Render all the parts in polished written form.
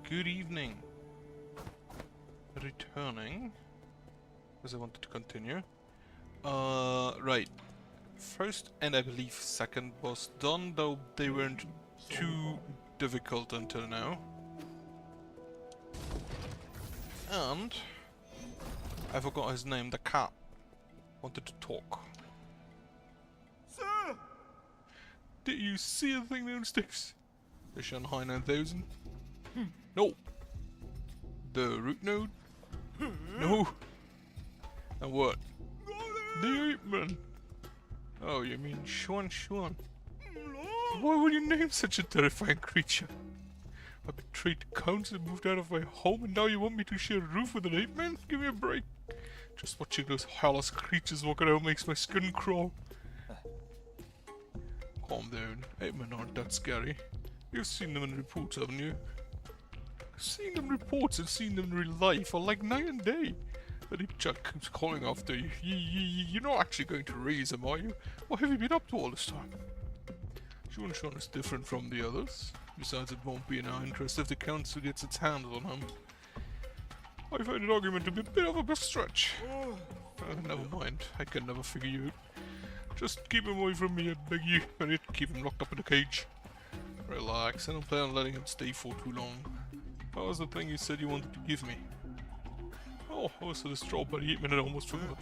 Good evening. Returning, because I wanted to continue. Right. First and I believe second was done, though they weren't too difficult until now. And I forgot his name, the cat wanted to talk. Sir! Did you see the thing downstairs? The Shanghai 9000? No. The root node? No. And what? The ape man. Oh, you mean Xuan Xuan? Why would you name such a terrifying creature? I betrayed the council and moved out of my home, and now you want me to share a roof with an ape man? Give me a break. Just watching those hairless creatures walk around makes my skin crawl. Calm down. Ape men aren't that scary. You've seen them in reports, haven't you? Seeing them in reports and seeing them in real life are like night and day. That ape Chuck keeps calling after you. You're not actually going to raise him, are you? What have you been up to all this time? Xuan Xuan is different from the others. Besides, it won't be in our interest if the council gets its hands on him. I find an argument to be a bit of a stretch. Never mind. I can never figure you out. Just keep him away from me, I beg you. I need to keep him locked up in a cage. Relax, I don't plan on letting him stay for too long. What was the thing you said you wanted to give me? Oh, also the strawberry ape man, I almost forgot.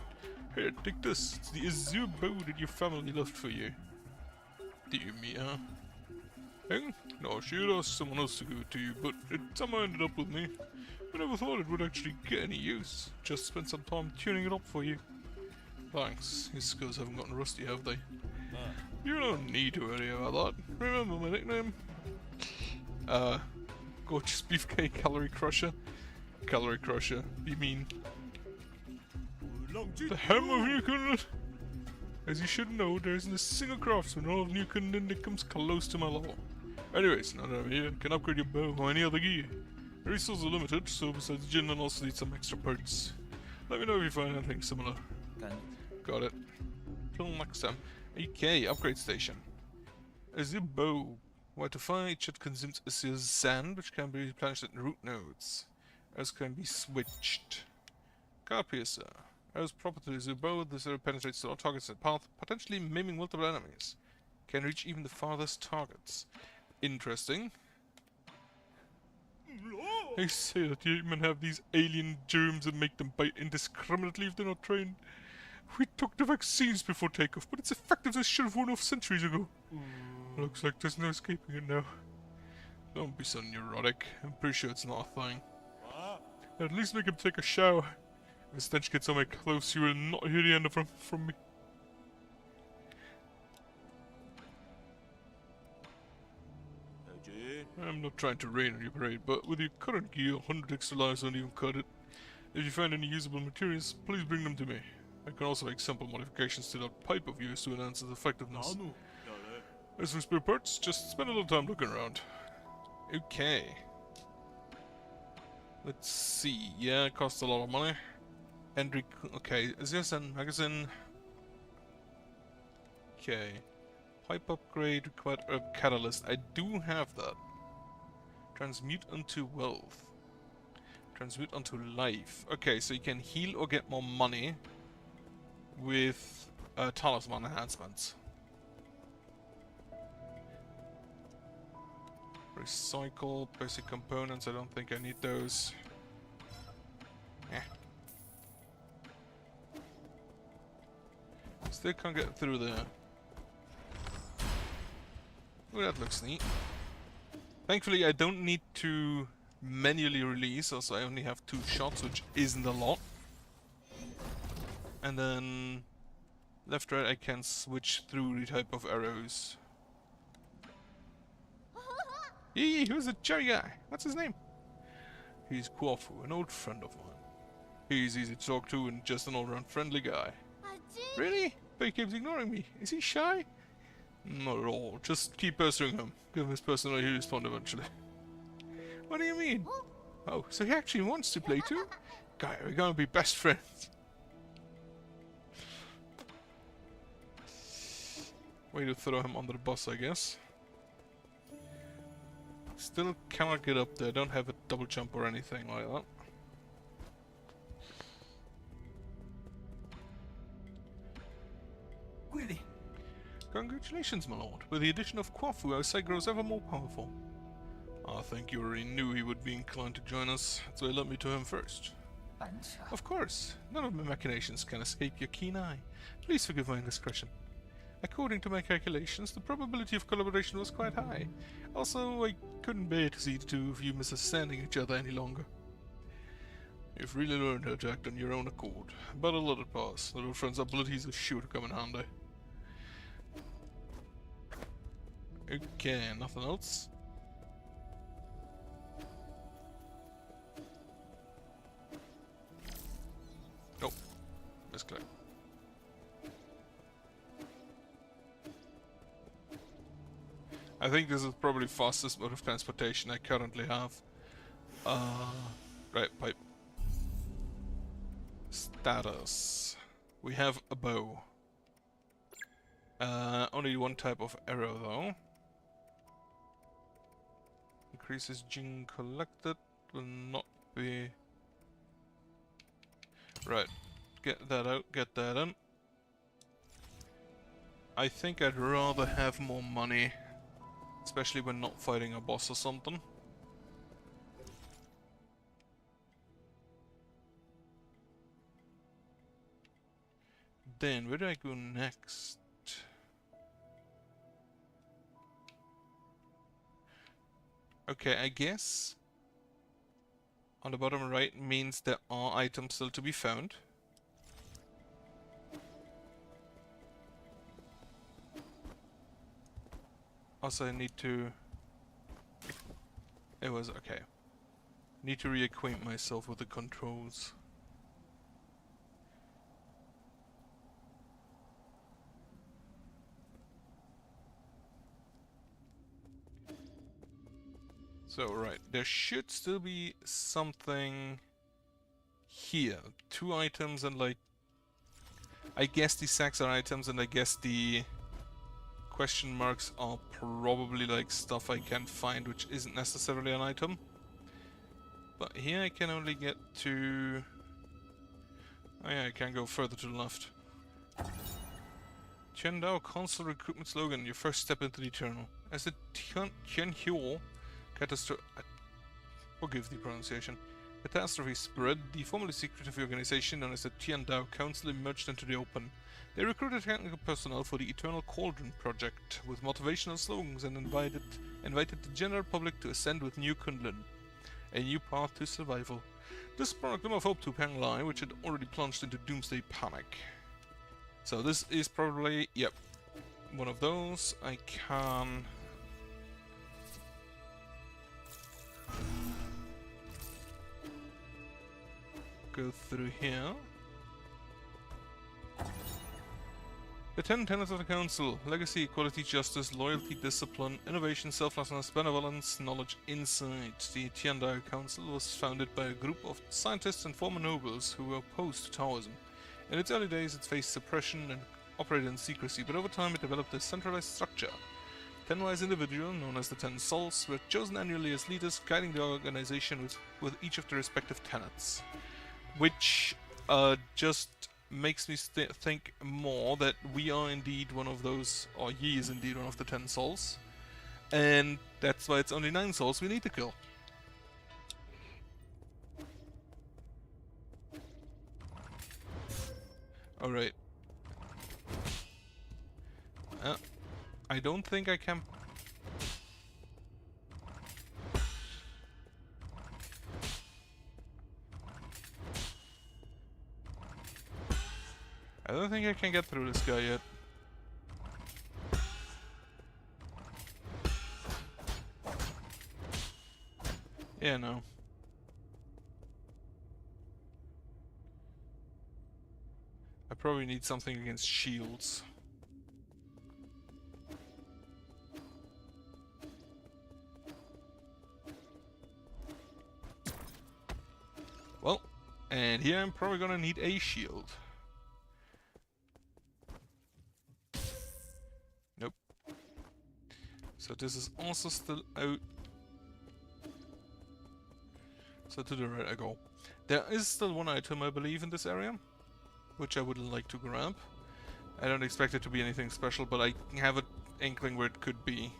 Here, take this. It's the azure bow that your family left for you. Dear me, huh? Hang? No, she had asked someone else to give it to you, but it somehow ended up with me. I never thought it would actually get any use. Just spent some time tuning it up for you. Thanks. His skills haven't gotten rusty, have they? You don't need to worry about that. Remember my nickname? Gorgeous Beefcake Calorie Crusher. Calorie Crusher. You mean the hem of Newfoundland? As you should know, there isn't a single craftsman in all of Newfoundland that comes close to my level. Anyways, now that I'm here, I can upgrade your bow or any other gear. The resources are limited, so besides gin, I'll also need some extra parts. Let me know if you find anything similar. Got it. Till next time. Okay, upgrade station. Azure bow. Where to find it should consume azure sand, which can be replenished at root nodes. As can be switched. Car piercer. As property is a bow, this arrow penetrates to all targets in path, potentially maiming multiple enemies. Can reach even the farthest targets. Interesting. They say that the ape men have these alien germs that make them bite indiscriminately if they're not trained. We took the vaccines before takeoff, but its effectiveness should have worn off centuries ago. Looks like there's no escaping it now. Don't be so neurotic. I'm pretty sure it's not a thing. At least make him take a shower. If the stench gets on my clothes, you will not hear the end of him from me. I'm not trying to rain on your parade, but with your current gear, 100 extra lives don't even cut it. If you find any usable materials, please bring them to me. I can also make simple modifications to that pipe of yours to enhance its effectiveness. As for spare parts, just spend a little time looking around. Okay. Let's see. Yeah, it costs a lot of money. Okay, is this a magazine? Okay. Pipe upgrade required herb catalyst. I do have that. Transmute unto wealth. Transmute unto life. Okay, so you can heal or get more money with talisman enhancements. Recycle basic components. I don't think I need those. Eh. Still can't get through there. Oh, that looks neat. Thankfully, I don't need to manually release, also I only have 2 shots, which isn't a lot. And then left, right, I can switch through the type of arrows. Yee, who's the cherry guy? What's his name? He's Quafu, an old friend of mine. He's easy to talk to and just an all-round friendly guy. Really? But he keeps ignoring me. Is he shy? Not at all. Just keep pestering him. Give him his personality, he'll respond eventually. What do you mean? Oh, so he actually wants to play too? Guy, we're gonna be best friends. Way to throw him under the bus, I guess. Still cannot get up there. Don't have a double jump or anything like that. Really? Congratulations, my lord. With the addition of Kwafu, our site grows ever more powerful. I think you already knew he would be inclined to join us, so I led me to him first. Of course, none of my machinations can escape your keen eye. Please forgive my indiscretion. According to my calculations, the probability of collaboration was quite high. Also, I couldn't bear to see the two of you misunderstanding each other any longer. You've really learned how to act on your own accord, but I'll let it pass. Little friend's abilities are sure to come in handy. Okay, nothing else? Nope. Misclick. I think this is probably the fastest mode of transportation I currently have. Right, pipe. Status. We have a bow. Only one type of arrow though. Increases gene collected, will not be... Right, get that out, get that in. I think I'd rather have more money, especially when not fighting a boss or something. Then, where do I go next? Okay, I guess on the bottom right means there are items still to be found. Also, I need to... It was okay. Need to reacquaint myself with the controls. So, right, there should still be something here. 2 items and like... I guess the sacks are items and I guess the question marks are probably like stuff I can find which isn't necessarily an item. But here I can only get to... Oh yeah, I can go further to the left. Tiandao Council Recruitment Slogan, your first step into the Eternal. As the Tianhuo catastrophe... Forgive the pronunciation. Catastrophe spread, the formerly secretive organization known as the Tiandao Council emerged into the open. They recruited technical personnel for the Eternal Cauldron project with motivational slogans and invited the general public to ascend with New Kunlun, a new path to survival. This brought a glimmer of hope to Peng Lai, which had already plunged into doomsday panic. So this is probably, yep, one of those. I can... go through here. The 10 tenets of the Council: legacy, equality, justice, loyalty, discipline, innovation, selflessness, benevolence, knowledge, insight. The Tiandao Council was founded by a group of scientists and former nobles who were opposed to Taoism. In its early days, it faced suppression and operated in secrecy, but over time it developed a centralized structure. 10 wise individuals, known as the 10 Souls, were chosen annually as leaders, guiding the organization with each of their respective tenets. Which just makes me think more that we are indeed one of those, or Yi is indeed one of the 10 souls. And that's why it's only 9 souls we need to kill. Alright. I don't think I can... I don't think I can get through this guy yet. Yeah, no. I probably need something against shields. Well, and here I'm probably gonna need a shield. Nope. So this is also still out So to the right I go. There is still one item, I believe, in this area, which I would like to grab. I don't expect it to be anything special, but I have an inkling where it could be.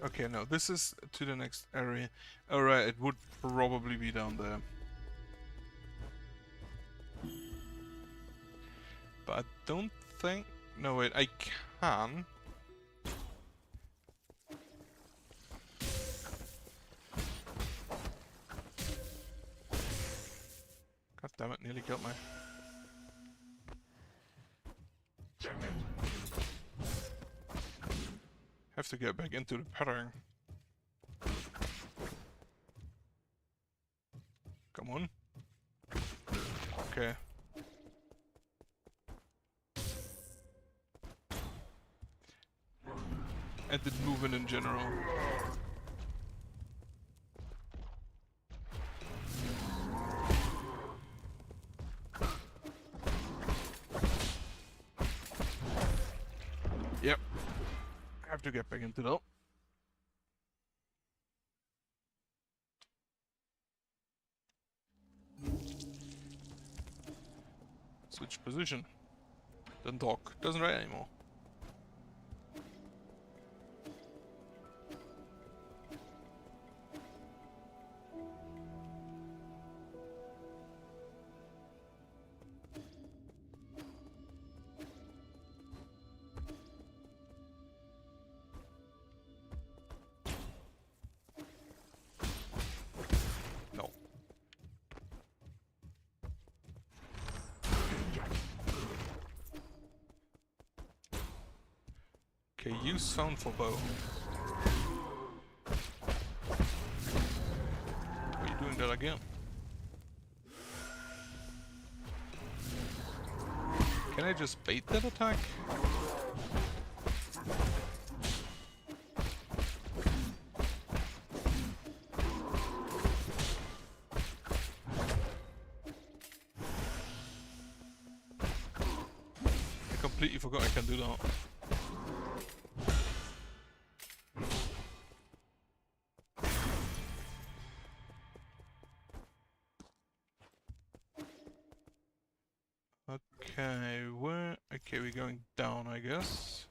Okay, no, this is to the next area. Alright, it would probably be down there. But I don't think... No, wait, I can. God damn it, nearly killed me. Have to get back into the pattern. Come on. Okay. And the movement in general. Yep. I have to get back into that. Switch position. Doesn't talk. Doesn't write anymore. No. Okay, use found for bow. Are you doing that again? Can I just bait that attack? I completely forgot I can do that. Okay, where? Okay, we're going down, I guess.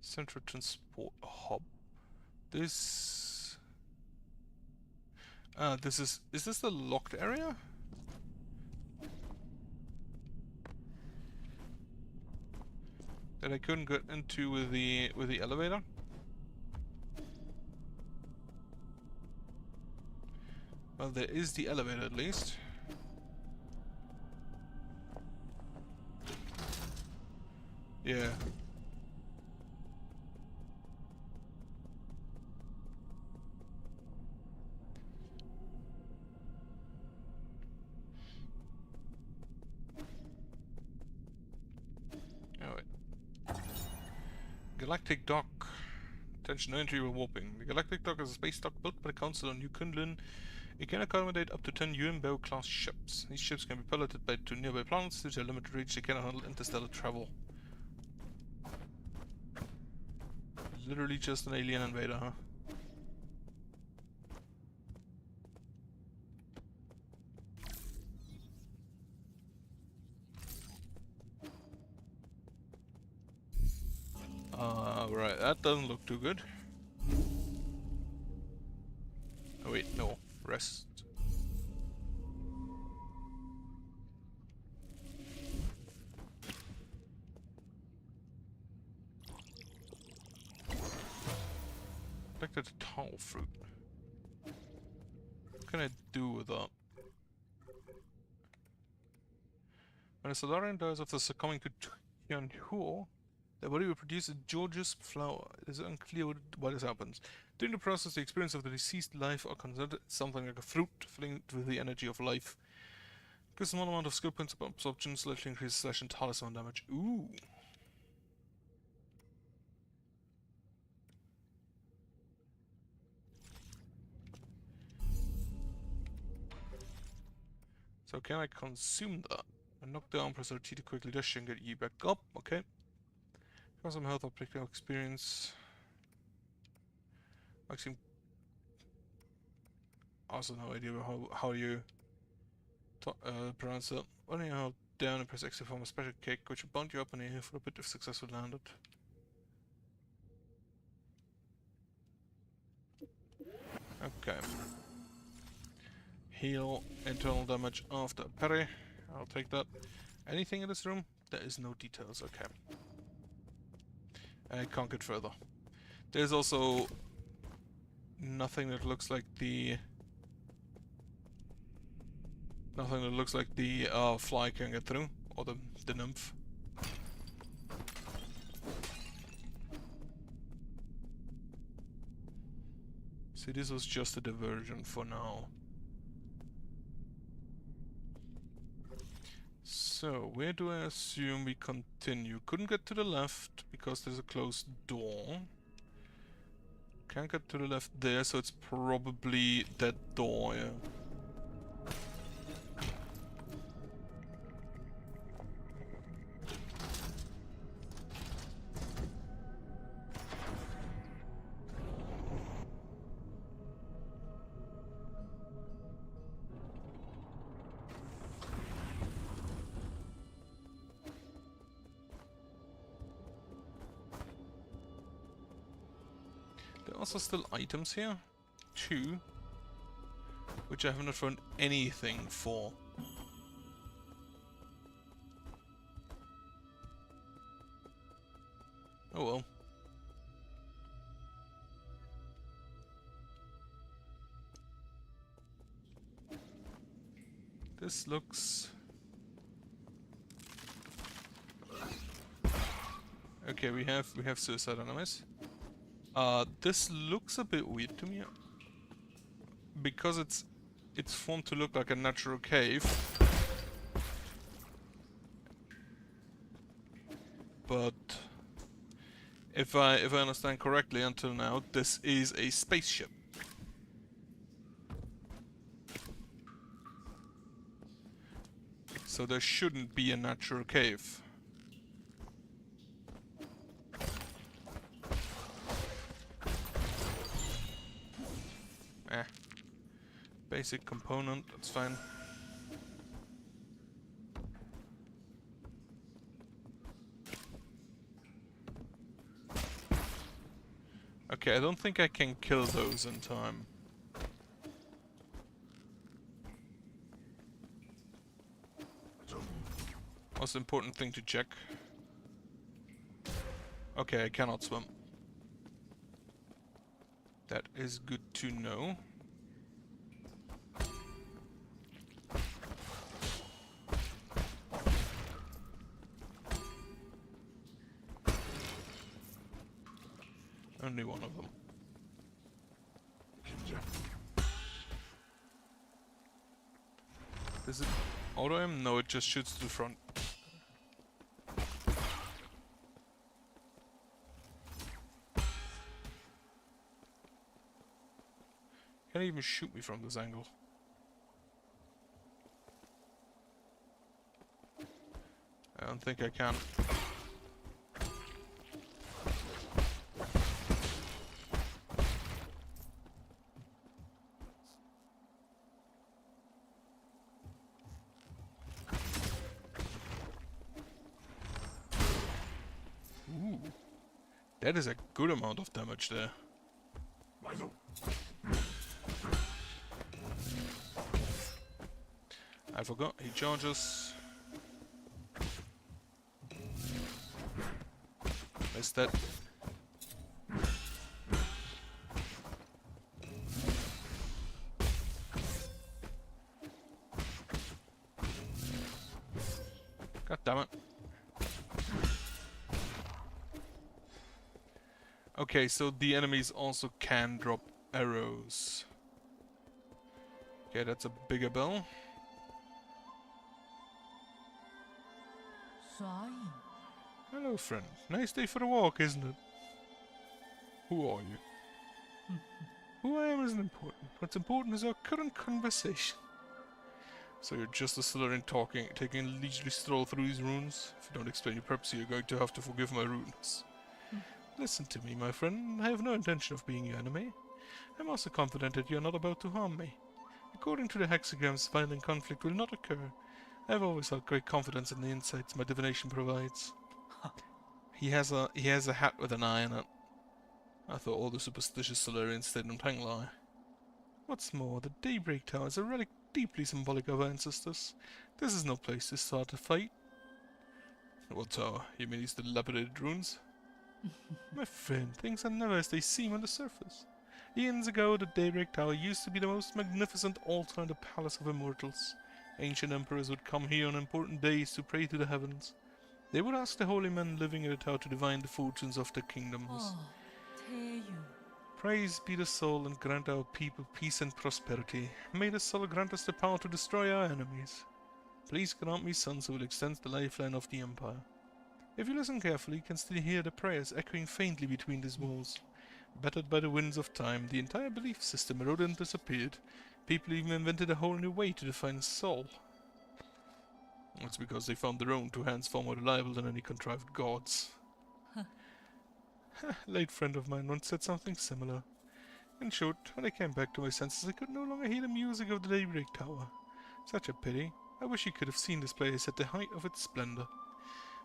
Central Transport Hub. This... this is... Is this the locked area? That I couldn't get into with the elevator? Well, there is the elevator at least. Yeah. Oh, wait. Galactic Dock. Attention, no entry or warping. The Galactic Dock is a space dock built by the Council on New Kunlun. It can accommodate up to 10 UMBO class ships. These ships can be piloted to nearby planets. Due to their limited reach, they cannot handle interstellar travel. Literally just an alien invader, huh? Right, that doesn't look too good. Oh wait, no. Rest. Collected a tall fruit. What can I do with that? When a Solarian dies after succumbing to Tianhuo, The body will produce a George's flower. It is unclear why this happens. During the process, the experience of the deceased life are considered something like a fruit filling with the energy of life. Gives a small amount of skill points absorption, slightly increases slash and talisman damage. Ooh. So can I consume that? And knock down, press RT to quickly dash and get you back up. Okay. Got some health objective experience. Maximum. Also no idea how you pronounce it. Only hold down and press X to form a special kick, which will bound you up in the air for a bit if successfully landed. Okay. Heal internal damage after parry. I'll take that. Anything in this room? There is no details. Okay. I can't get further. There's also nothing that looks like the fly can get through, or the nymph. See, this was just a diversion for now. So, where do I assume we continue? Couldn't get to the left because there's a closed door. Can't get to the left there, so it's probably that door, yeah. There are also still items here. 2. Which I have not found anything for. Oh well. This looks... Okay, we have suicide enemies. This looks a bit weird to me. Because it's formed to look like a natural cave. But if I understand correctly until now, this is a spaceship. So there shouldn't be a natural cave. Basic component, that's fine. Okay, I don't think I can kill those in time. Most important thing to check. Okay, I cannot swim. That is good to know. Only one of them. Is it auto aim? No, it just shoots to the front. Can't even shoot me from this angle. I don't think I can. Ooh. That is a good amount of damage there. I forgot, he charges. Missed that. God damn it. Okay, so the enemies also can drop arrows. Okay, that's a bigger bell. Hello, friend. Nice day for a walk, isn't it? Who are you? Who I am isn't important. What's important is our current conversation. So you're just a Solarian taking a leisurely stroll through these ruins? If you don't explain your purpose, you're going to have to forgive my rudeness. Listen to me, my friend. I have no intention of being your enemy. I'm also confident that you're not about to harm me. According to the hexagrams, violent conflict will not occur. I have always had great confidence in the insights my divination provides. He has a hat with an eye on it. I thought all the superstitious Solarians stayed in Tanglai. What's more, the Daybreak Tower is a relic deeply symbolic of our ancestors. This is no place to start a fight. What tower? You mean these dilapidated ruins? My friend, things are never as they seem on the surface. Eons ago, the Daybreak Tower used to be the most magnificent altar in the Palace of Immortals. Ancient emperors would come here on important days to pray to the heavens. They would ask the holy men living in the tower to divine the fortunes of their kingdoms. Praise be the soul and grant our people peace and prosperity. May the soul grant us the power to destroy our enemies. Please grant me sons who will extend the lifeline of the Empire. If you listen carefully, you can still hear the prayers echoing faintly between these walls. Battered by the winds of time, the entire belief system eroded and disappeared. People even invented a whole new way to define soul. That's because they found their own two hands far more reliable than any contrived gods. A late friend of mine once said something similar. In short, when I came back to my senses, I could no longer hear the music of the Daybreak Tower. Such a pity. I wish you could have seen this place at the height of its splendor.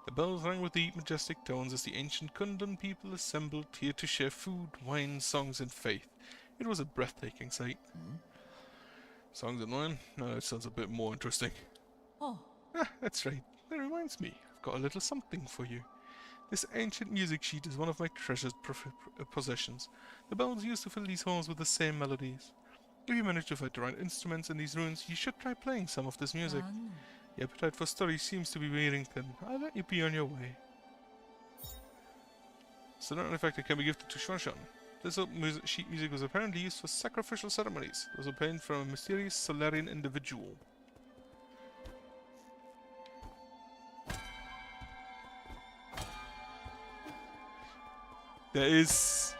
The bells rang with deep, majestic tones as the ancient Kundan people assembled here to share food, wine, songs, and faith. It was a breathtaking sight. Songs and wine? No, that sounds a bit more interesting. That's right. That reminds me. I've got a little something for you. This ancient music sheet is one of my treasured possessions. The bells used to fill these halls with the same melodies. If you manage to find the right instruments in these ruins, you should try playing some of this music. The appetite for stories seems to be wearing thin. I'll let you be on your way. So that artifact can be gifted to Shuanshan. This sheet music was apparently used for sacrificial ceremonies. It was obtained from a mysterious Solarian individual. There is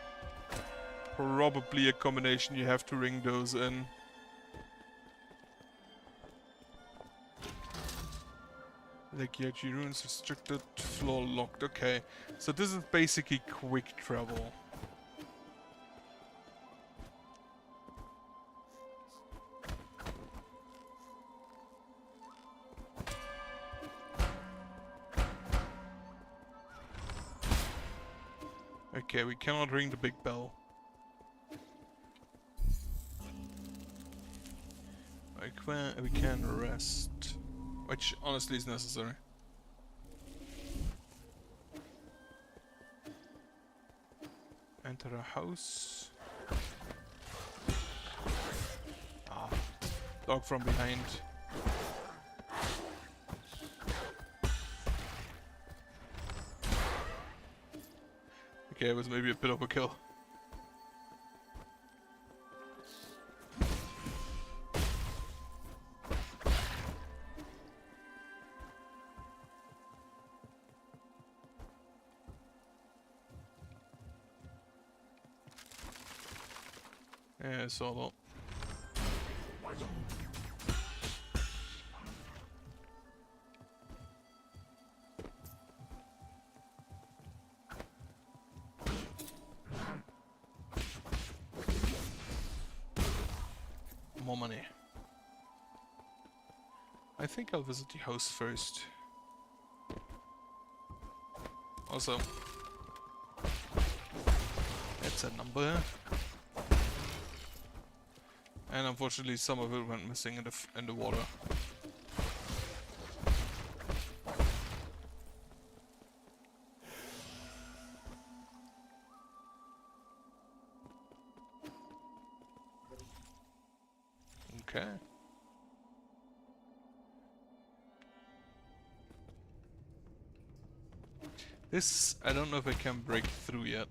probably a combination you have to ring those in. Legiachi runes restricted, floor locked. Okay, so this is basically quick travel. Okay, we cannot ring the big bell. We can rest, which honestly is necessary. Enter a house. Dog from behind. Okay, it was maybe a bit of a kill. Yeah, I saw that. More money. I think I'll visit the house first. Also, it's a number. And unfortunately some of it went missing in the water. Okay. This, I don't know if I can break through yet.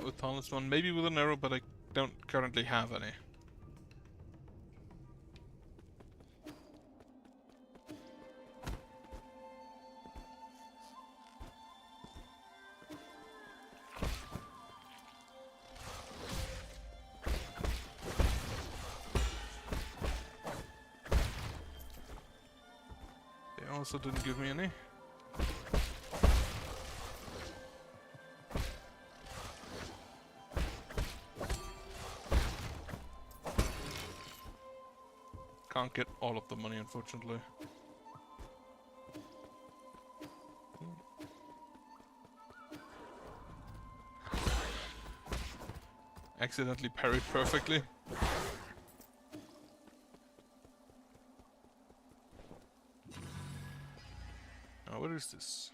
that with talisman. Maybe with an arrow, but I don't currently have any. They also didn't give me any. Can't get all of the money, unfortunately. Accidentally parried perfectly. Now, what is this?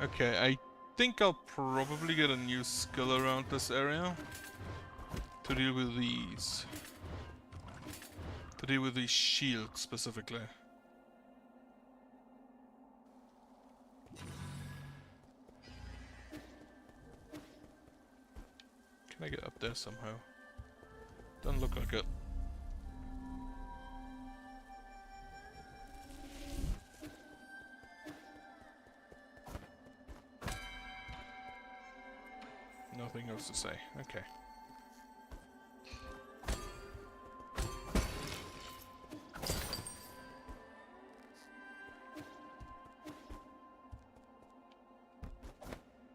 Okay, I think I'll probably get a new skill around this area to deal with these. To deal with these shields specifically. Can I get up there somehow? Doesn't look like it. Nothing else to say. Okay.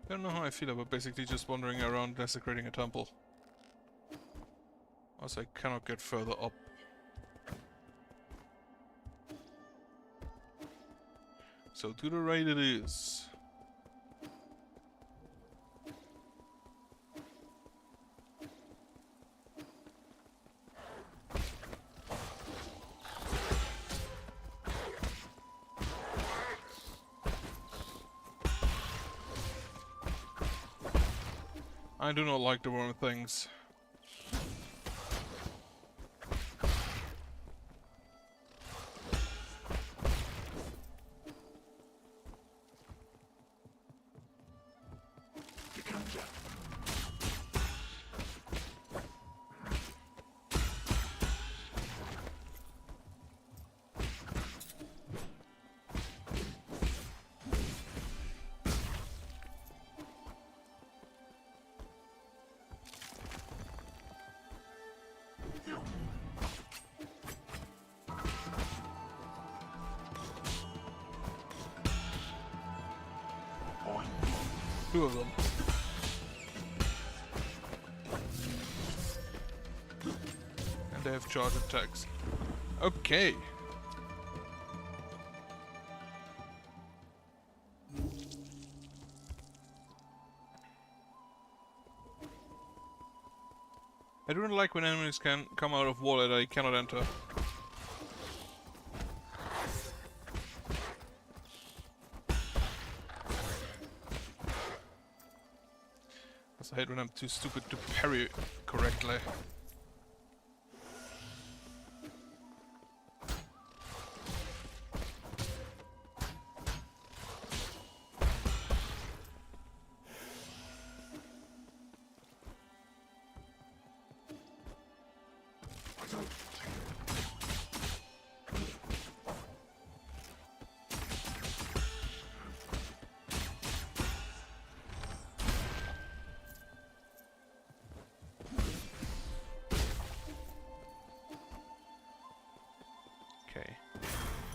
Don't know how I feel about basically just wandering around desecrating a temple. Also, I cannot get further up. So to the right it is. I do not like the worm things. Two of them. And they have charge attacks. Okay. I don't like when enemies can come out of wall that I cannot enter. I hate when I'm too stupid to parry correctly. Okay,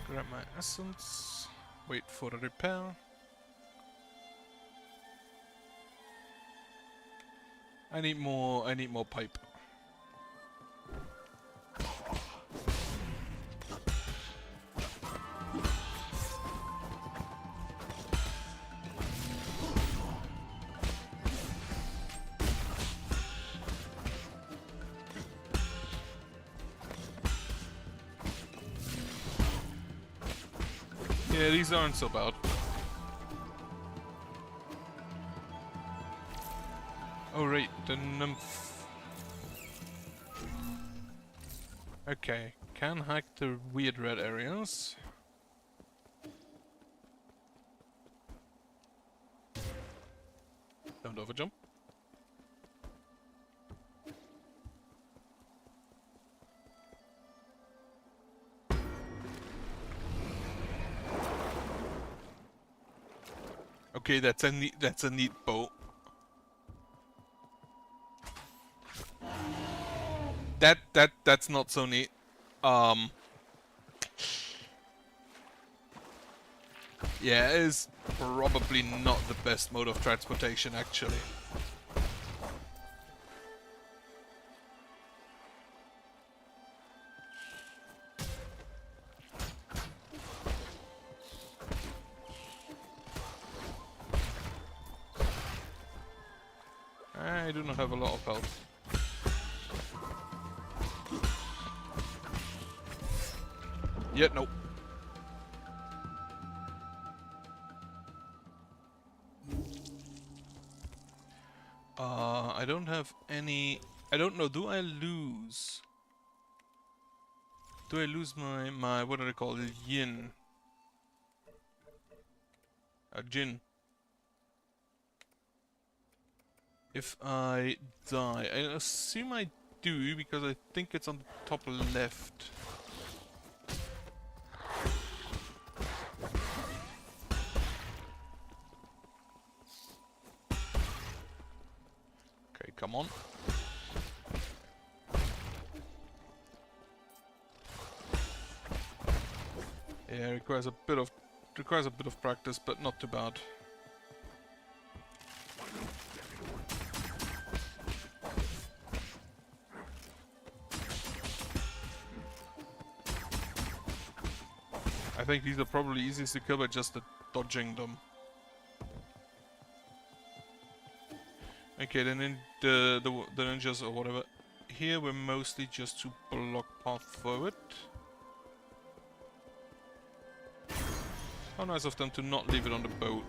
grab my essence, wait for the repair. I need more pipe. Yeah, these aren't so bad. Oh right, the nymph. Okay, can hack the weird red areas. Don't overjump. Okay, that's a neat boat. That's not so neat. Yeah, it is probably not the best mode of transportation, actually. I do not have a lot of health. Yet, nope. I don't have any... I don't know, do I lose? Do I lose my what do they call it? Yin? Jin. If I die, I assume I do because I think it's on the top left. Okay, come on. Yeah, it requires a bit of practice, but not too bad. I think these are probably easiest to kill by just dodging them. Okay, then the ninjas or whatever. Here we're mostly just to block path forward. How nice of them to not leave it on the boat.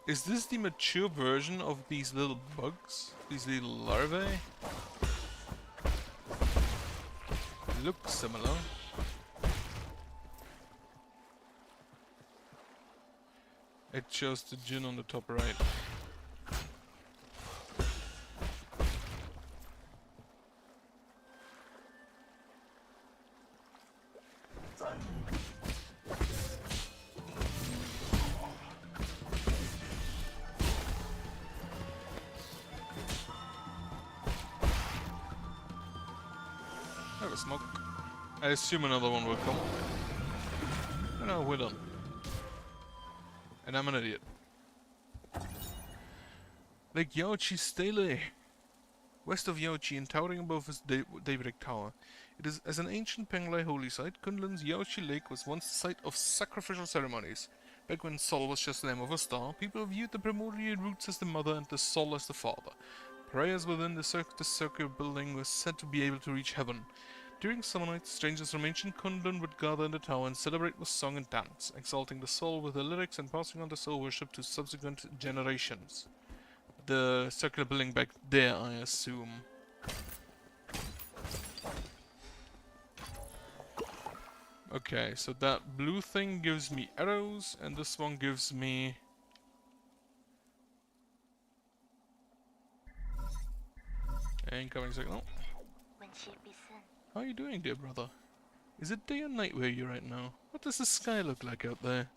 Is this the mature version of these little bugs? These little larvae? Look similar. It shows the Jin on the top right. Have a smoke. I assume another one will come. No, we're done. And I'm an idiot. Lake Yaochi Stele. West of Yaochi and towering above is Daybreak Tower. It is as an ancient Penglai holy site, Kunlun's Yaochi Lake was once the site of sacrificial ceremonies. Back when Sol was just the name of a star, people viewed the primordial roots as the mother and the Sol as the father. Prayers within the circular building were said to be able to reach heaven. During summer nights, strangers from ancient Kunlun would gather in the tower and celebrate with song and dance, exalting the soul with the lyrics and passing on the soul worship to subsequent generations. The circular building back there, I assume. Okay, so that blue thing gives me arrows, and this one gives me... Incoming signal. How are you doing, dear brother? Is it day or night where you're right now? What does the sky look like out there?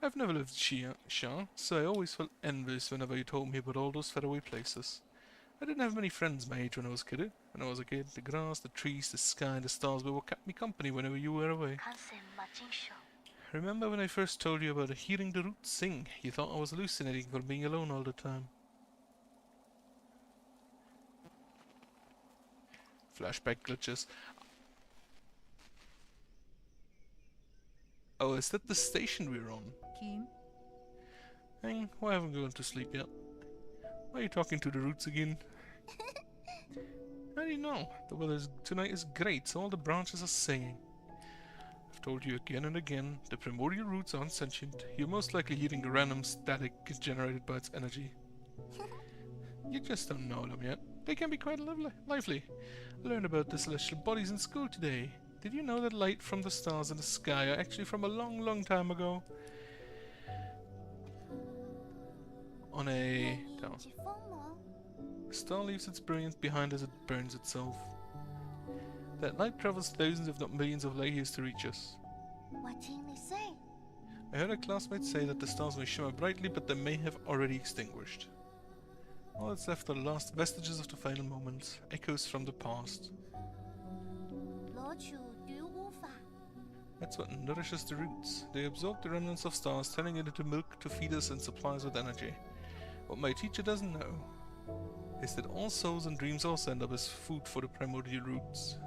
I've never lived in Xia, so I always felt envious whenever you told me about all those faraway places. I didn't have many friends my age when I was a kid. When I was a kid, the grass, the trees, the sky, and the stars were what kept me company whenever you were away. Remember when I first told you about hearing the roots sing? You thought I was hallucinating for being alone all the time. Flashback glitches. Oh, is that the station we're on? Kim? Hang, why haven't we gone to sleep yet? Why are you talking to the roots again? How do you know? The weather tonight is great, so all the branches are singing. I've told you again and again, the primordial roots aren't sentient. You're most likely hearing random static generated by its energy. You just don't know them yet. They can be quite lively. I learned about the celestial bodies in school today. Did you know that light from the stars in the sky are actually from a long, long time ago? On a... down. A star leaves its brilliance behind as it burns itself. That light travels thousands if not millions of light years to reach us. What can they say? I heard a classmate say that the stars may shimmer brightly, but they may have already extinguished. All that's left are the last vestiges of the final moments, echoes from the past. That's what nourishes the roots. They absorb the remnants of stars, turning it into milk to feed us and supply us with energy. What my teacher doesn't know is that all souls and dreams also end up as food for the primordial roots.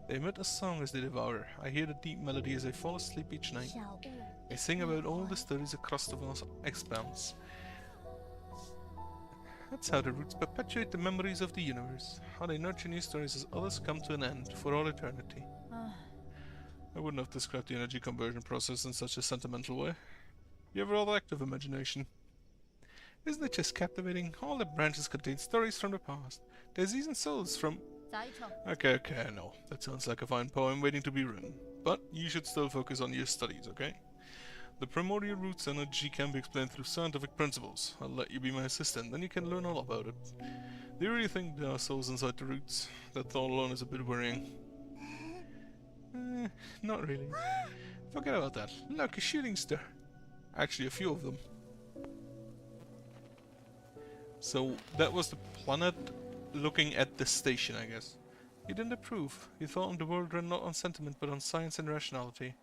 They emit a song as they devour. I hear the deep melody as I fall asleep each night. They sing about all the stories across the vast expanse. That's how the roots perpetuate the memories of the universe. How they nurture new stories as others come to an end for all eternity. I wouldn't have described the energy conversion process in such a sentimental way. You have a rather active imagination. Isn't it just captivating? All the branches contain stories from the past. There's even souls from... Okay, no. That sounds like a fine poem waiting to be written. But you should still focus on your studies, okay? The primordial roots energy can be explained through scientific principles. I'll let you be my assistant, then you can learn all about it. Do you really think there are souls inside the roots? That thought alone is a bit worrying. Not really. Forget about that. Look, a shooting star. Actually, a few of them. So, that was the planet looking at the station, I guess. You didn't approve. You thought the world ran not on sentiment, but on science and rationality.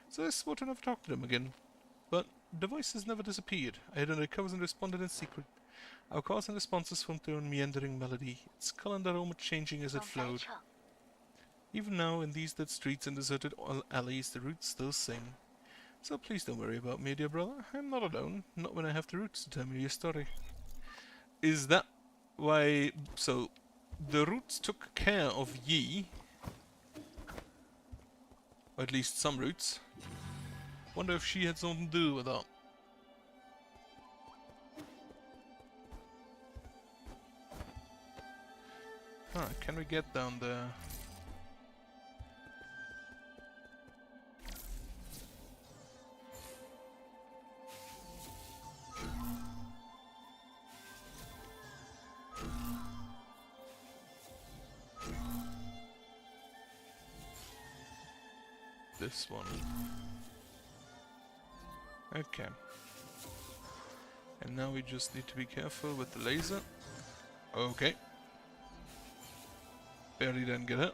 So I swore to never talk to them again. But the voices never disappeared. I hid under covers and responded in secret. Our calls and responses formed their own meandering melody, its color and aroma changing as it flowed. Even now, in these dead streets and deserted alleys, the roots still sing. So please don't worry about me, dear brother. I'm not alone. Not when I have the roots to tell me your story. Is that why... So, the roots took care of Yi. Or at least some roots. Wonder if she had something to do with that. Alright, can we get down there? This one. Okay. And now we just need to be careful with the laser. Okay. Barely didn't get it.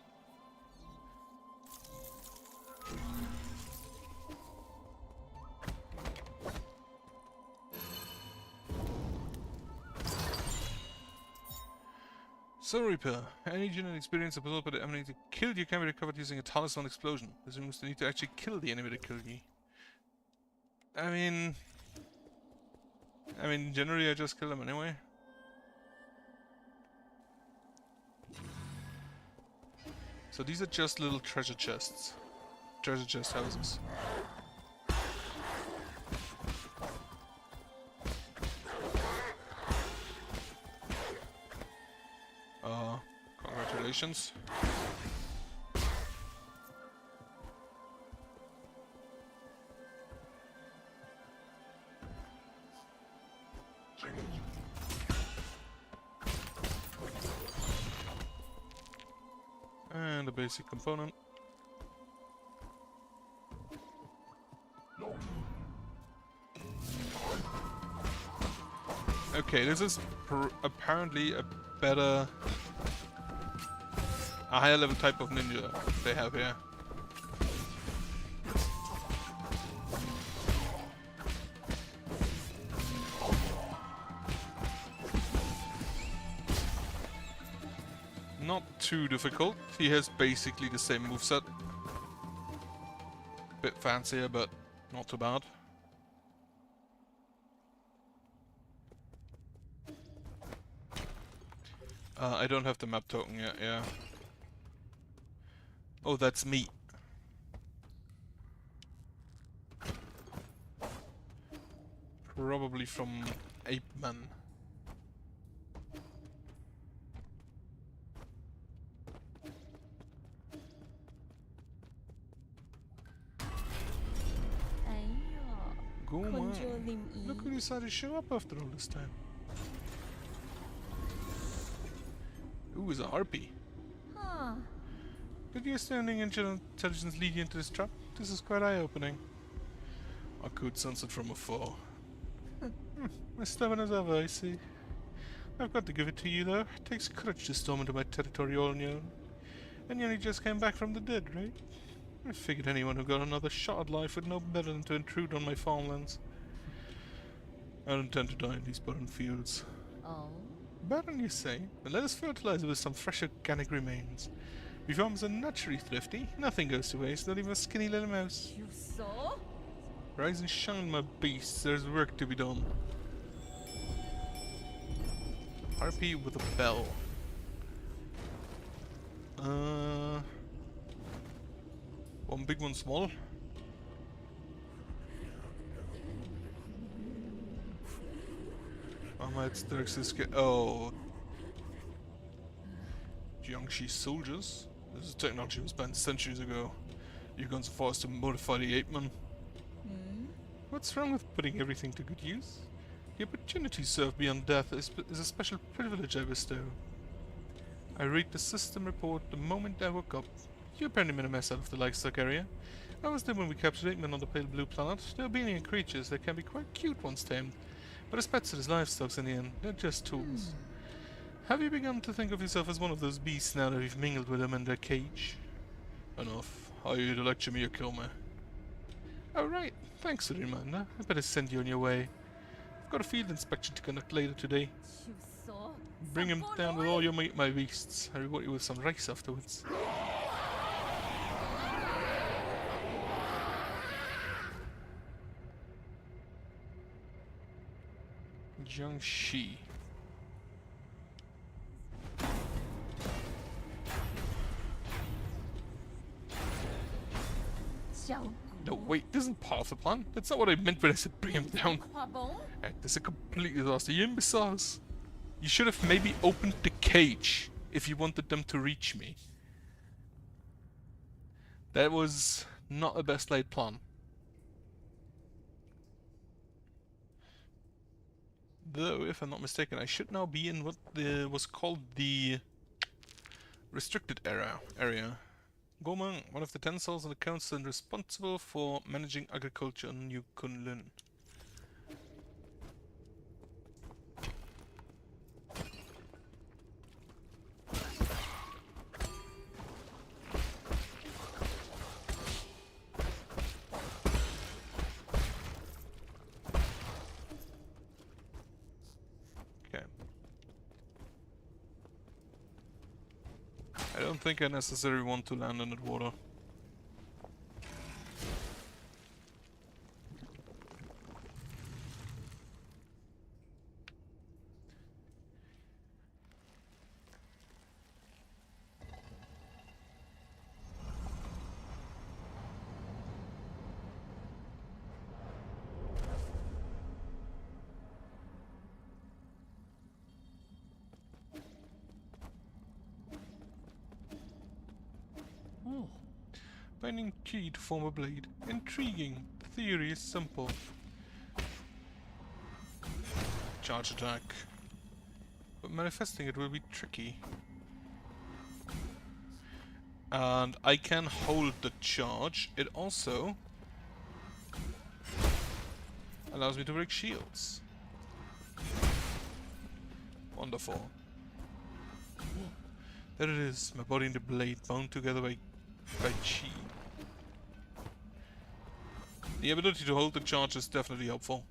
So Reaper, any genetic experience absorbed by the enemy that killed you can be recovered using a talisman explosion. This means you need to actually kill the enemy that killed you. I mean, generally I just kill them anyway. So these are just little treasure chests. Treasure chest houses. Congratulations. And a basic component. Okay, this is apparently a better... a higher level type of ninja they have here. Not too difficult. He has basically the same moveset. Bit fancier, but not too bad. I don't have the map token yet, yeah. Oh, that's me. Probably from Ape Man. Go on. Look who decided to show up after all this time. Ooh, is a harpy. Huh. Did your astounding intelligence lead you into this trap? This is quite eye-opening. I could sense it from afar. As stubborn as ever, I see. I've got to give it to you, though. It takes courage to storm into my territory all on your own. And you only just came back from the dead, right? I figured anyone who got another shot at life would know better than to intrude on my farmlands. I don't intend to die in these barren fields. Oh. Barren, you say? Then let us fertilize it with some fresh organic remains. We farmers are naturally thrifty. Nothing goes to waste, not even a skinny little mouse. You saw? Rise and shine, my beasts. There's work to be done. Harpy with a bell. One big, one small. It's Xerxes. Oh. Jiangxi soldiers. This is technology was banned centuries ago. You've gone so far as to modify the ape man. What's wrong with putting everything to good use? The opportunity served beyond death is a special privilege I bestow. I read the system report the moment I woke up. You apparently made a mess out of the Lysac area. I was there when we captured Ape Men on the pale blue planet. They're obedient creatures that can be quite cute once tamed. But as pets and as livestock in the end, they're just tools. Have you begun to think of yourself as one of those beasts now that you've mingled with them in their cage? Enough. Are you to lecture me or kill me? Oh right, thanks for the reminder. I better send you on your way. I've got a field inspection to conduct later today. You saw? Bring him down with all your my beasts. I reward you with some rice afterwards. Jiangxi. No, wait, this isn't part of the plan. That's not what I meant when I said bring him down. This is a complete disaster. You imbeciles. You should have maybe opened the cage if you wanted them to reach me. That was not a best laid plan. Though, if I'm not mistaken, I should now be in what was called the restricted area. Gomang, one of the 10 souls in the council and responsible for managing agriculture on New Kunlun. I don't think I necessarily want to land in that water. Binding key to form a blade. Intriguing. The theory is simple. Charge attack. But manifesting it will be tricky. And I can hold the charge. It also allows me to break shields. Wonderful. There it is. My body and the blade bound together by chi. The ability to hold the charge is definitely helpful.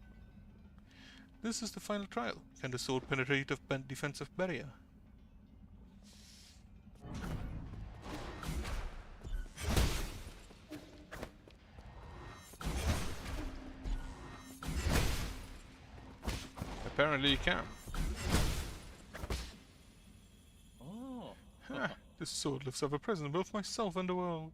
This is the final trial. Can the sword penetrate a defensive barrier? Apparently you can. This sword lives ever present in both myself and the world.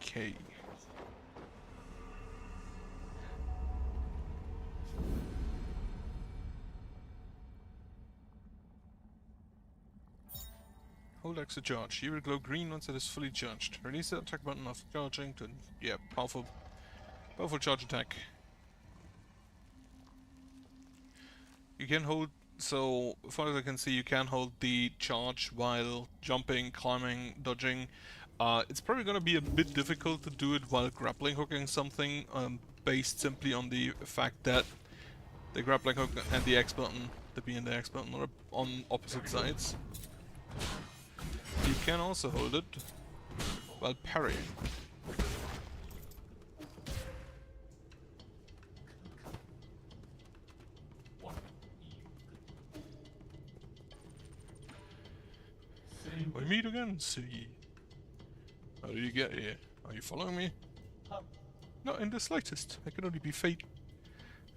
Okay. Hold X to charge. You will glow green once it is fully charged. Release the attack button after charging to powerful charge attack. You can hold, so as far as I can see, you can hold the charge while jumping, climbing, dodging. It's probably going to be a bit difficult to do it while grappling hooking something, based simply on the fact that the grappling hook and the X button, the B and the X button, are on opposite sides. You can also hold it while parrying. We meet again, see. How did you get here? Are you following me? Not in the slightest. I can only be fate.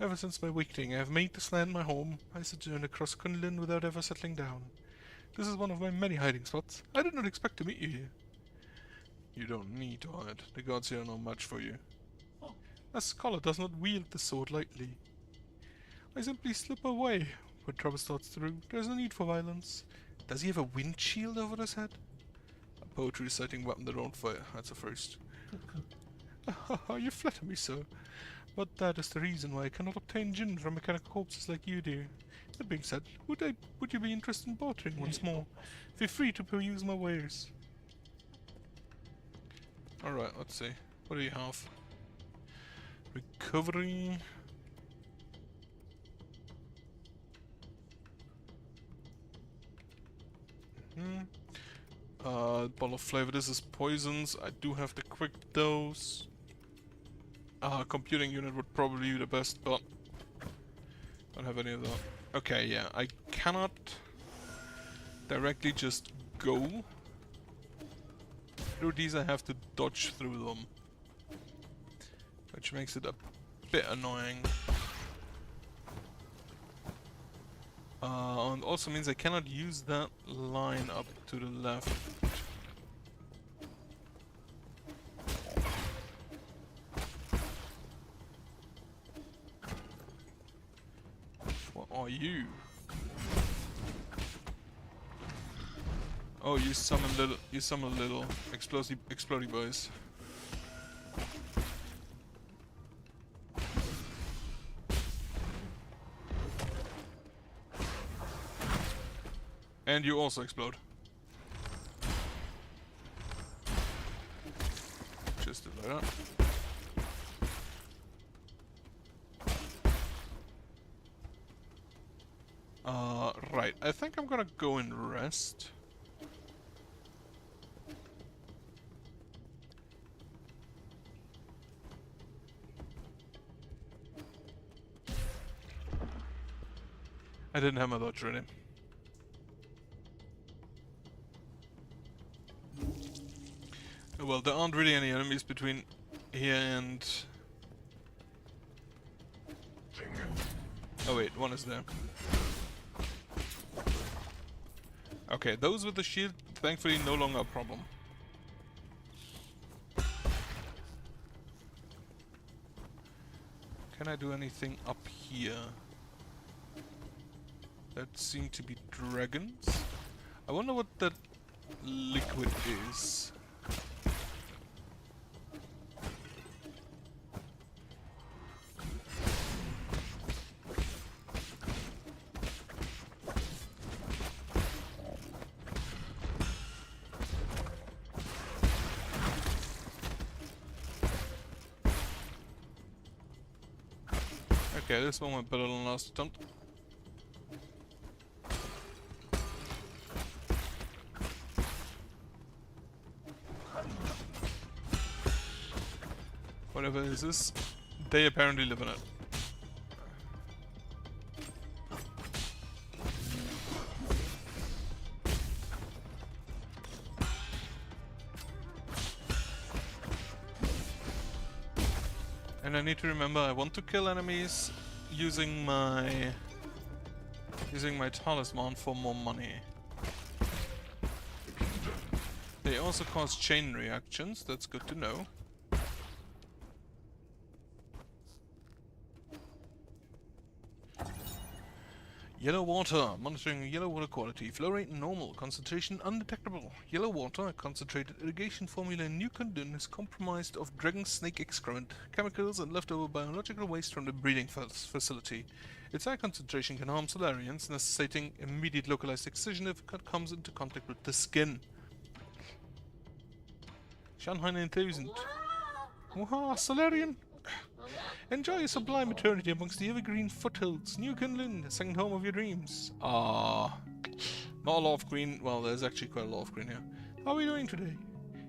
Ever since my awakening, I have made this land my home. I sojourn across Kunlun without ever settling down. This is one of my many hiding spots. I did not expect to meet you here. You don't need to hide. The gods here are no match for you. A scholar does not wield the sword lightly. I simply slip away when trouble starts through. There's no need for violence. Does he have a windshield over his head? A poetry reciting weapon that don't fire. That's a first. You flatter me, sir. But that is the reason why I cannot obtain gin from mechanical corpses like you do. That being said, would you be interested in bartering once more? Feel free to peruse my wares. Alright, let's see. What do you have? Recovery. Bottle of flavor. This is poisons. I do have the quick dose. Computing unit would probably be the best, but I don't have any of that. Okay, yeah, I cannot directly just go through these. I have to dodge through them, which makes it a bit annoying. And also means I cannot use that line up to the left. What are you? Oh, you summon little explodey boys. And you also explode. Just like that. Right. I think I'm gonna go and rest. I didn't have my dodge ready. Well, there aren't really any enemies between here and... Oh wait, one is there. Okay, those with the shield, thankfully no longer a problem. Can I do anything up here? That seem to be dragons. I wonder what that liquid is. Okay, this one went better than last attempt. Whatever this is, they apparently live in it. I need to remember I want to kill enemies using my talisman for more money. They also cause chain reactions, that's good to know. Yellow water. Monitoring yellow water quality. Flow rate normal. Concentration undetectable. Yellow water, a concentrated irrigation formula in New Kundun, is compromised of dragon snake excrement, chemicals and leftover biological waste from the breeding facility. Its high concentration can harm Solarians, necessitating immediate localized excision if it comes into contact with the skin. Shanghai 9000. Waha, Solarian! Enjoy a sublime eternity amongst the evergreen foothills. New Kunlun, the second home of your dreams. Not a lot of green. Well, there's actually quite a lot of green here. How are we doing today?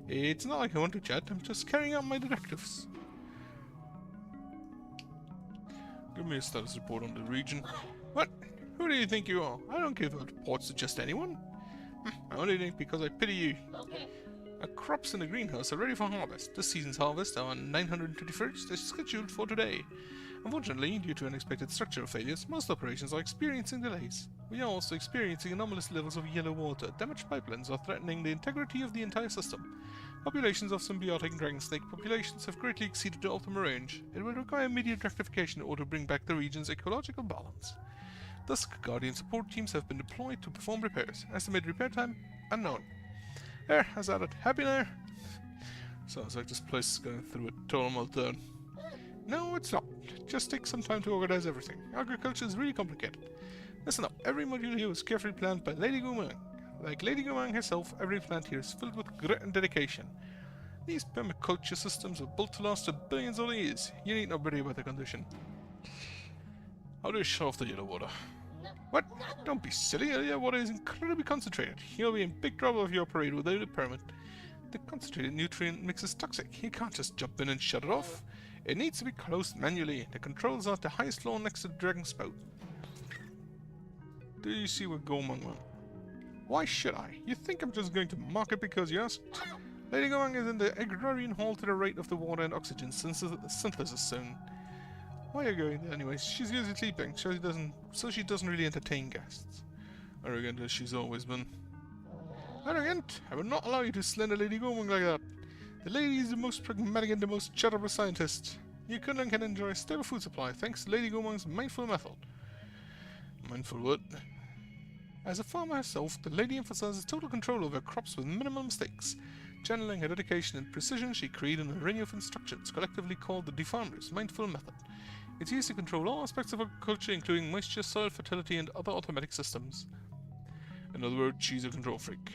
It's not like I want to chat, I'm just carrying out my directives. Give me a status report on the region. What? Who do you think you are? I don't give out reports to just anyone. I only think because I pity you. Our crops in the greenhouse are ready for harvest. This season's harvest, our 921st, is scheduled for today. Unfortunately, due to unexpected structural failures, most operations are experiencing delays. We are also experiencing anomalous levels of yellow water. Damaged pipelines are threatening the integrity of the entire system. Populations of symbiotic dragon snake populations have greatly exceeded the optimal range. It will require immediate rectification in order to bring back the region's ecological balance. Thus, Guardian support teams have been deployed to perform repairs. Estimated repair time unknown. There, how's that? Happy now? Sounds like this place is going through a total meltdown. No, it's not. It just takes some time to organize everything. Agriculture is really complicated. Listen up, every module here was carefully planned by Lady Gumang. Like Lady Gumang herself, every plant here is filled with grit and dedication. These permaculture systems are built to last billions of years. You need not worry about the condition. How do you shut off the yellow water? What? Don't be silly, the yellow water is incredibly concentrated. You'll be in big trouble if you operate without a permit. The concentrated nutrient mix is toxic. You can't just jump in and shut it off. It needs to be closed manually. The controls are at the highest floor next to the dragon spout. Do you see what Gomang wants? Why should I? You think I'm just going to mock it because you asked? Lady Gomang is in the agrarian hall to the right of the water and oxygen synthesis zone. Why are you going there anyways? She's usually sleeping, so she doesn't really entertain guests. Arrogant as she's always been. Arrogant? I will not allow you to slander Lady Gomang like that. The lady is the most pragmatic and the most charitable scientist. New Kunlun can enjoy a stable food supply thanks to Lady Gomang's mindful method. Mindful what? As a farmer herself, the lady emphasizes total control over crops with minimal mistakes. Channeling her dedication and precision, she created a ring of instructions, collectively called the DeFarmer's Mindful Method. It's used to control all aspects of agriculture, including moisture, soil fertility, and other automatic systems. In other words, she's a control freak.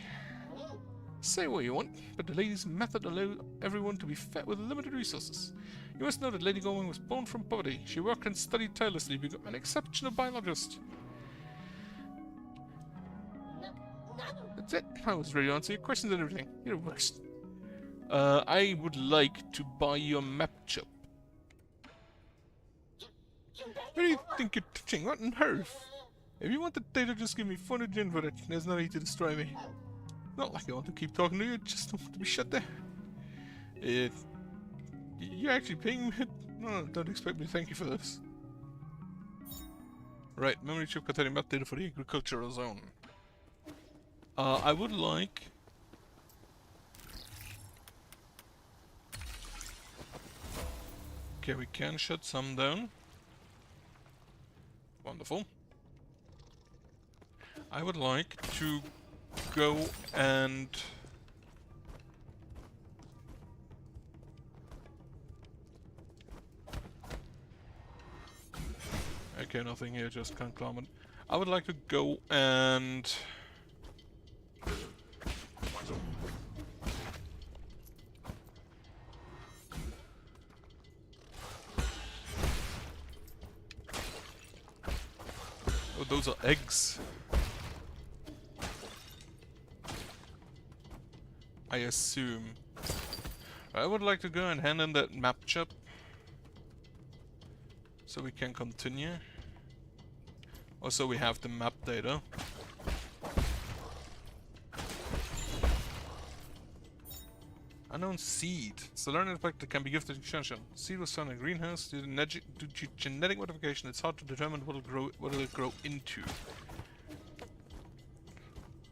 Say what you want, but the lady's method allowed everyone to be fed with limited resources. You must know that Lady Gomang was born from poverty. She worked and studied tirelessly, became an exceptional biologist. That's it. I was ready to answer your questions and everything. You're the worst. I would like to buy your map chip. What do you think you're touching? What on earth? If you want the data, just give me 400 yen for it. There's no need to destroy me. Not like I want to keep talking to you, just don't want to be shut there. You're actually paying me? No, don't expect me to thank you for this. Right, memory chip containing map data for the agricultural zone. I would like... Okay, we can shut some down. Wonderful. I would like to go and... Okay, nothing here, just conglomerate. I would like to go and... Oh, those are eggs. I assume. I would like to go and hand in that map chip so we can continue. Also, we have the map data. Unknown seed. It's a learning effect that can be gifted to Shanshan. Seed was found in a greenhouse. Due to genetic modification, it's hard to determine what it'll grow into.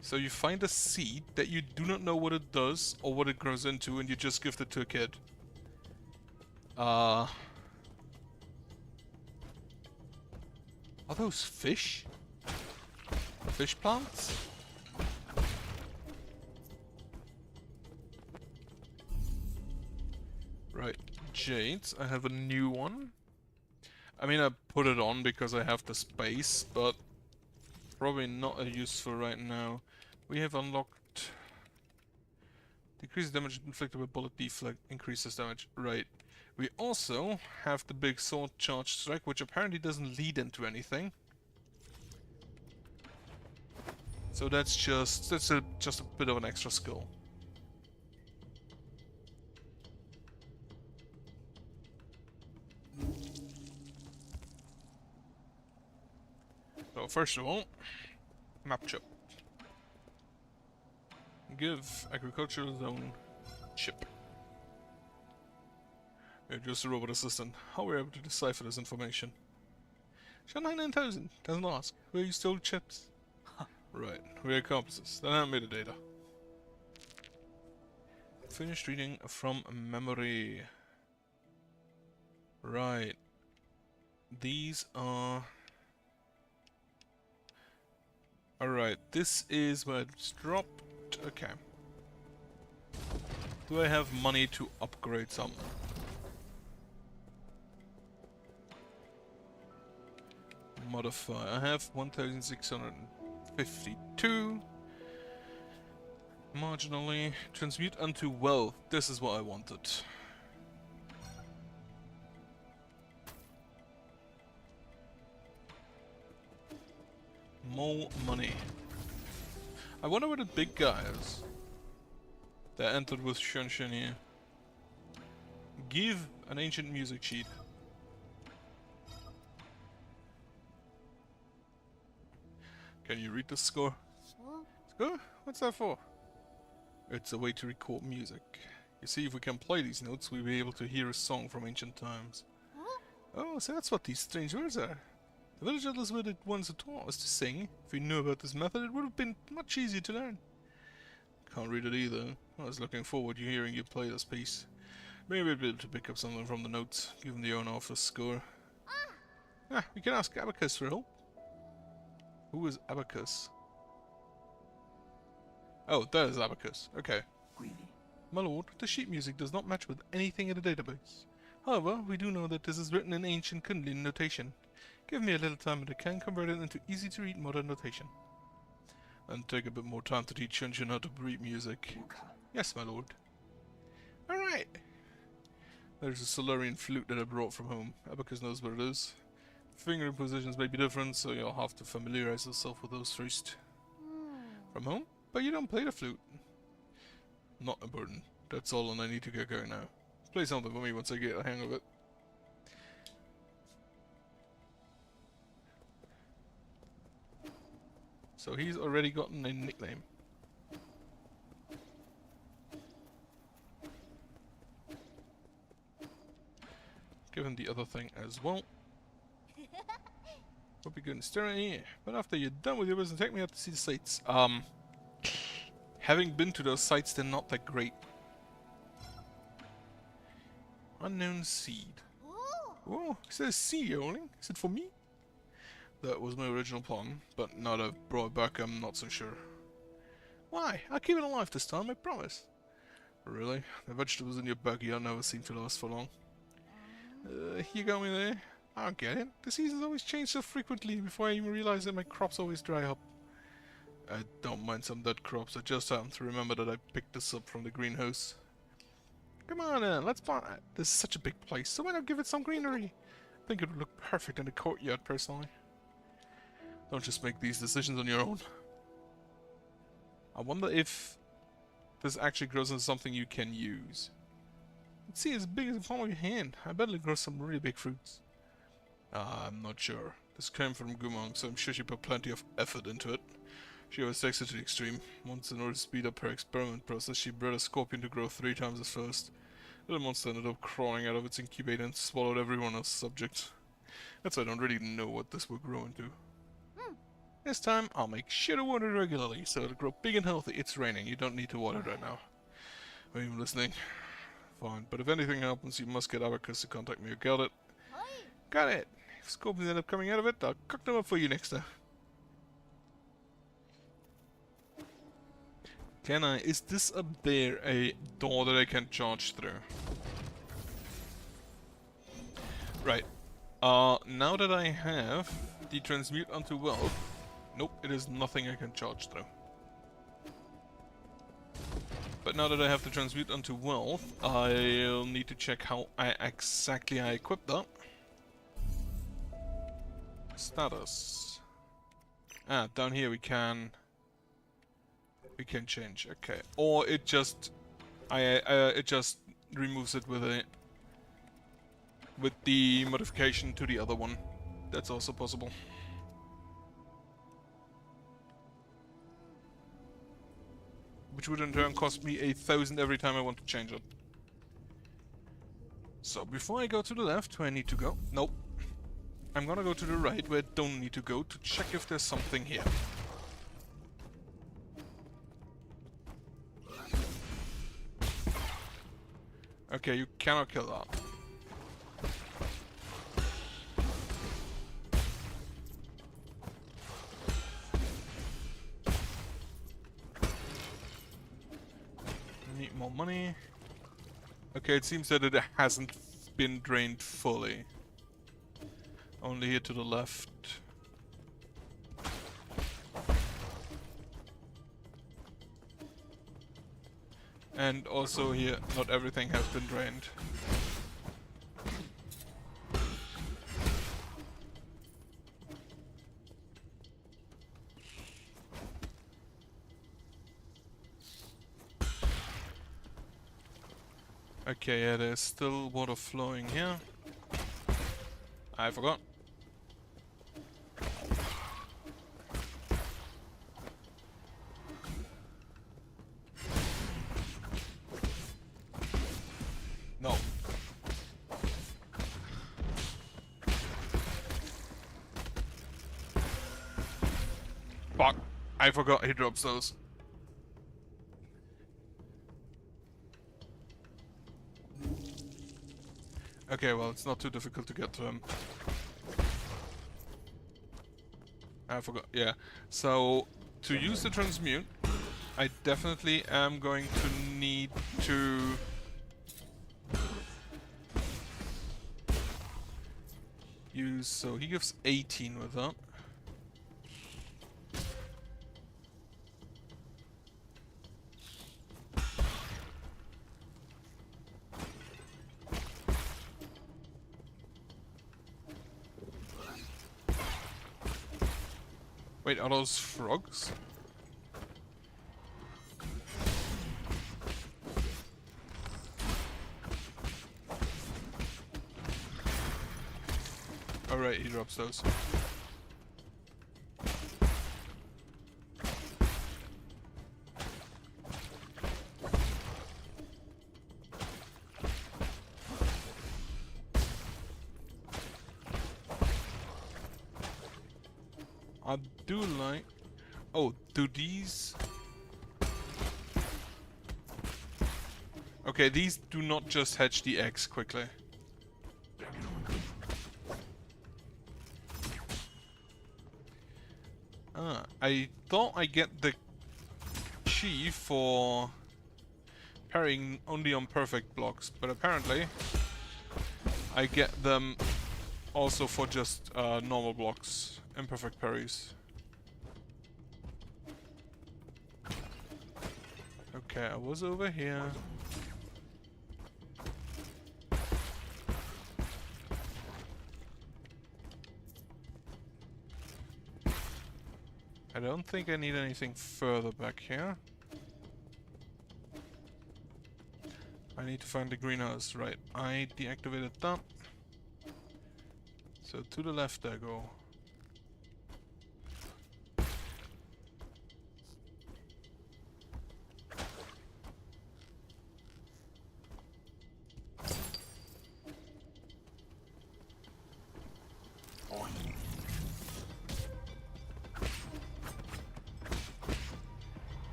So you find a seed that you do not know what it does or what it grows into, and you just gift it to a kid. Are those fish? Fish plants? Right, jades. I have a new one. I mean, I put it on because I have the space, but probably not useful right now. We have unlocked... Decreases damage inflicted by bullet deflect, increases damage. Right. We also have the big sword charge strike, which apparently doesn't lead into anything. So that's just a bit of an extra skill. So first of all, map chip. Give agricultural zone chip. You're just a robot assistant. How were you able to decipher this information? Shanghai 9000 doesn't ask. Where you stole chips? Right, we're accomplices. Then hand me the data. Finished reading from memory. Right. These are... Alright, this is where it's dropped. Okay. Do I have money to upgrade some? Modify. I have 1,652. Marginally. Transmute unto wealth. This is what I wanted. More money. I wonder where the big guy is that entered with Shanshan here. Give an ancient music sheet. Can you read the score? Score? What's that for? It's a way to record music. You see, if we can play these notes, we'll be able to hear a song from ancient times. Oh, so that's what these strange words are. The village elders were the ones who taught us to sing. If we knew about this method, it would have been much easier to learn. Can't read it either. I was looking forward to hearing you play this piece. Maybe we'll be able to pick up something from the notes, given the owner of the score. We can ask Abacus for help. Who is Abacus? Oh, that is Abacus. Okay. My lord, the sheet music does not match with anything in the database. However, we do know that this is written in ancient Kundalini notation. Give me a little time and I can convert it into easy-to-read modern notation. And take a bit more time to teach Shanshan how to read music. Yes, my lord. Alright. There's a Solarian flute that I brought from home. Abacus knows where it is. Fingering positions may be different, so you'll have to familiarize yourself with those first. From home? But you don't play the flute. Not important. That's all, and I need to get going now. Play something for me once I get the hang of it. So he's already gotten a nickname. Give him the other thing as well. Hope you're good and staring here. But after you're done with your business, take me out to see the sights. Having been to those sites, they're not that great. Unknown seed. Oh, it says sea, Yoling. Is it for me? That was my original plan, but now that I've brought it back, I'm not so sure. Why? I'll keep it alive this time, I promise. Really? The vegetables in your backyard never seem to last for long. You got me there. I don't get it. The seasons always change so frequently before I even realize that my crops always dry up. I don't mind some dead crops, I just happen to remember that I picked this up from the greenhouse. Come on then, let's plant it. This is such a big place, so why not give it some greenery? I think it would look perfect in the courtyard, personally. Don't just make these decisions on your own. I wonder if this actually grows into something you can use. Let's see, as big as the palm of your hand. I bet it'll grow some really big fruits. I'm not sure. This came from Gumong, so I'm sure she put plenty of effort into it. She overtakes it to the extreme. Once, in order to speed up her experiment process, she bred a scorpion to grow 3 times as fast. The little monster ended up crawling out of its incubator and swallowed everyone else's subjects. That's why I don't really know what this will grow into. This time, I'll make sure to water it regularly, so it'll grow big and healthy. It's raining, you don't need to water it right now. Are you listening? Fine, but if anything happens, you must get Abacus to contact me. You got it? Got it! If scorpions end up coming out of it, I'll cook them up for you next time. Can I? Is this up there a door that I can charge through? Right. Now that I have the transmute onto wealth, nope, it is nothing I can charge through. But now that I have the transmute onto wealth, I'll need to check how exactly I equip that. Status. Ah, down here we can change. Okay, or it just it just removes it with the modification to the other one. That's also possible. Which would in turn cost me 1,000 every time I want to change it. So before I go to the left, where I need to go, nope. I'm gonna go to the right, where I don't need to go, to check if there's something here. Okay, you cannot kill that. Need more money. Okay, it seems that it hasn't been drained fully. Only here to the left. And also here, not everything has been drained. Okay, yeah, there's still water flowing here. I forgot. No. Fuck. I forgot he drops those. Okay, well, it's not too difficult to get to him. I forgot, yeah. So, to use the transmute, I definitely am going to need to... use... so he gives 18 with that. Wait, are those frogs? Alright, he drops those. I do like... oh, do these... okay, these do not just hatch the eggs quickly. Ah, I thought I get the chi for parrying only on perfect blocks, but apparently I get them also for just normal blocks, imperfect parries. Okay, I was over here. I don't think I need anything further back here. I need to find the greenhouse, right. I deactivated that. So to the left I go.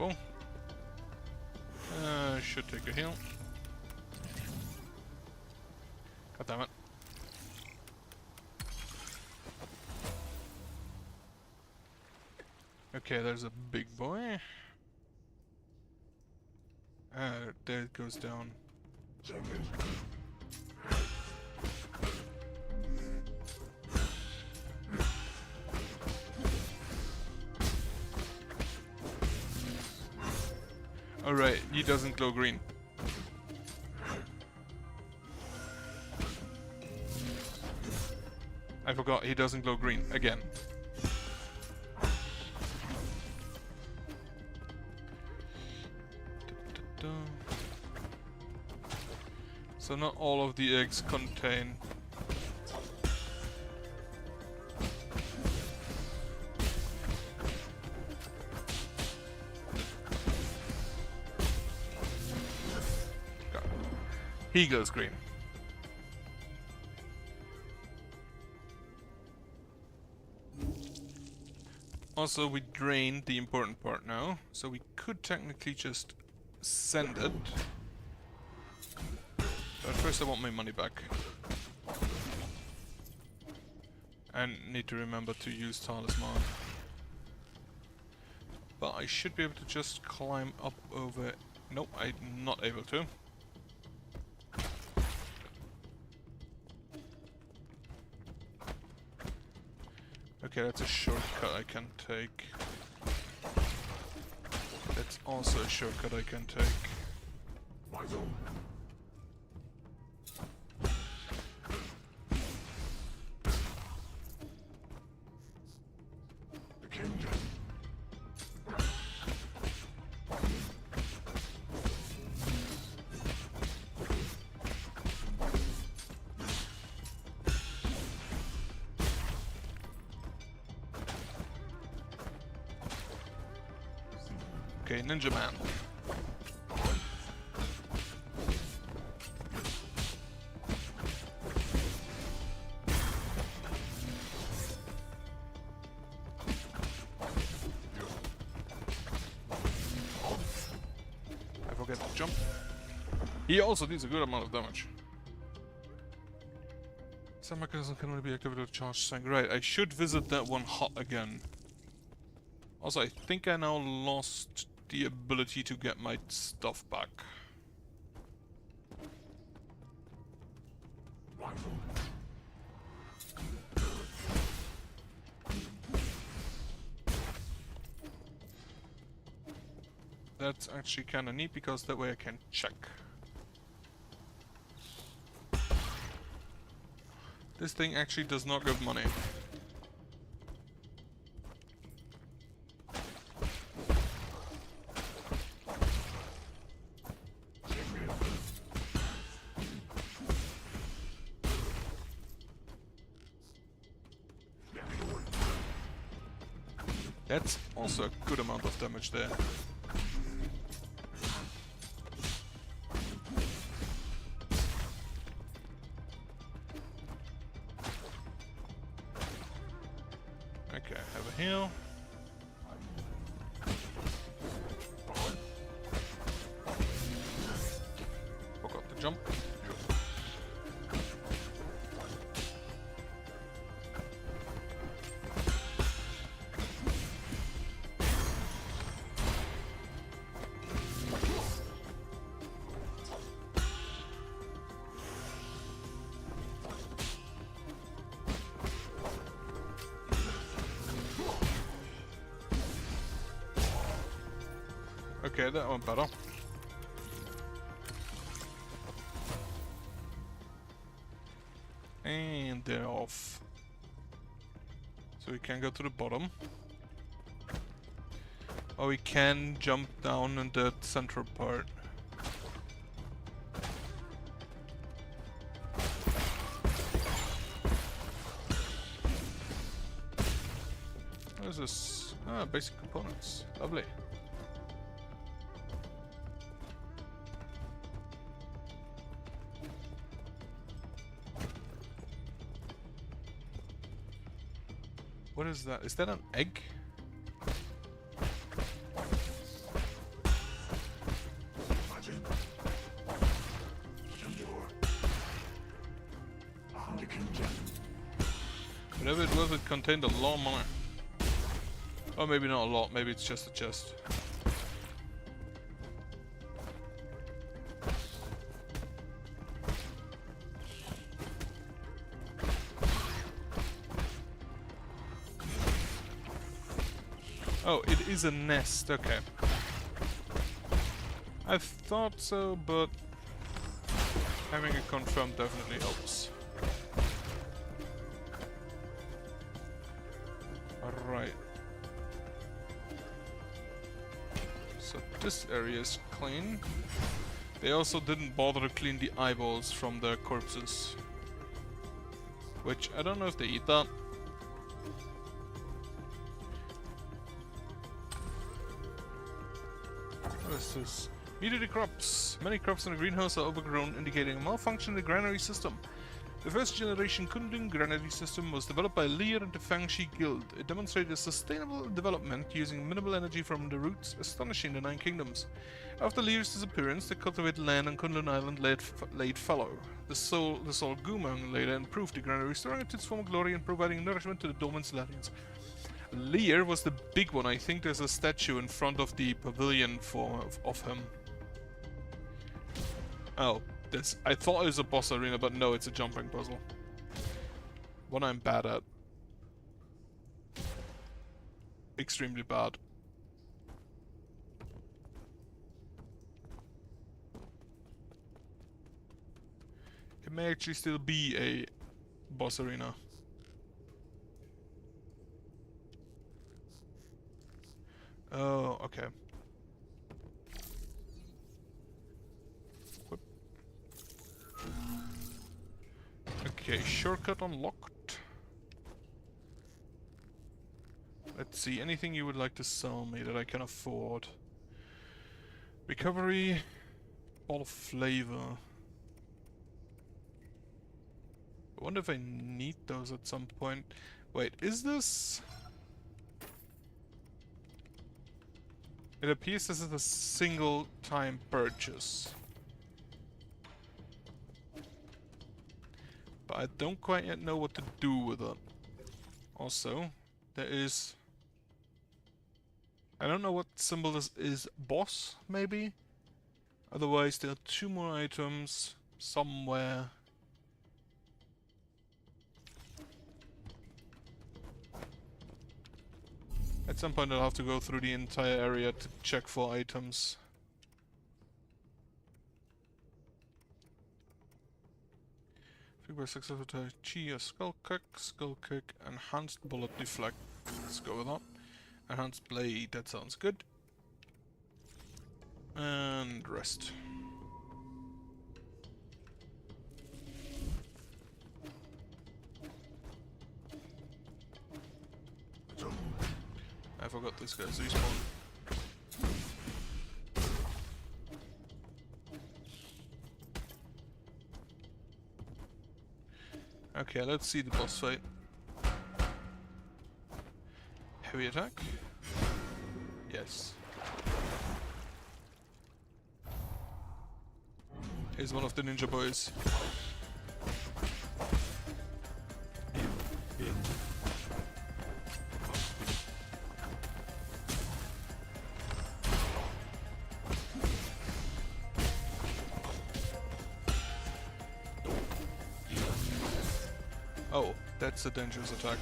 Beautiful. Should take a heal. God damn it. Okay, there's a big boy. There it goes down. Alright, he doesn't glow green. I forgot, he doesn't glow green again. So not all of the eggs contain. He glows green. Also, we drained the important part now, so we could technically just send it. But first I want my money back. And need to remember to use Talisman. But I should be able to just climb up over... Nope, I'm not able to. Okay, that's a shortcut I can take. That's also a shortcut I can take. Okay, Ninja Man. I forget to jump. He also deals a good amount of damage. Some mechanism can only be activated with charged sank. Right, I should visit that one hot again. Also, I think I now lost the ability to get my stuff back. That's actually kinda neat because that way I can check. This thing actually does not give money. That's also a good amount of damage there. Okay, have a heal. Forgot to jump. Okay, that went better. And they're off. So we can go to the bottom. Or we can jump down in the central part. What is this? Ah, basic components. Lovely. What is that? Is that an egg? Whatever it was, it contained a lot of money. Or maybe not a lot, maybe it's just a chest. Oh, it is a nest, okay. I thought so, but having it confirmed definitely helps. Alright. So this area is clean. They also didn't bother to clean the eyeballs from their corpses. Which, I don't know if they eat that. What is this? Meat-eating crops. Many crops in the greenhouse are overgrown, indicating a malfunction in the granary system. The first generation Kundun granary system was developed by Lear and the Fangshi Guild. It demonstrated sustainable development using minimal energy from the roots, astonishing the Nine Kingdoms. After Lear's disappearance, the cultivated land on Kunlun Island laid fallow. The soul Gumang later improved the granary, restoring it to its former glory and providing nourishment to the dormant Solarians. Lear was the big one. I think there's a statue in front of the pavilion of him. Oh, I thought it was a boss arena, but no, it's a jumping puzzle. One I'm bad at. Extremely bad. It may actually still be a boss arena. Oh, okay. Whoop. Okay, shortcut unlocked. Let's see, anything you would like to sell me that I can afford? Recovery, ball of flavor. I wonder if I need those at some point. Wait, is this... It appears this is a single time purchase. But I don't quite yet know what to do with it. Also, there is... I don't know what symbol this is. Boss, maybe? Otherwise, there are 2 more items somewhere. At some point I'll have to go through the entire area to check for items. Figure successful to Chi, skull kick, enhanced bullet deflect. Let's go with that. Enhanced blade, that sounds good. And rest. I forgot this guy's respawn. Okay, let's see the boss fight. Heavy attack? Yes. Here's one of the ninja boys. Oh, that's a dangerous attack.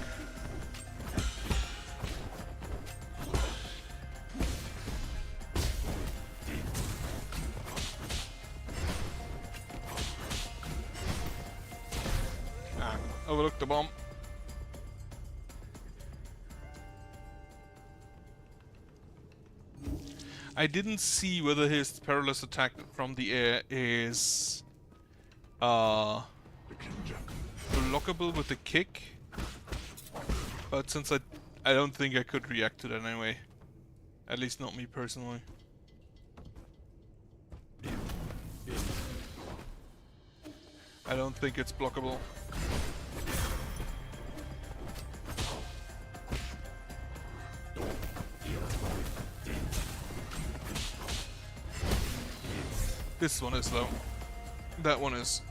Ah, overlooked the bomb. I didn't see whether his perilous attack from the air is blockable with the kick, but since I don't think I could react to that anyway. At least not me personally. I don't think it's blockable. This one is though. That one is.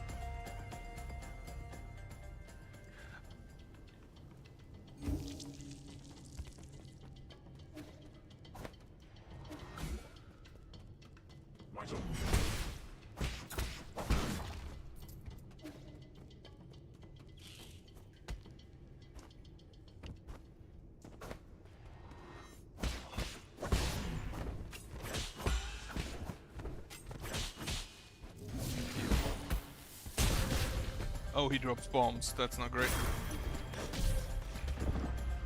Oh, he drops bombs. That's not great.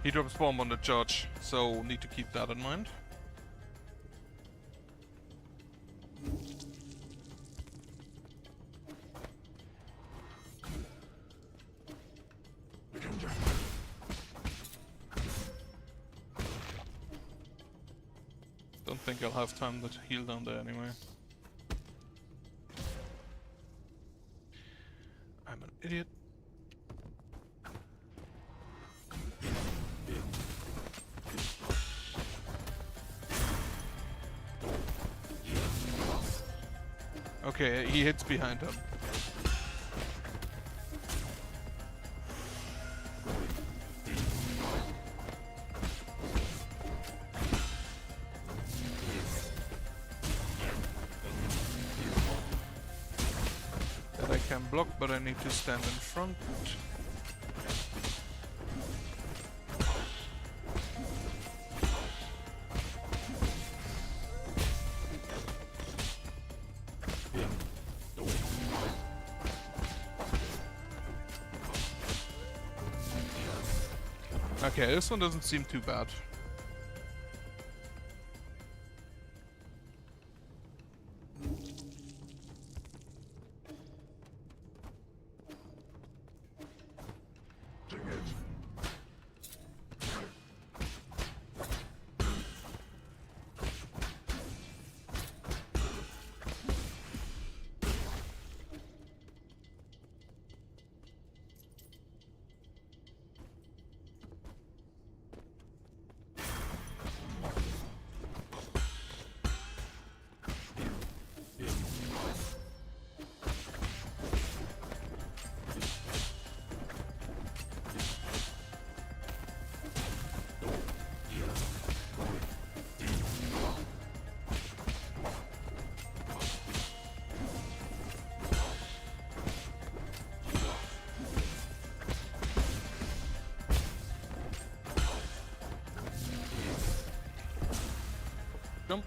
He drops bomb on the charge, so need to keep that in mind. Don't think I'll have time to heal down there anyway. I'm an idiot. Okay, he hits behind him. That I can block, but I need to stand in front. Okay, this one doesn't seem too bad. Jump.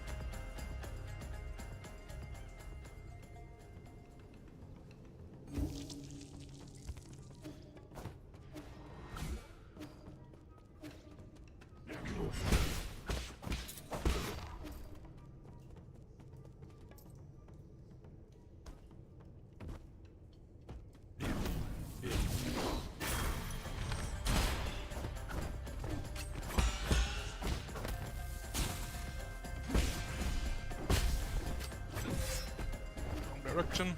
Direction.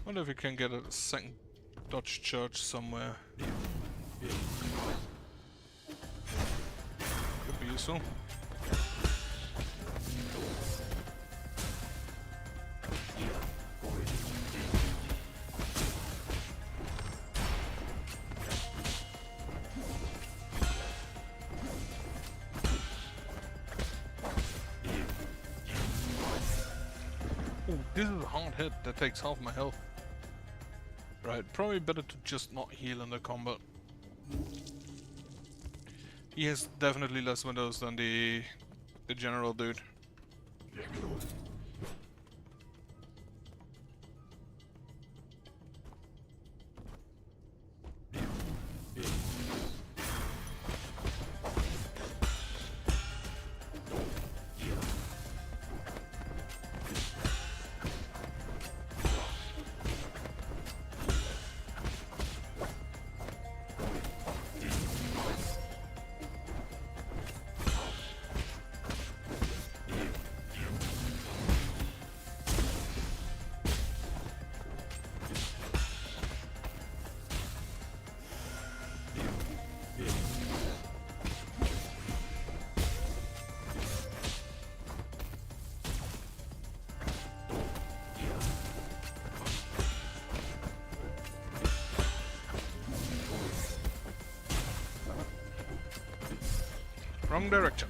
Wonder if we can get a second dodge charge somewhere. Could be useful. Ooh, this is a hard hit that takes half my health. Right, probably better to just not heal in the combat. He has definitely less windows than the general dude. Wrong direction.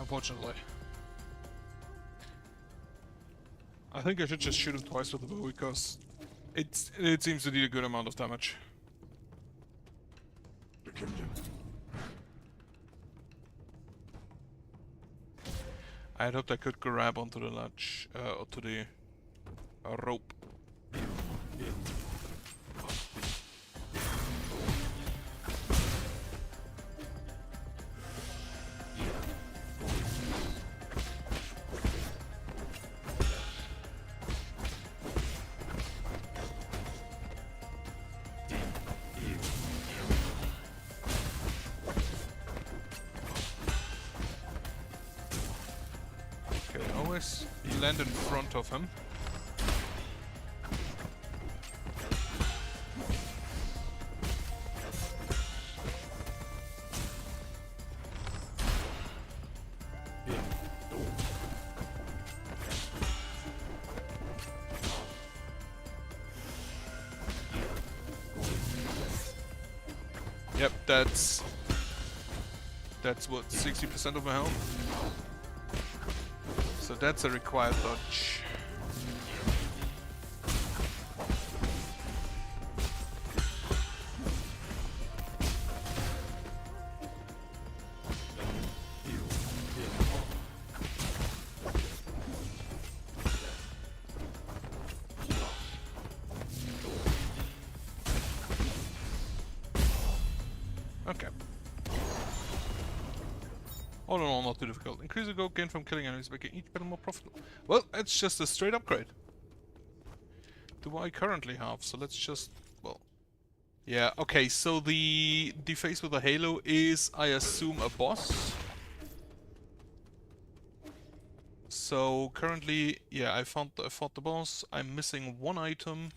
Unfortunately. I think I should just shoot him twice with the bow because it seems to do a good amount of damage. I had hoped I could grab onto the latch, to the rope. Okay, always land in front of him. Yep, that's what, 60% of my health. So that's a required dodge. Okay. All in all, not too difficult. Increase the gold gain from killing enemies, making each battle more profitable. Well, it's just a straight upgrade to what I currently have. So let's just, well, yeah. Okay, so the face with the halo is, I assume, a boss. So currently, yeah, I fought the boss. I'm missing one item.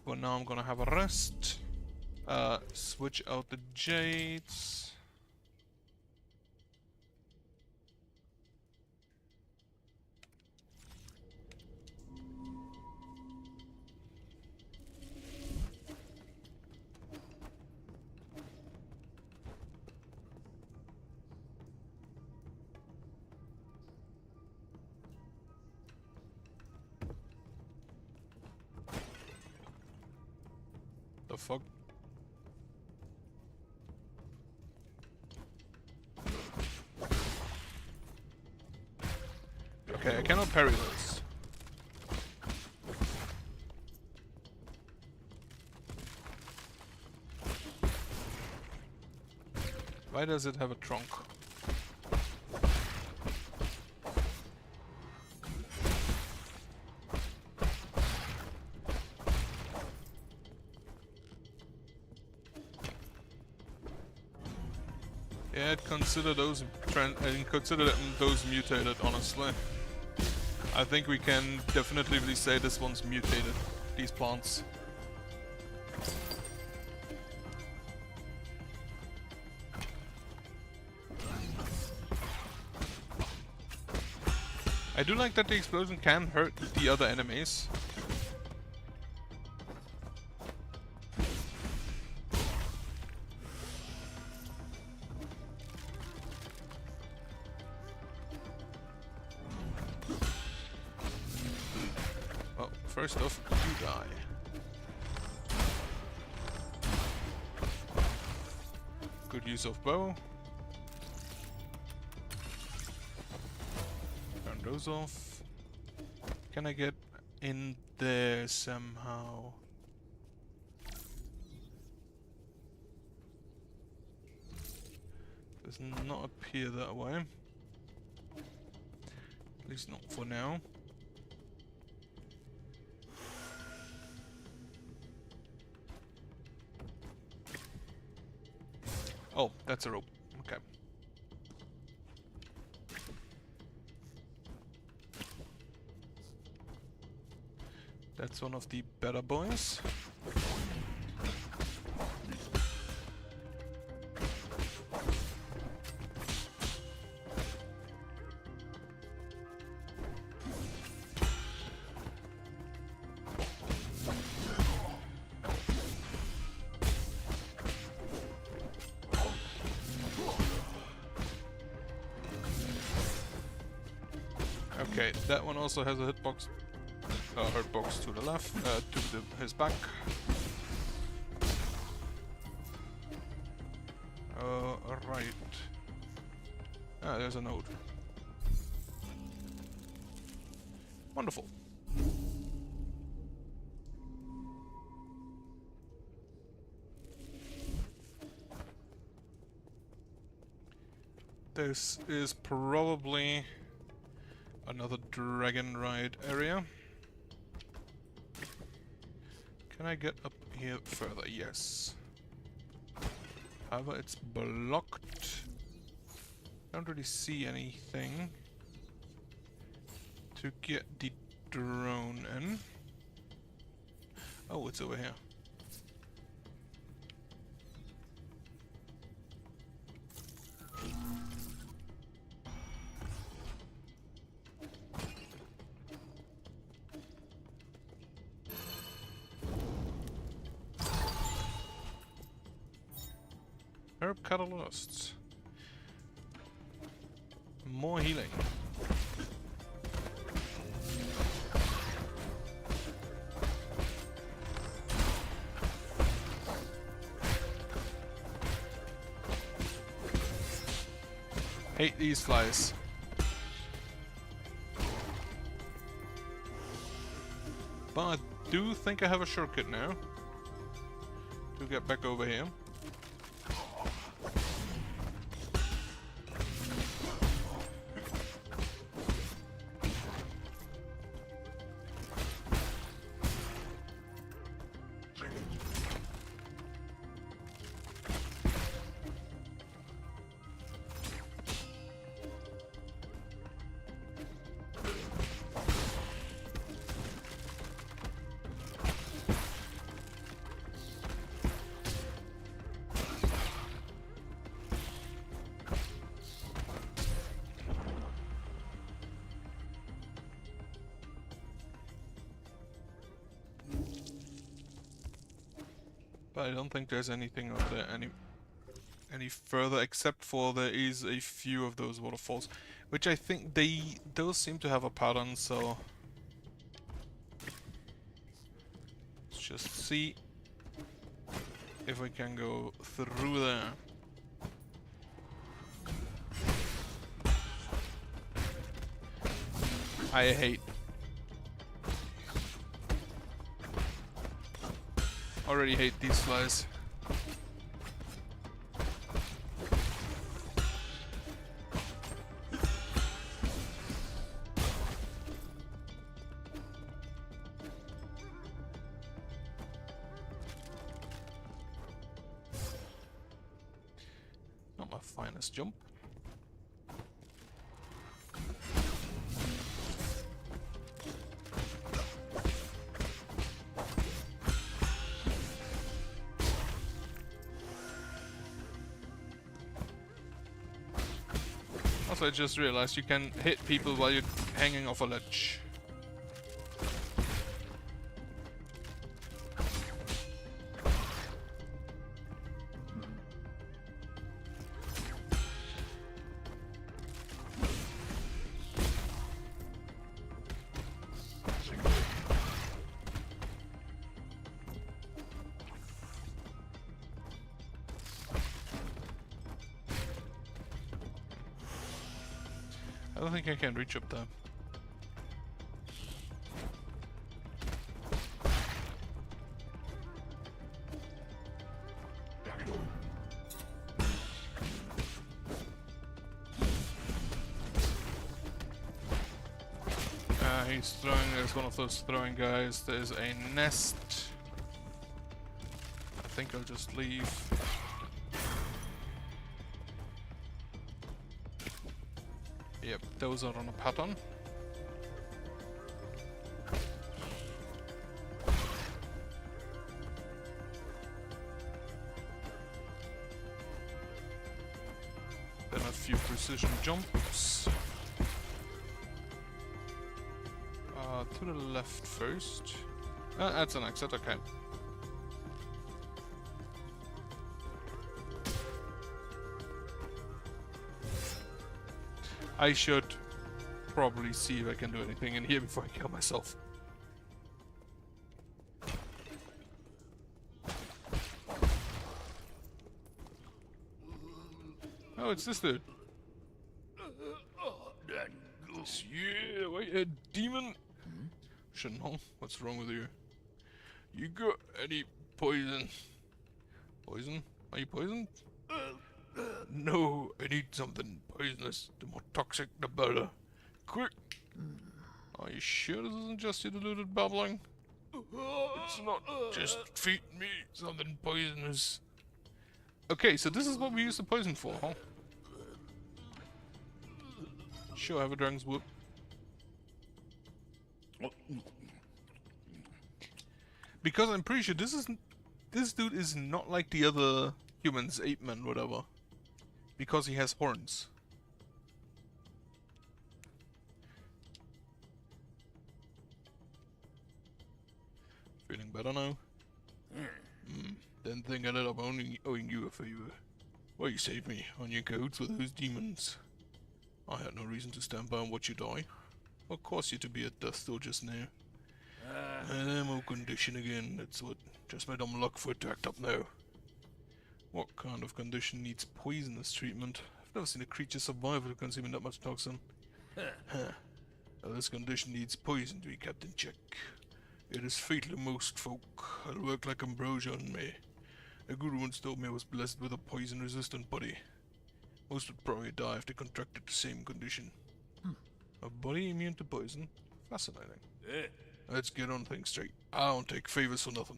But now I'm gonna have a rest. Switch out the jades. The fuck? Okay, I cannot parry those. Why does it have a trunk? Yeah, I'd consider those those mutated, honestly. I think we can definitively say this one's mutated, these plants. I do like that the explosion can hurt the other enemies. Well, first off, you die. Good use of bow. Turn those off. Can I get in there somehow? Does not appear that way. At least not for now. Oh, that's a rope. Okay. That's one of the better boys. Okay, that one also has a hitbox. Hurt box to the left, his back. Right. Ah, there's a node. Wonderful. This is probably another dragon ride area. Can I get up here further? Yes. However, it's blocked. Don't really see anything to get the drone in. Oh, it's over here. Herb catalysts. More healing. Hate these flies. But I do think I have a shortcut now to get back over here. But I don't think there's anything over there any further, except for there is a few of those waterfalls, which I think those seem to have a pattern. So let's just see if we can go through there. I hate. Already hate these flies. Not my finest jump. Also, I just realized you can hit people while you're hanging off a ledge. I don't think I can reach up there. He's throwing, there's one of those throwing guys. There's a nest. I think I'll just leave. Yep, those are on a pattern. Then a few precision jumps. To the left first. That's an exit, okay. I should probably see if I can do anything in here before I kill myself. Oh, it's this dude. Yeah, wait, a demon? Shouldn't know. What's wrong with you? You got any poison? Poison? Are you poisoned? No, I need something poisonous. The more toxic, the better. Quick! Are you sure this isn't just your deluded babbling? It's not just feed me something poisonous. Okay, so this is what we use the poison for, huh? Sure, have a dragon's whoop. Because I'm pretty sure this dude is not like the other humans, ape men, whatever. Because he has horns. Feeling better now? Didn't think I ended up owing you a favor. Well, you saved me on your coats with those demons. I had no reason to stand by and watch you die. What caused you to be at death door just now? I'm on condition again, that's what. Just my dumb luck for it to act up now. What kind of condition needs poisonous treatment? I've never seen a creature survive without consuming that much toxin. Well, this condition needs poison to be kept in check. It is fatal to most folk. It'll work like ambrosia on me. A guru once told me I was blessed with a poison-resistant body. Most would probably die if they contracted the same condition. A body immune to poison? Fascinating. Let's get on things straight. I don't take favors for nothing.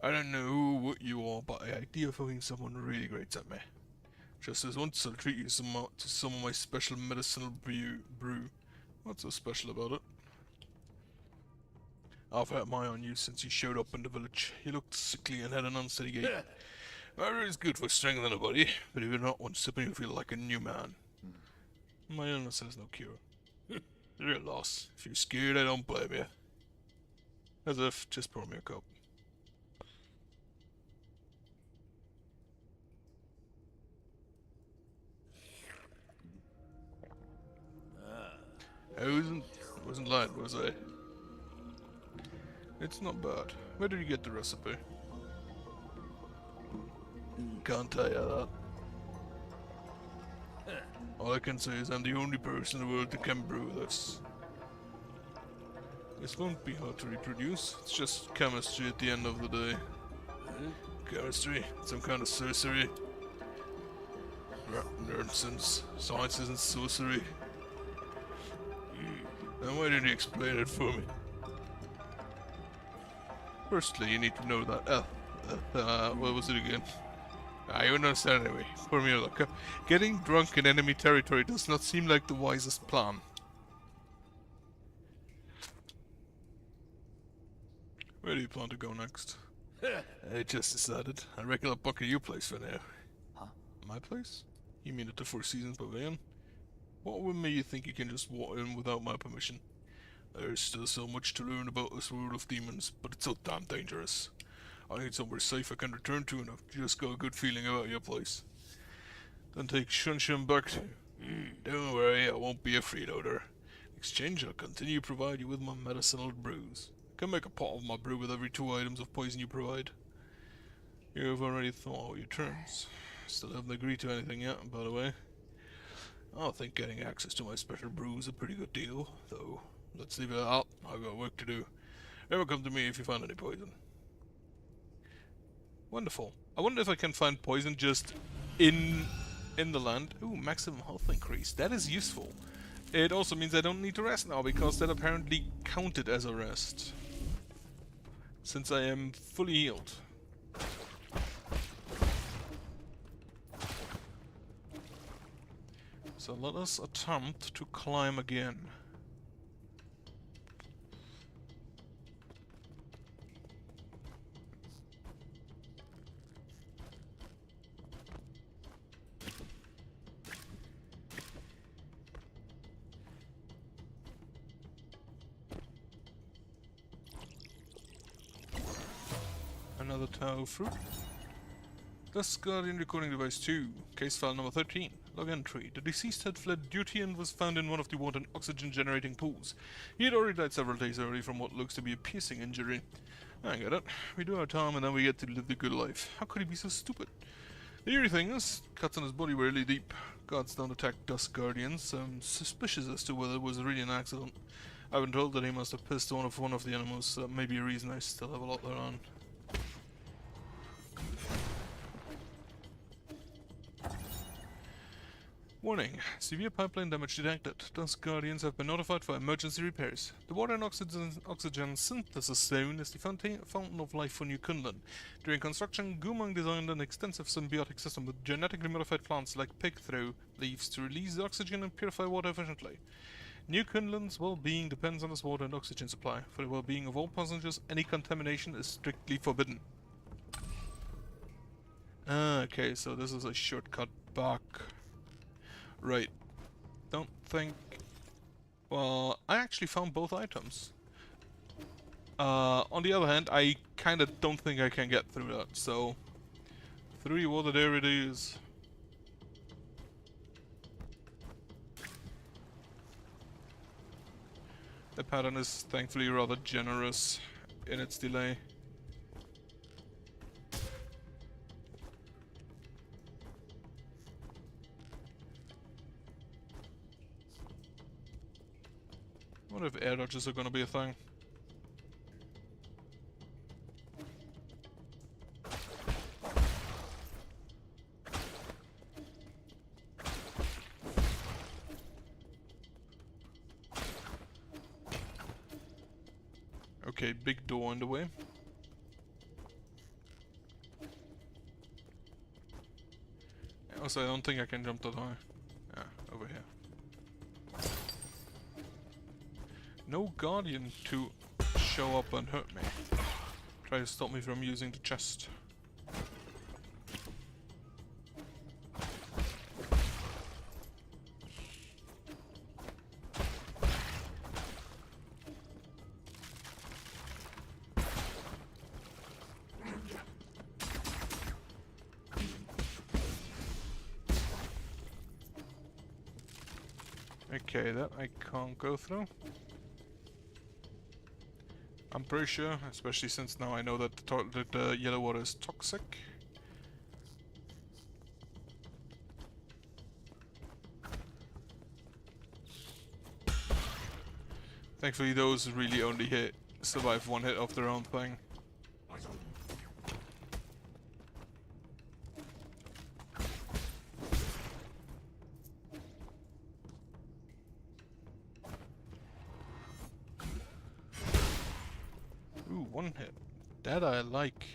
I don't know what you are, but the idea of having someone really grates at me. Just as once, I'll treat you to some of my special medicinal brew. What's so special about it? I've had my eye on you since you showed up in the village. You looked sickly and had an unsteady gait. Matter is good for strengthening a body, but if you're not one sipping, you feel like a new man. My illness has no cure. You're a loss. If you're scared, I don't blame you. As if, just pour me a cup. I wasn't lying, was I? It's not bad. Where did you get the recipe? Can't tell you that. All I can say is I'm the only person in the world that can brew this. This won't be hard to reproduce. It's just chemistry at the end of the day. Chemistry? Some kind of sorcery? Nonsense. Science isn't sorcery. And why didn't you explain it for me? Firstly, you need to know that. What was it again? You understand anyway. Pour me a look. Getting drunk in enemy territory does not seem like the wisest plan. Where do you plan to go next? I just decided. I reckon I'll bunker your place for now. Huh? My place? You mean at the Four Seasons Pavilion? What would make you think you can just walk in without my permission? There's still so much to learn about this world of demons, but it's so damn dangerous. I need somewhere safe I can return to, and I've just got a good feeling about your place. Then take Shunshin back to... Don't worry, I won't be afraid of her. In exchange, I'll continue to provide you with my medicinal brews. I can make a pot of my brew with every 2 items of poison you provide. You've already thought out your terms. Still haven't agreed to anything yet, by the way. I think getting access to my special brew is a pretty good deal, though. Let's leave it out. I've got work to do. Ever come to me if you find any poison. Wonderful. I wonder if I can find poison just in the land. Ooh, maximum health increase. That is useful. It also means I don't need to rest now, because that apparently counted as a rest. Since I am fully healed. So let us attempt to climb again. Another Tau fruit. This Guardian recording device 2, case file number 13. Log entry. The deceased had fled duty and was found in one of the Warden oxygen-generating pools. He had already died several days early from what looks to be a piercing injury. I get it. We do our time and then we get to live the good life. How could he be so stupid? The eerie thing is, cuts on his body were really deep. Guards don't attack Dusk Guardians. I'm suspicious as to whether it was really an accident. I've been told that he must have pissed one of the animals, so that may be a reason I still have a lot there on. Warning. Severe pipeline damage detected. Dusk Guardians have been notified for emergency repairs. The water and oxygen synthesis zone is the fountain of life for New Kunlun. During construction, Gumang designed an extensive symbiotic system with genetically modified plants like pigthrow leaves to release the oxygen and purify water efficiently. New Kunlun's well-being depends on this water and oxygen supply. For the well-being of all passengers, any contamination is strictly forbidden. Okay, so this is a shortcut back. Right. Don't think... Well, I actually found both items. On the other hand, I kinda don't think I can get through that, so... Through the water, there it is. The pattern is thankfully rather generous in its delay. What if air dodges are gonna be a thing? Okay, big door in the way. Also, I don't think I can jump that high. Yeah, over here. No guardian to show up and hurt me. Try to stop me from using the chest. Okay, that I can't go through. I'm pretty sure, especially since now I know that the yellow water is toxic. Thankfully those really only survive one hit of their own thing. Ooh, one hit. That I like.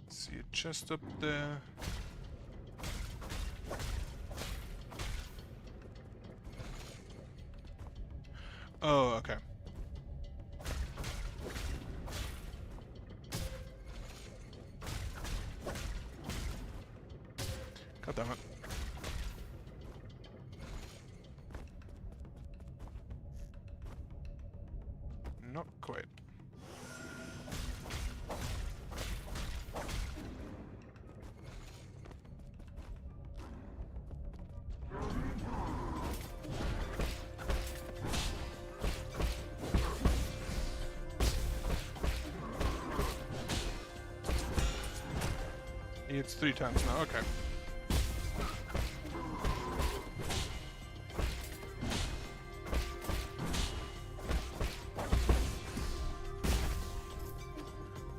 See a chest up there. Oh, okay. God damn it. Not quite. It's 3 times now, okay.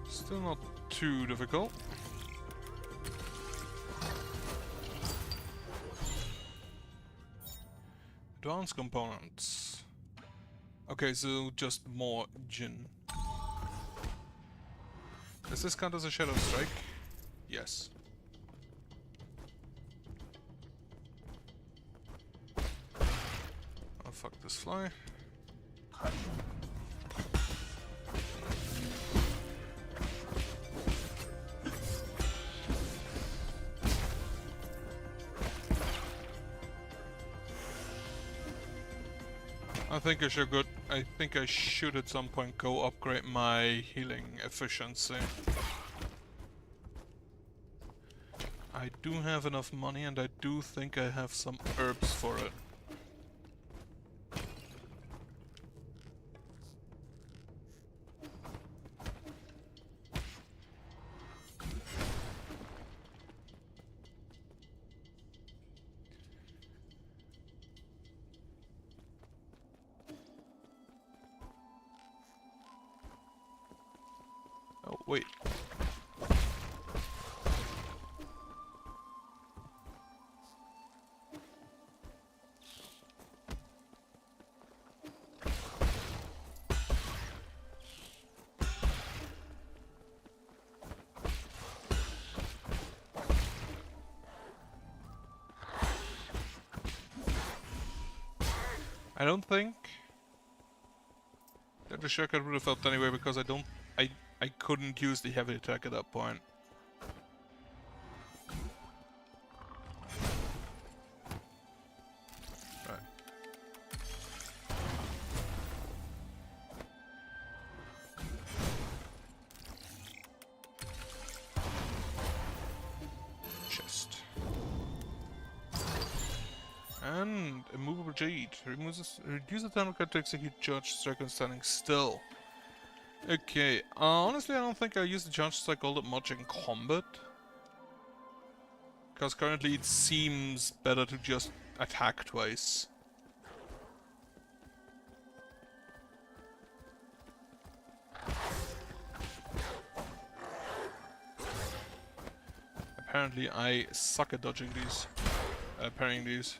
Still not too difficult. Advanced components. Okay, so just more gin. Does this count as a Shadow Strike? Yes. Oh fuck this fly. I think I should at some point go upgrade my healing efficiency. I do have enough money, and I do think I have some herbs for it. Oh, wait. I don't think that the shortcut would have helped anyway, because I couldn't use the heavy attack at that point. Right. Chest. And immovable jade. Reduce the time required to execute charge strike when standing still. Okay, honestly I don't think I use the charge strike all that much in combat. Because currently it seems better to just attack twice. Apparently I suck at dodging these. Parrying these.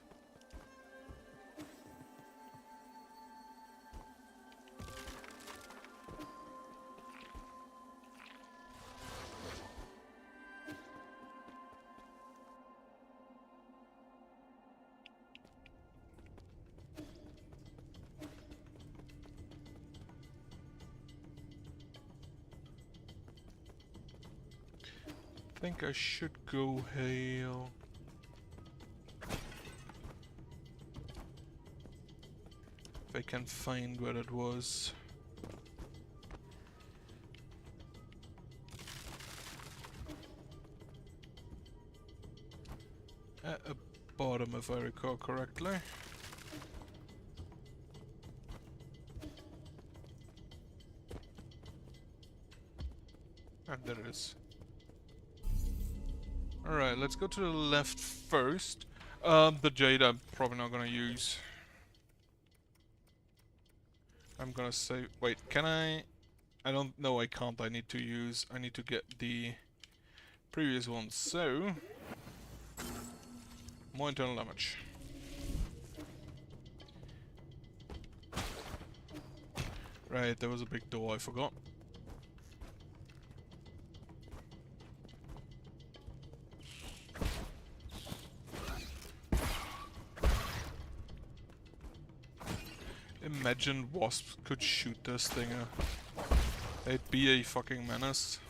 I think I should go hail. If I can find where it was. At the bottom, if I recall correctly. And there it is. Alright, let's go to the left first. The jade I'm probably not gonna use. I'm gonna say... Wait, can I... I don't know, I can't. I need to get the previous one, so... More internal damage. Right, there was a big door, I forgot. Imagine wasps could shoot this thing. They'd be a fucking menace.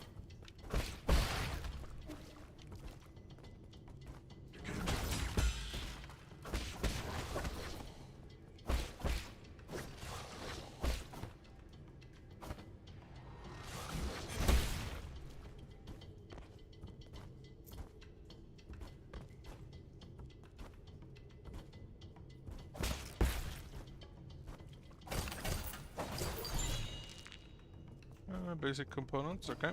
Basic components, okay.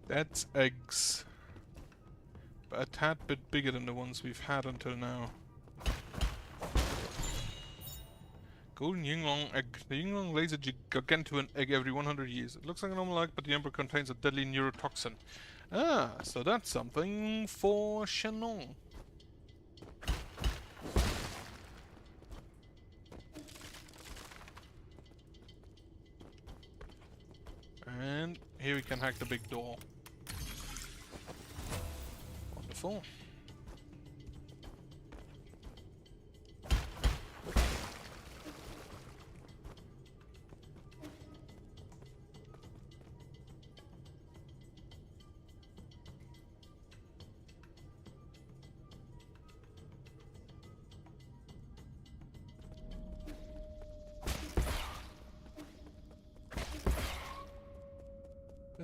That's eggs. But a tad bit bigger than the ones we've had until now. Golden Yinglong egg. The Yinglong lays a gargantuan egg every 100 years. It looks like a normal egg, but the embryo contains a deadly neurotoxin. Ah, so that's something for Shannon. And here we can hack the big door. Wonderful.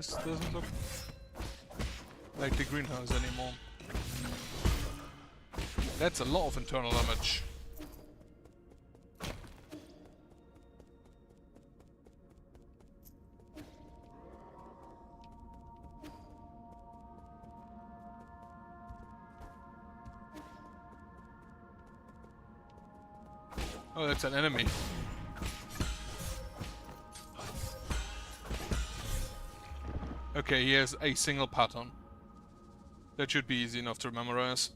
This doesn't look like the greenhouse anymore. That's a lot of internal damage. Oh, that's an enemy. Okay, he has a single pattern. That should be easy enough to memorize.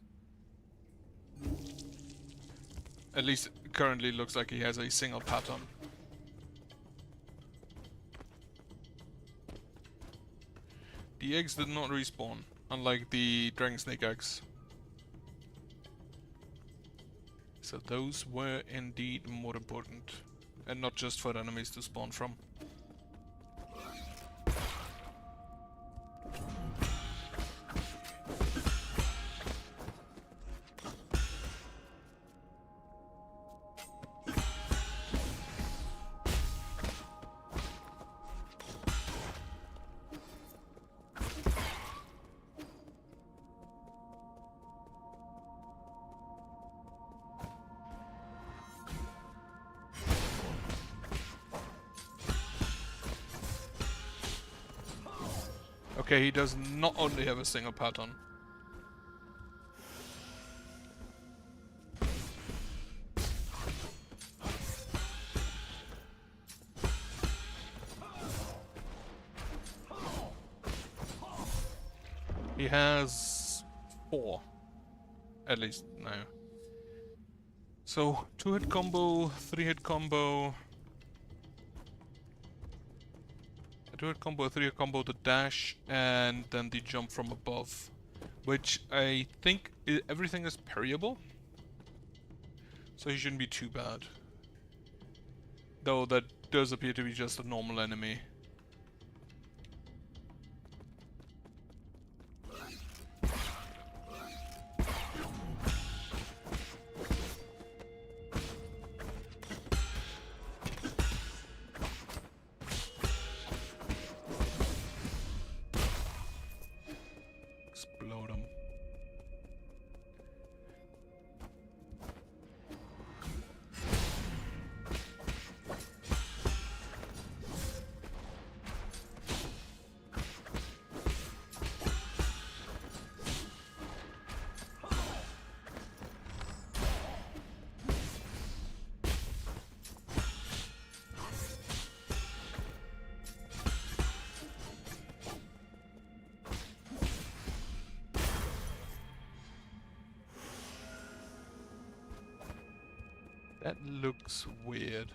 At least currently looks like he has a single pattern. The eggs did not respawn, unlike the dragon snake eggs. So those were indeed more important, and not just for the enemies to spawn from. Okay, he does not only have a single pattern. He has 4. At least, no. So, 2-hit combo, 3-hit combo... A 2-hit combo, a 3-hit combo, the dash, and then the jump from above. Which I think everything is parryable. So he shouldn't be too bad. Though that does appear to be just a normal enemy. Explode him. That looks weird.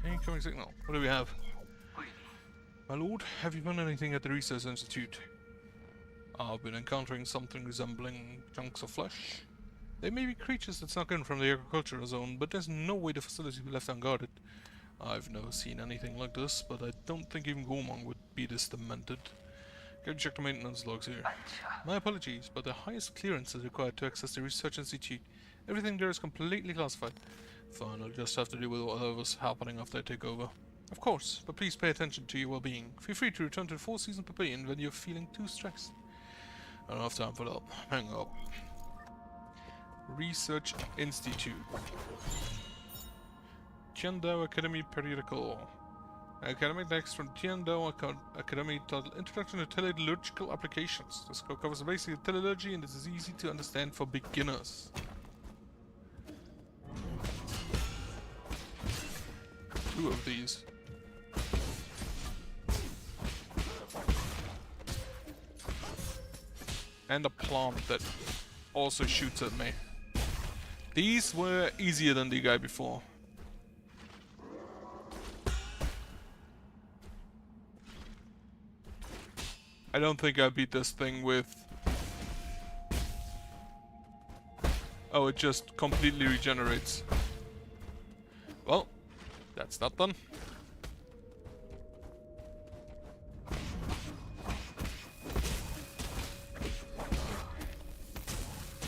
Incoming signal. What do we have? My lord, have you found anything at the Research Institute? I've been encountering something resembling chunks of flesh. They may be creatures that snuck in from the agricultural zone, but there's no way the facility will be left unguarded. I've never seen anything like this, but I don't think even Gormong would be this demented. Go check the maintenance logs here. My apologies, but the highest clearance is required to access the Research Institute. Everything there is completely classified. Fine, I'll just have to deal with whatever's happening after I take over. Of course, but please pay attention to your well-being. Feel free to return to the Four Seasons Pavilion when you're feeling too stressed. I don't have time for that. Hang up. Research Institute. Tiandao Academy Periodical. Academic text from Tiandao Academy titled Introduction to Teleological Applications. This covers the basics of teleology and this is easy to understand for beginners. Two of these. And a plant that also shoots at me. These were easier than the guy before. I don't think I beat this thing with... Oh, it just completely regenerates. Well, that's that done.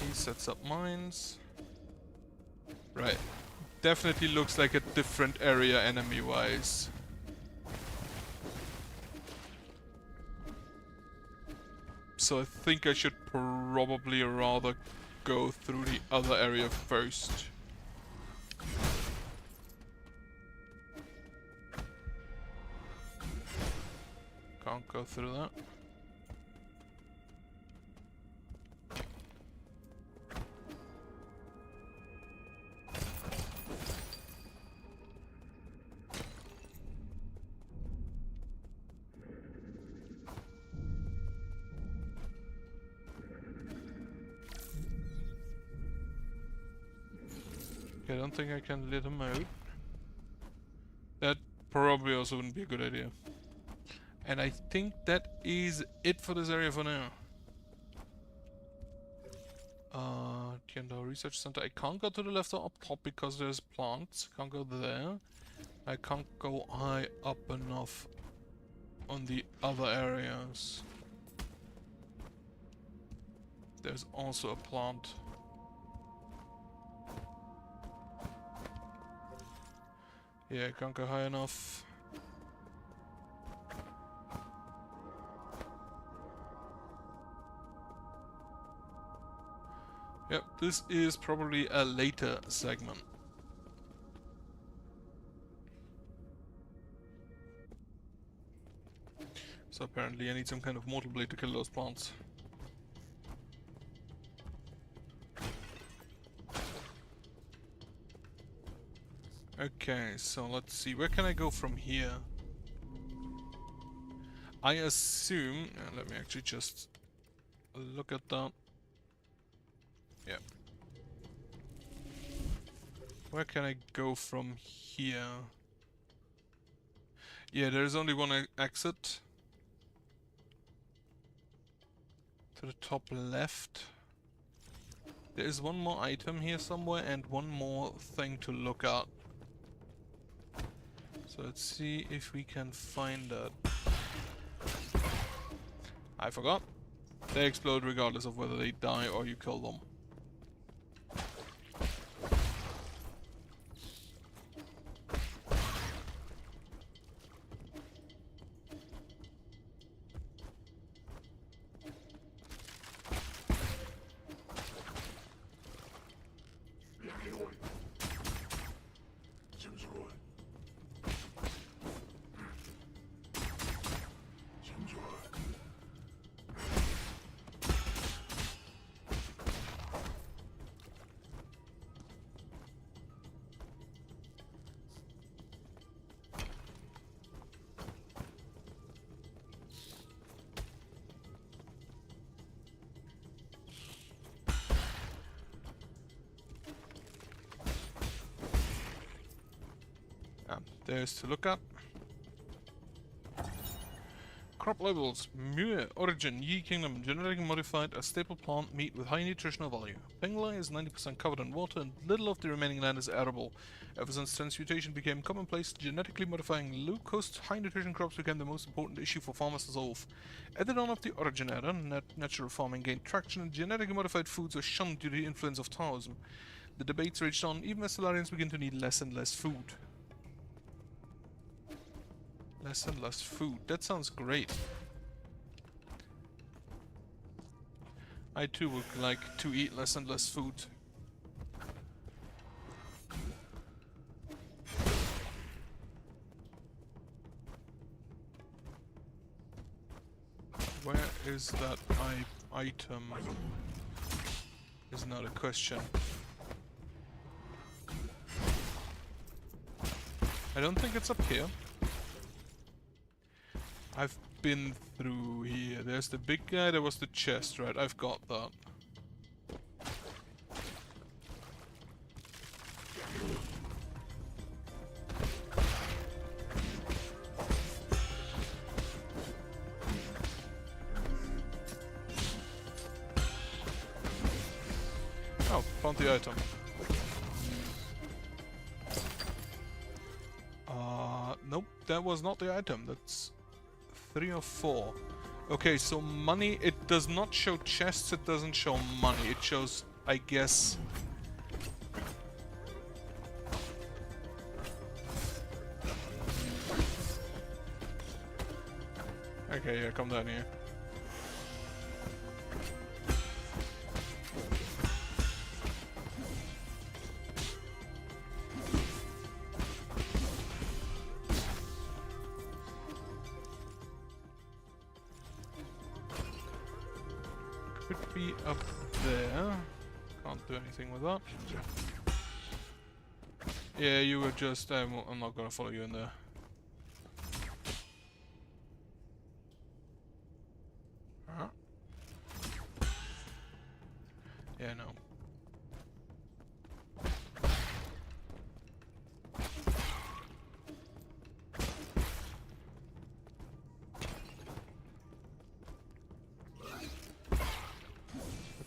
He sets up mines. Right. definitely looks like a different area enemy-wise. So I think I should probably rather go through the other area first. Can't go through that. I don't think I can let him out. That probably also wouldn't be a good idea. And I think that is it for this area for now. Tiandao Research Center. I can't go to the left or up top because there's plants. Can't go there. I can't go high up enough on the other areas. There's also a plant. Yeah, I can't go high enough. Yep, this is probably a later segment. So apparently I need some kind of mortal blade to kill those plants. Okay, so let's see, where can I go from here? I assume, let me actually just look at that. Yeah. Where can I go from here? Yeah, there's only one exit. To the top left. There is one more item here somewhere and one more thing to look at. So let's see if we can find that. I forgot. They explode regardless of whether they die or you kill them. There's to look at. Crop labels. Muir, origin, Yi Kingdom, genetically modified, a staple plant meat with high nutritional value. Penglai is 90% covered in water and little of the remaining land is arable. Ever since transmutation became commonplace, genetically modifying low-cost, high-nutrition crops became the most important issue for farmers to solve. At the dawn of the Origin era, natural farming gained traction and genetically modified foods were shunned due to the influence of Taoism. The debates raged on even as Solarians began to need less and less food. Less and less food. That sounds great. I too would like to eat less and less food. Where is that item? Is not a question. I don't think it's up here. I've been through here. There's the big guy, there was the chest, right? I've got that. Oh, found the item. Nope, that was not the item. That's 3 or 4. Okay, so money, it does not show chests, it doesn't show money. It shows, I guess... Okay, yeah, come down here. Could be up there. Can't do anything with that. Yeah, you were just... I'm not gonna follow you in there. Huh? Yeah, no.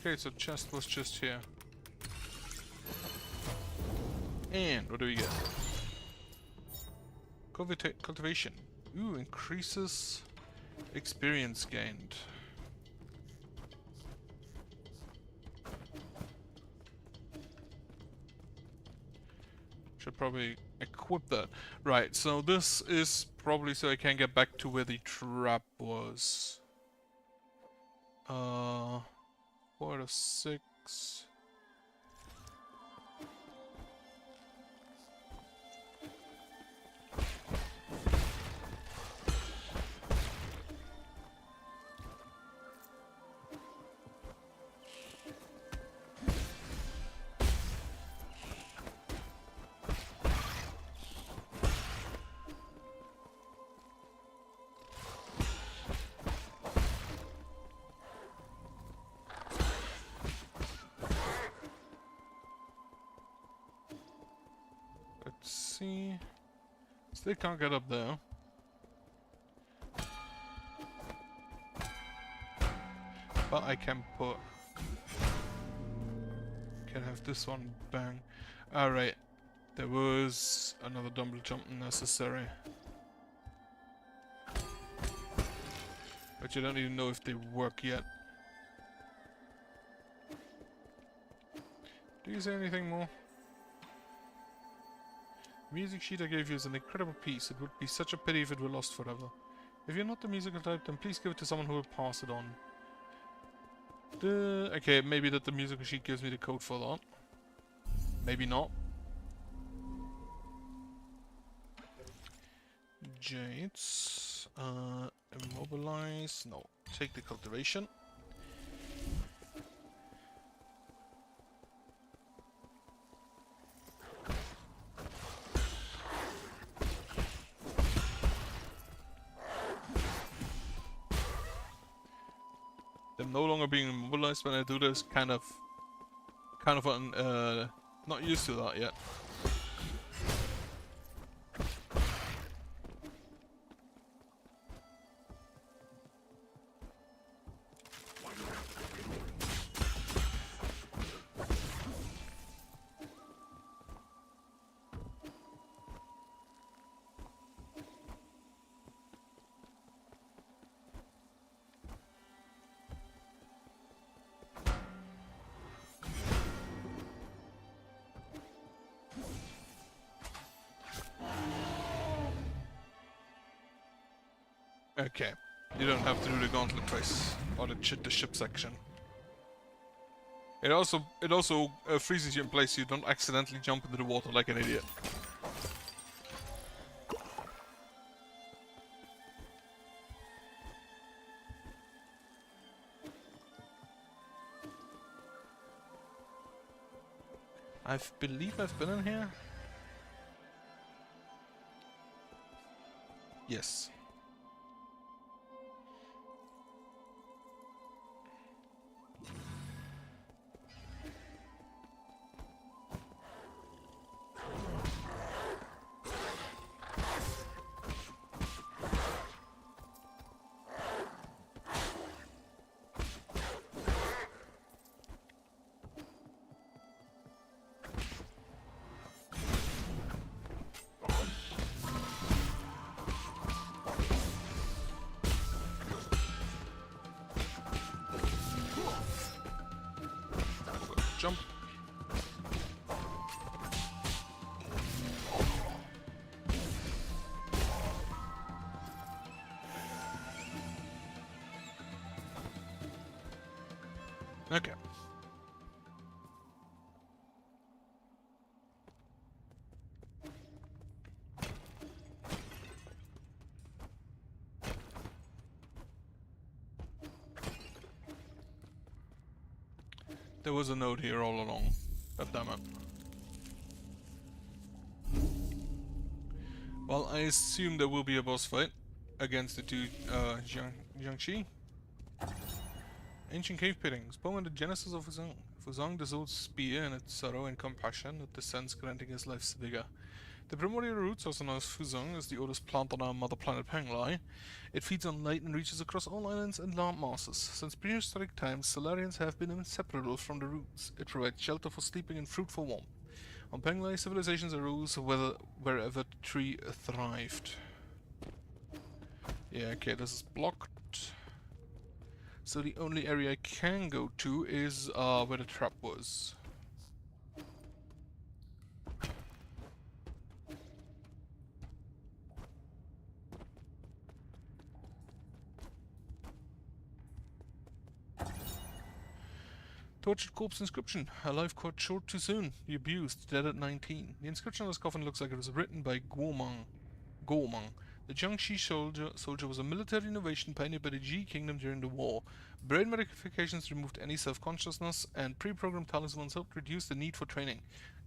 Okay, so chest was just here. And what do we get? Cultivation. Ooh, increases experience gained. Should probably equip that. Right, so this is probably so I can get back to where the trap was. 4 out of 6. Let's see. Still can't get up there. But I can put... Can have this one bang. Alright. There was another double jump necessary. But you don't even know if they work yet. Do you say anything more? The music sheet I gave you is an incredible piece. It would be such a pity if it were lost forever. If you're not the musical type, then please give it to someone who will pass it on. Okay, maybe that the musical sheet gives me the code for that. Maybe not. Jades. Immobilize. No. Take the cultivation. Them no longer being immobilized when I do this, kind of not used to that yet. Okay, you don't have to do the gauntlet twice, or the ship section. It also freezes you in place so you don't accidentally jump into the water like an idiot. I believe I've been in here. Yes. Jump. Okay. There was a note here all along. God damn it. Well, I assume there will be a boss fight against the two Jiangxi. Ancient cave pittings, poem the genesis of Fuzong. Fuzong dissolves spear in its sorrow and compassion, it descends granting his life's vigor. The primordial roots, also known as Fuzong, is the oldest plant on our mother planet Penglai. It feeds on light and reaches across all islands and land masses. Since prehistoric times, Solarians have been inseparable from the roots. It provides shelter for sleeping and fruit for warmth. On Penglai, civilizations arose wherever the tree thrived. Yeah, okay, this is blocked. So the only area I can go to is where the trap was. Tortured corpse inscription. A life cut short too soon. The abused, dead at 19. The inscription on his coffin looks like it was written by Guomang. The Jiangxi soldier was a military innovation pioneered by the Ji Kingdom during the war. Brain modifications removed any self-consciousness, and pre-programmed talismans helped reduce the need for training.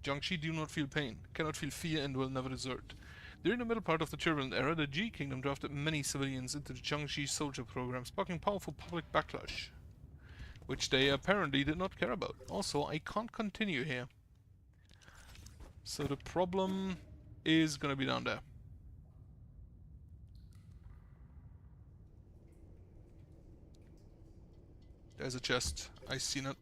Jiangxi do not feel pain, cannot feel fear, and will never desert. During the middle part of the turbulent era, the Ji Kingdom drafted many civilians into the Jiangxi soldier program, sparking powerful public backlash, which they apparently did not care about. Also, I can't continue here. So the problem is gonna be down there. There's a chest. I seen it.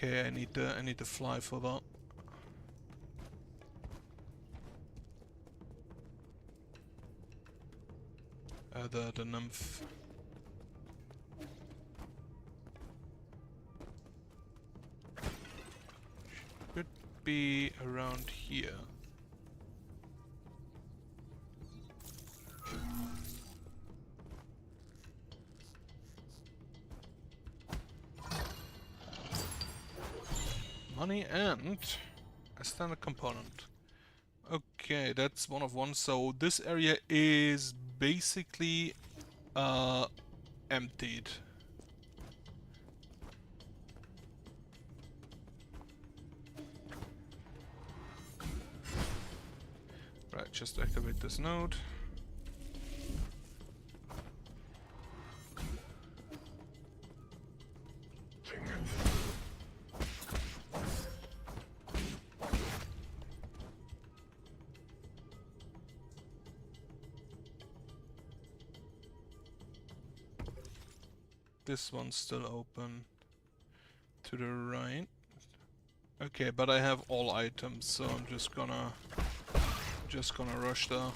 Okay, I need to fly for that. The nymph. Should be around here. Money and a standard component. Okay, that's one of one. So this area is basically emptied. Right, just activate this node. This one's still open to the right. Okay, but I have all items, so I'm just gonna rush there.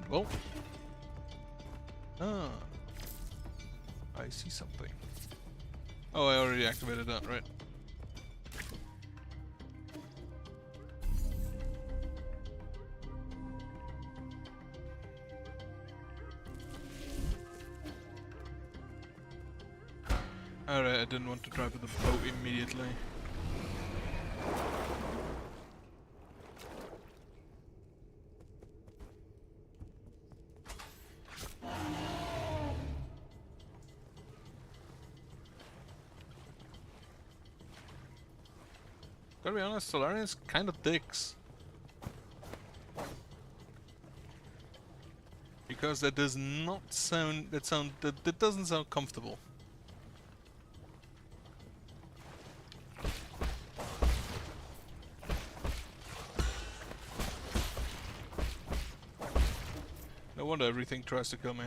Well, I see something. Oh, I already activated that, right? Alright, I didn't want to drive with the boat immediately. Gotta be honest, Solarians kind of dicks. because that does not sound. That doesn't sound comfortable. No wonder everything tries to kill me.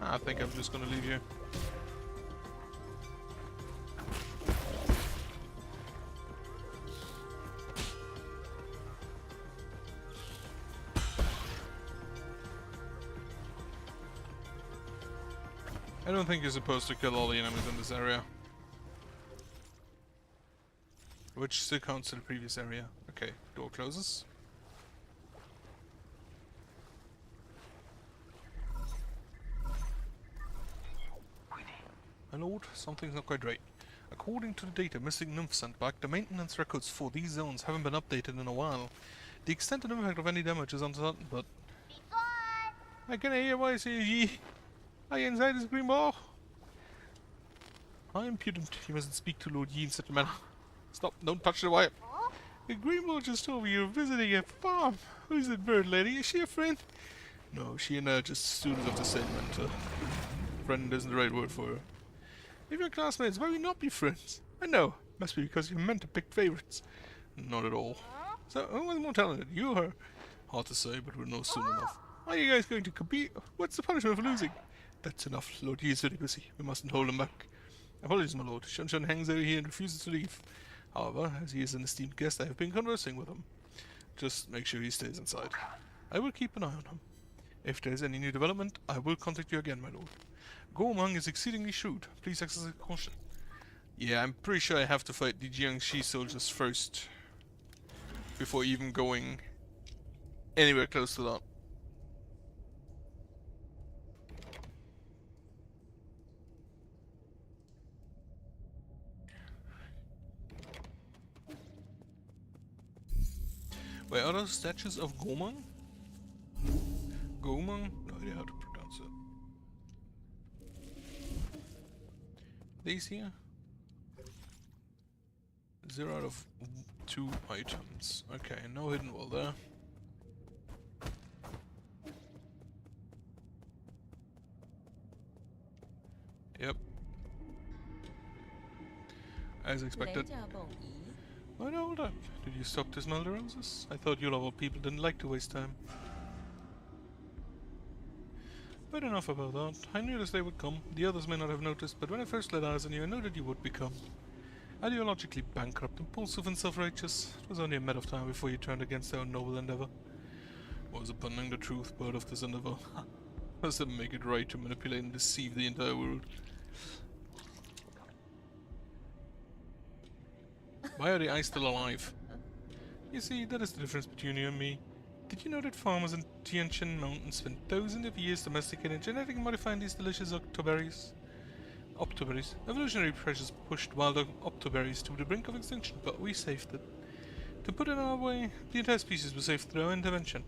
I think I'm just gonna leave you. I don't think you're supposed to kill all the enemies in this area. Which still counts to the previous area. Okay, door closes. My lord, something's not quite right. According to the data Mystic Nymph sent back, the maintenance records for these zones haven't been updated in a while. The extent and impact of any damage is uncertain, but... I can hear your voice here, ye! Are you inside this green ball? I am impudent. You mustn't speak to Lord Yi in such a manner. Stop, don't touch the wire. The green ball just told me you're visiting a farm. Who's that bird lady? Is she a friend? No, she and I are just students of the same mentor. Friend isn't the right word for her. If you're classmates, why would you not be friends? I know. Must be because you're meant to pick favorites. Not at all. So, who was more talented, you or her? Hard to say, but we'll know soon enough. Are you guys going to compete? What's the punishment for losing? That's enough. Lord Yi is very busy. We mustn't hold him back. Apologies, my lord. Shun Shun hangs over here and refuses to leave. However, as he is an esteemed guest, I have been conversing with him. Just make sure he stays inside. I will keep an eye on him. If there is any new development, I will contact you again, my lord. Gormang is exceedingly shrewd. Please exercise caution. Yeah, I'm pretty sure I have to fight the Jiangxi soldiers first. Before even going anywhere close to that. Wait, are those statues of Gormang? Gormang? No idea how to pronounce it. These here? 0 out of 2 items. Okay, no hidden wall there. Yep. As expected. Wait, hold up. Did you stop to smell the roses? I thought you lovable people didn't like to waste time. But enough about that. I knew this day would come. The others may not have noticed, but when I first laid eyes on you, I knew that you would become ideologically bankrupt, impulsive and self-righteous. It was only a matter of time before you turned against our noble endeavor. Was abandoning the truth part of this endeavor? Does it make it right to manipulate and deceive the entire world? Why are the eyes still alive? You see, that is the difference between you and me. Did you know that farmers in Tianshan Mountains spent thousands of years domesticating and genetically modifying these delicious octoberries? Octoberries. Evolutionary pressures pushed wild octoberries to the brink of extinction, but we saved it. To put it our way, the entire species was saved through our intervention.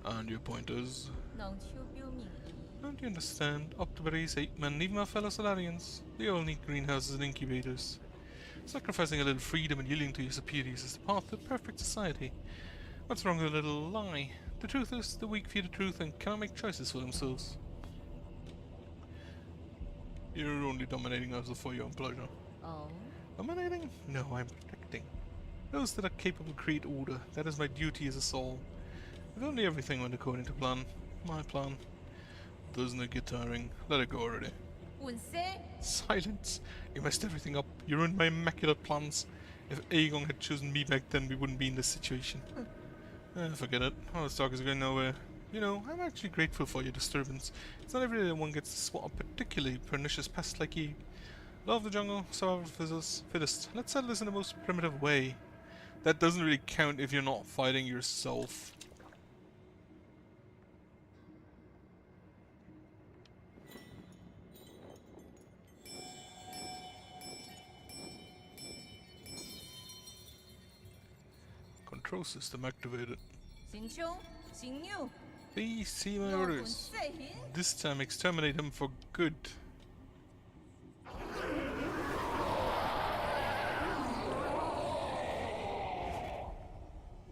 And your point is? Don't you understand? Octoberries, ape men, even our fellow Solarians. They all need greenhouses and incubators. Sacrificing a little freedom and yielding to your superiors is the path to perfect society. What's wrong with a little lie? The truth is, the weak fear the truth and cannot make choices for themselves. You're only dominating us for your own pleasure. Oh? Dominating? No, I'm protecting. Those that are capable create order. That is my duty as a soul. If only everything went according to plan. My plan. Doesn't it get tiring? Let it go already. Silence! You messed everything up. You ruined my immaculate plans. If Aegon had chosen me back then, we wouldn't be in this situation. Forget it. All this talk is going nowhere. You know, I'm actually grateful for your disturbance. It's not every day that one gets to swat a particularly pernicious pest like you. Law of the jungle, survival of the fittest. Let's settle this in the most primitive way. That doesn't really count if you're not fighting yourself. Control system activated. 行凶，行拗， Please see my 妖魂 orders. 在行。 This time exterminate him for good.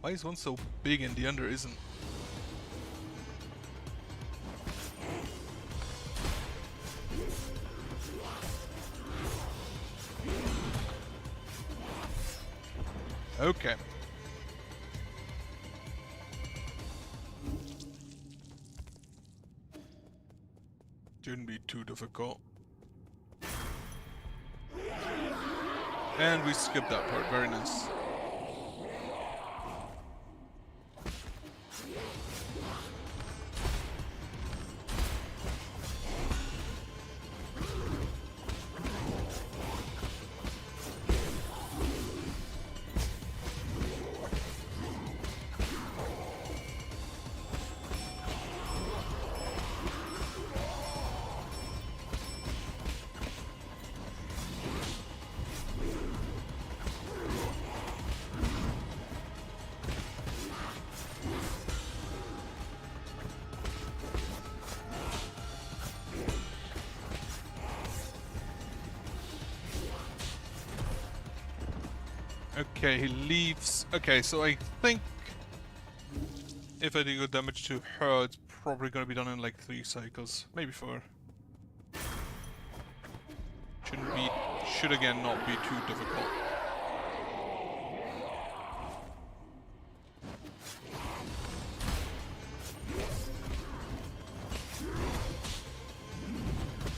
Why is one so big and the other isn't? Okay. Shouldn't be too difficult. And we skipped that part, very nice. Okay, he leaves. Okay, so I think if I do good damage to her, it's probably gonna be done in like 3 cycles, maybe 4. Should again not be too difficult.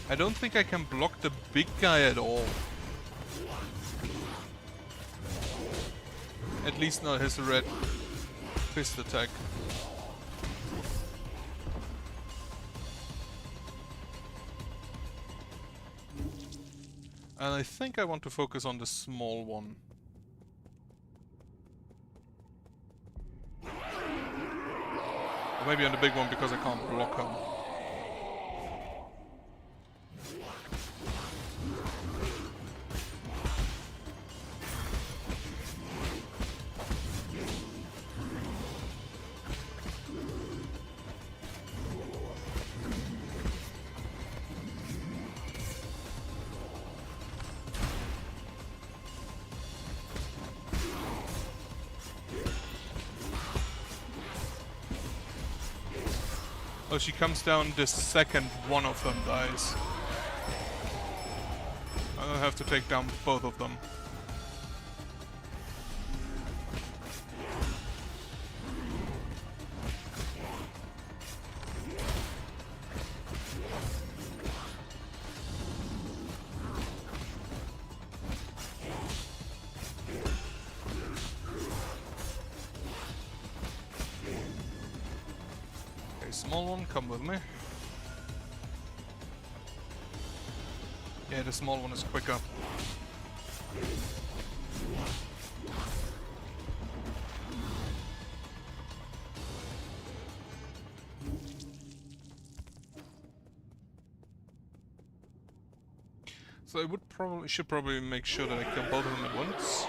I don't think I can block the big guy at all. At least not his red fist attack. And I think I want to focus on the small one. Or maybe on the big one because I can't block him. Oh, she comes down the second one of them dies. I'll have to take down both of them. Small one, come with me. Yeah, the small one is quicker. So I should probably make sure that I kill both of them at once.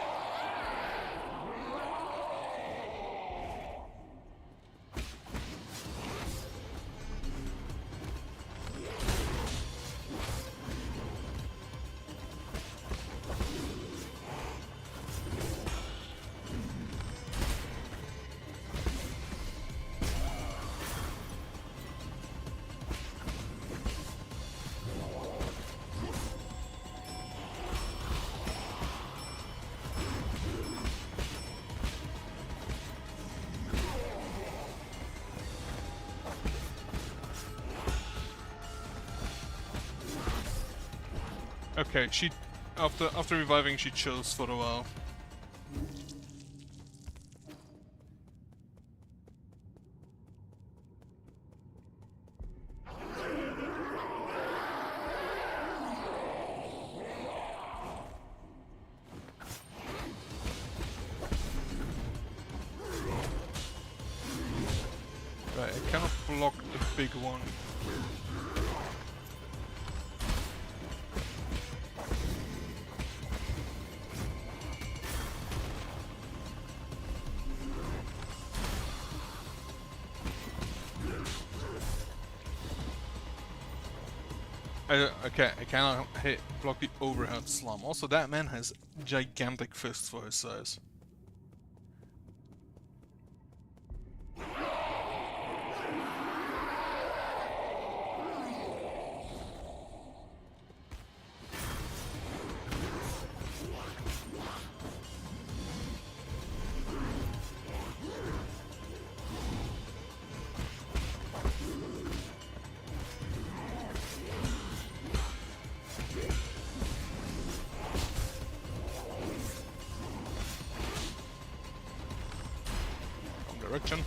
Okay, she after reviving she chills for a while. cannot block the big one. Okay, I cannot block the overhead slam. Also, that man has gigantic fists for his size. Direction.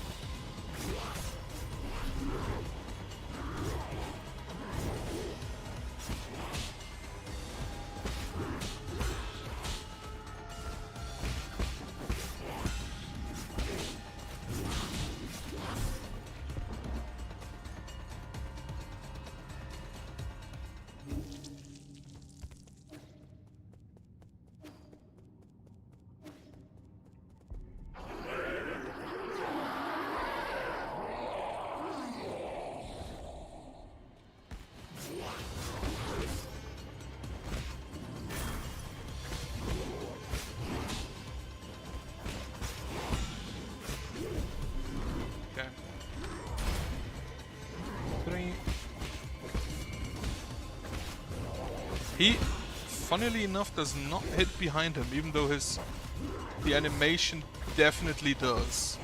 He, funnily enough, does not hit behind him, even though the animation definitely does.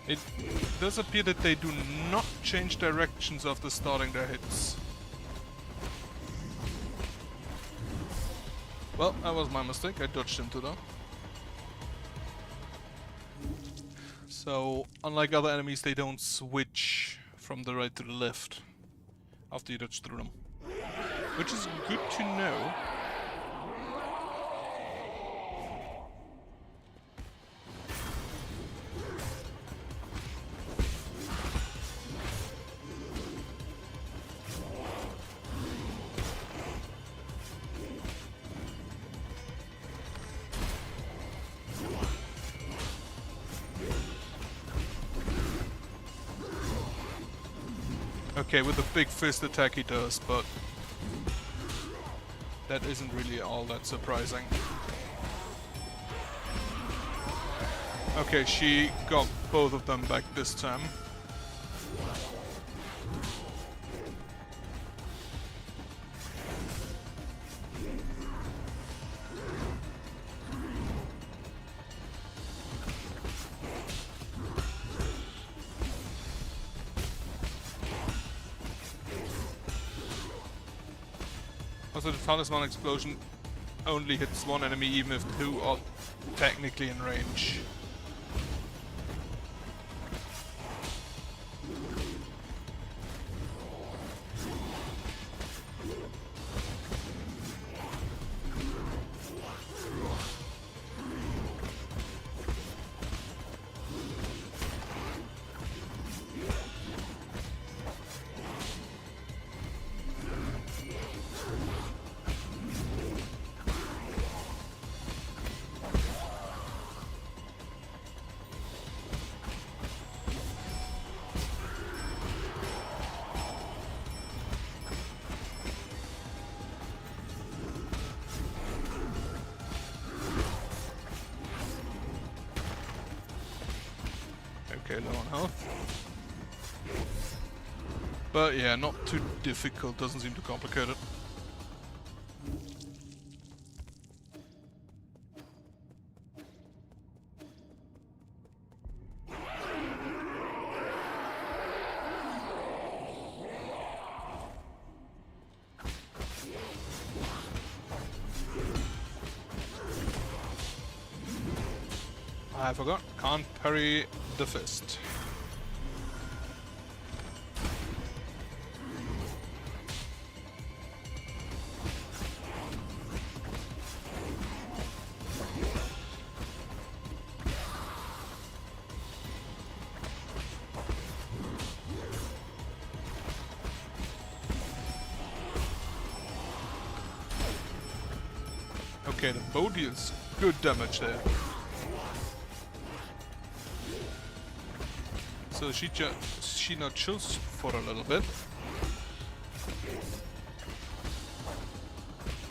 It does appear that they do not change directions after starting their hits. Well, that was my mistake. I dodged into them. So, unlike other enemies, they don't switch from the right to the left after you dodge through them. Which is good to know. Okay, with the big fist attack he does, but that isn't really all that surprising. Okay, she got both of them back this time. Also, the Talisman Explosion only hits one enemy even if two are technically in range. Okay, low on health. But yeah, not too difficult, doesn't seem too complicated. I forgot, can't parry the fist. Okay, the bow deals good damage there. So she now chills for a little bit.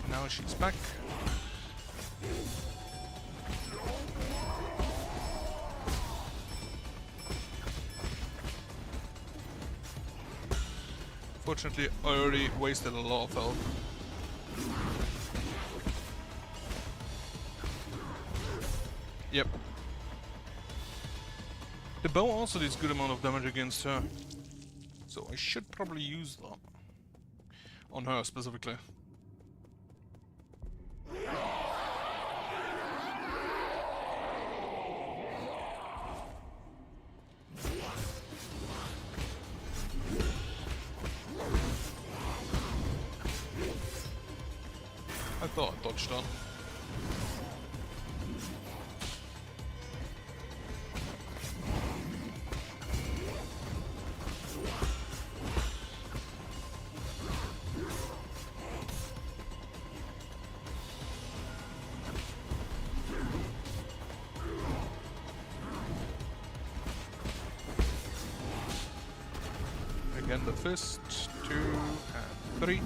Now she's back. Fortunately, I already wasted a lot of health. Yep. The bow also does good amount of damage against her. So I should probably use that. On her specifically. I thought I dodged on. Again the fist, 2 and 3.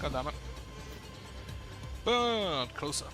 God damn it. But closer.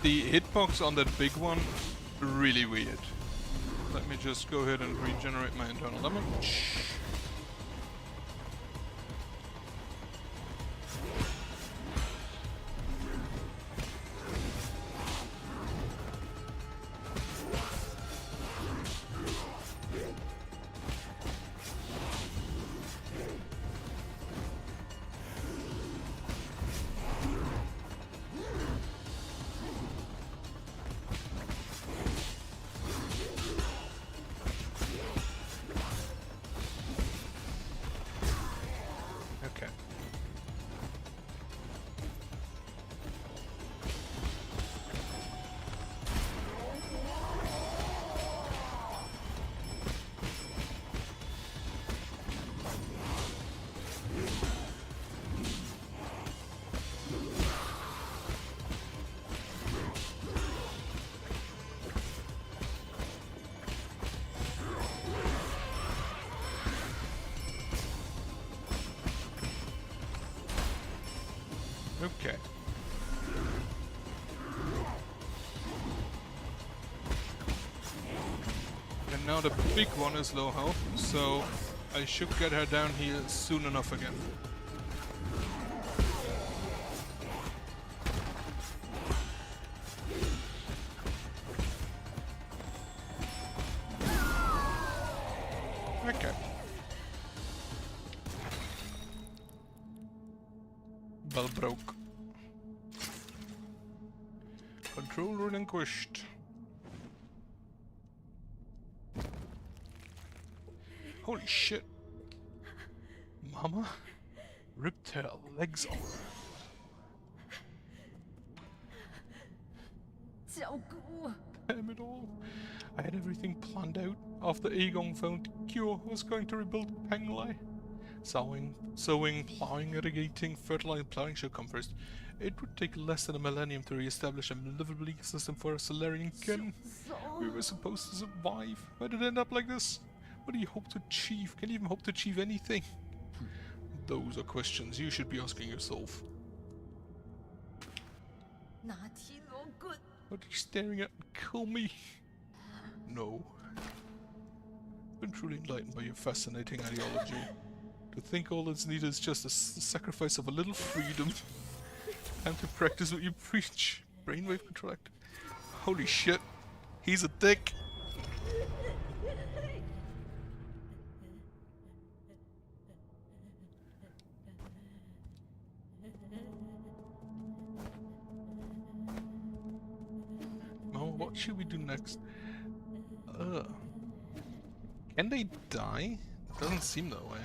The hitbox on that big one, really weird. Let me just go ahead and regenerate my internal damage. Okay. Okay. And now the big one is low health, so I should get her down here soon enough again. bell broke. Control relinquished. Holy shit. Mama? Ripped her legs off. 教姑， Damn it all. I had everything planned out. After Aegon found cure, I was going to rebuild Penglai. Sowing, plowing, irrigating, fertilizing, plowing should come first. It would take less than a millennium to re-establish a livable ecosystem for a Solarian kin. We were supposed to survive. Why did it end up like this? What do you hope to achieve? Can you even hope to achieve anything? Those are questions you should be asking yourself. 拿提罗棍， What are you staring at? Kill me? No. Been truly enlightened by your fascinating ideology. To think all that's needed is just the sacrifice of a little freedom. Time to practice what you preach. Brainwave control active. Holy shit. He's a dick. Mama, what should we do next? Can they die? Doesn't seem that way.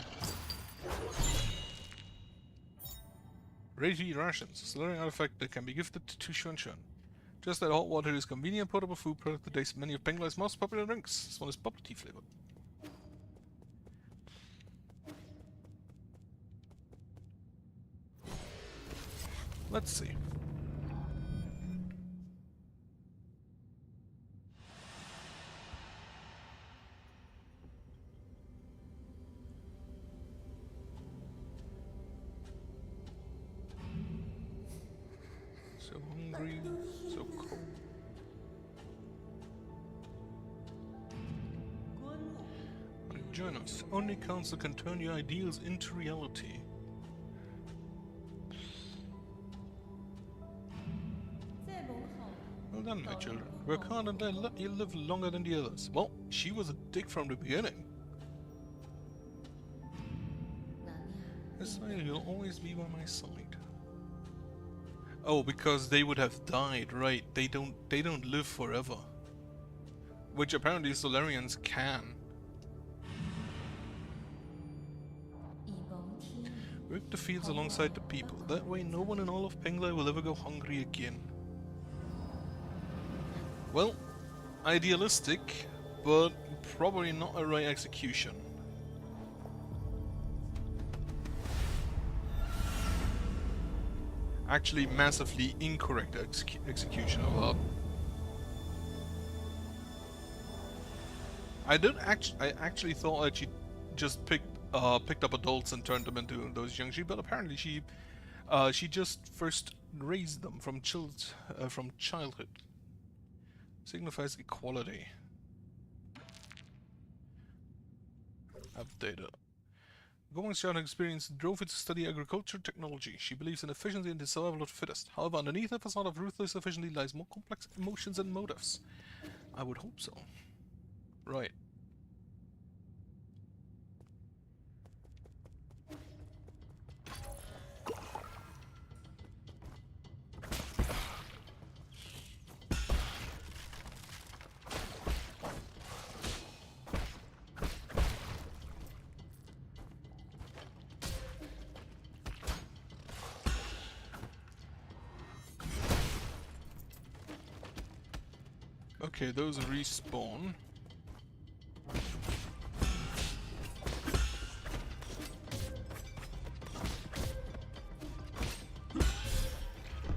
Ready rations. Solarian artifact that can be gifted to Shun Shun. Just that hot water is convenient portable food product that tastes many of Penglai's most popular drinks. This one is bubble tea flavored. Let's see. So hungry, so cold. Join us. Only council can turn your ideals into reality. Well done, my children. Work hard and let you live longer than the others. Well, she was a dick from the beginning. This way you'll always be by my side. Oh, because they would have died, right? They don't live forever. Which apparently Solarians can. Work the fields alongside the people. That way no one in all of Penglai will ever go hungry again. Well, idealistic, but probably not a right execution. Actually, massively incorrect execution of that. I actually thought that she just picked up adults and turned them into those young sheep, but apparently she just first raised them from childhood. Signifies equality. Updated. Gomang's experience drove her to study agriculture technology. She believes in efficiency and the survival of the fittest. However, underneath the facade of ruthless efficiency lies more complex emotions and motives. I would hope so. Right. Okay, those respawn.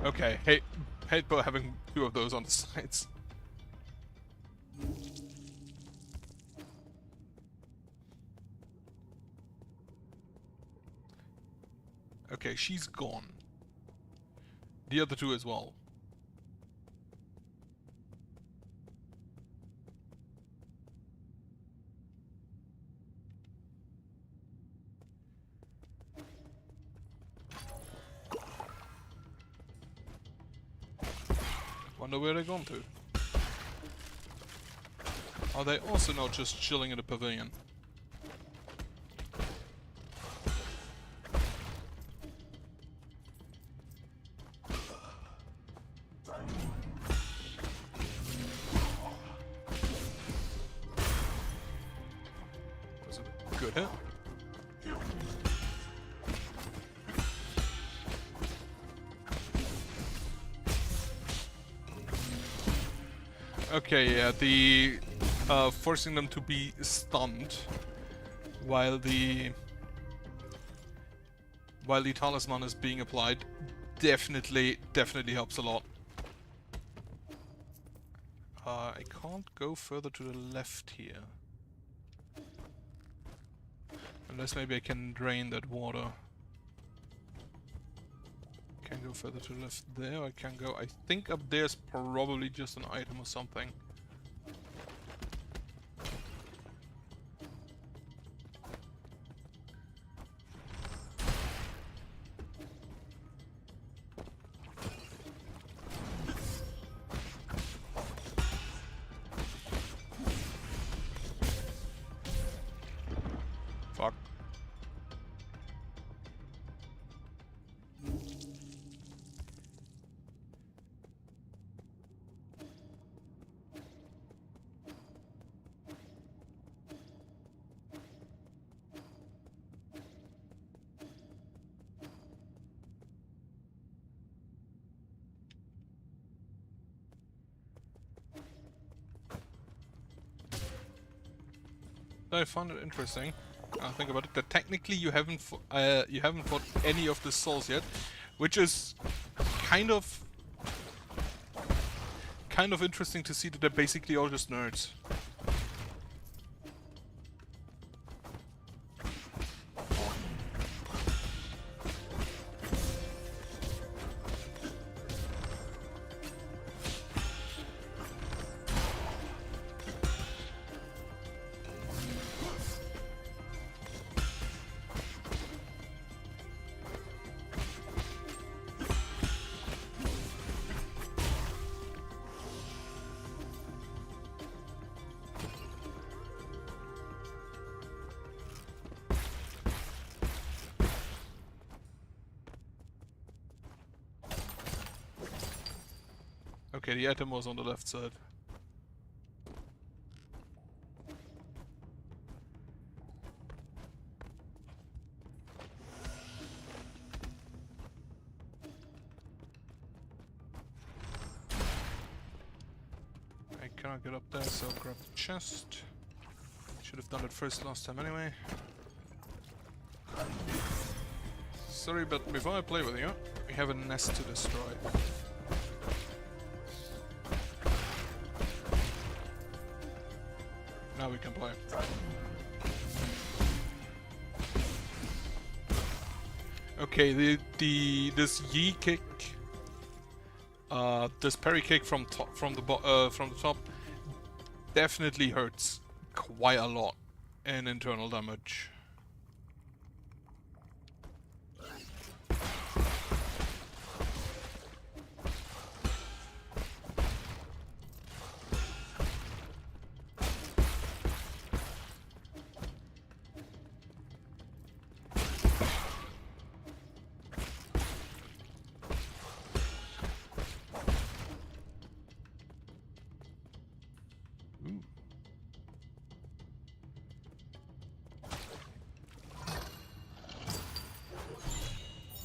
Okay, hate but having two of those on the sides. Okay, she's gone. The other two as well. Wonder where they're gone to. Are they also not just chilling in the pavilion? good hit. Okay, yeah, the forcing them to be stunned while the talisman is being applied definitely helps a lot. I can't go further to the left here. Unless maybe I can drain that water. Can't go further to the left there. I can go. I think up there's probably just an item or something. Fuck. I found it interesting. Think about it. That technically you haven't fought any of the souls yet, which is kind of interesting to see that they're basically all just nerds. Okay, the item was on the left side. I cannot get up there, so I'll grab the chest. Should have done it first last time anyway. Sorry, but before I play with you, we have a nest to destroy. Now we can play. Okay, this Yi kick, this parry kick from the top, definitely hurts quite a lot in internal damage.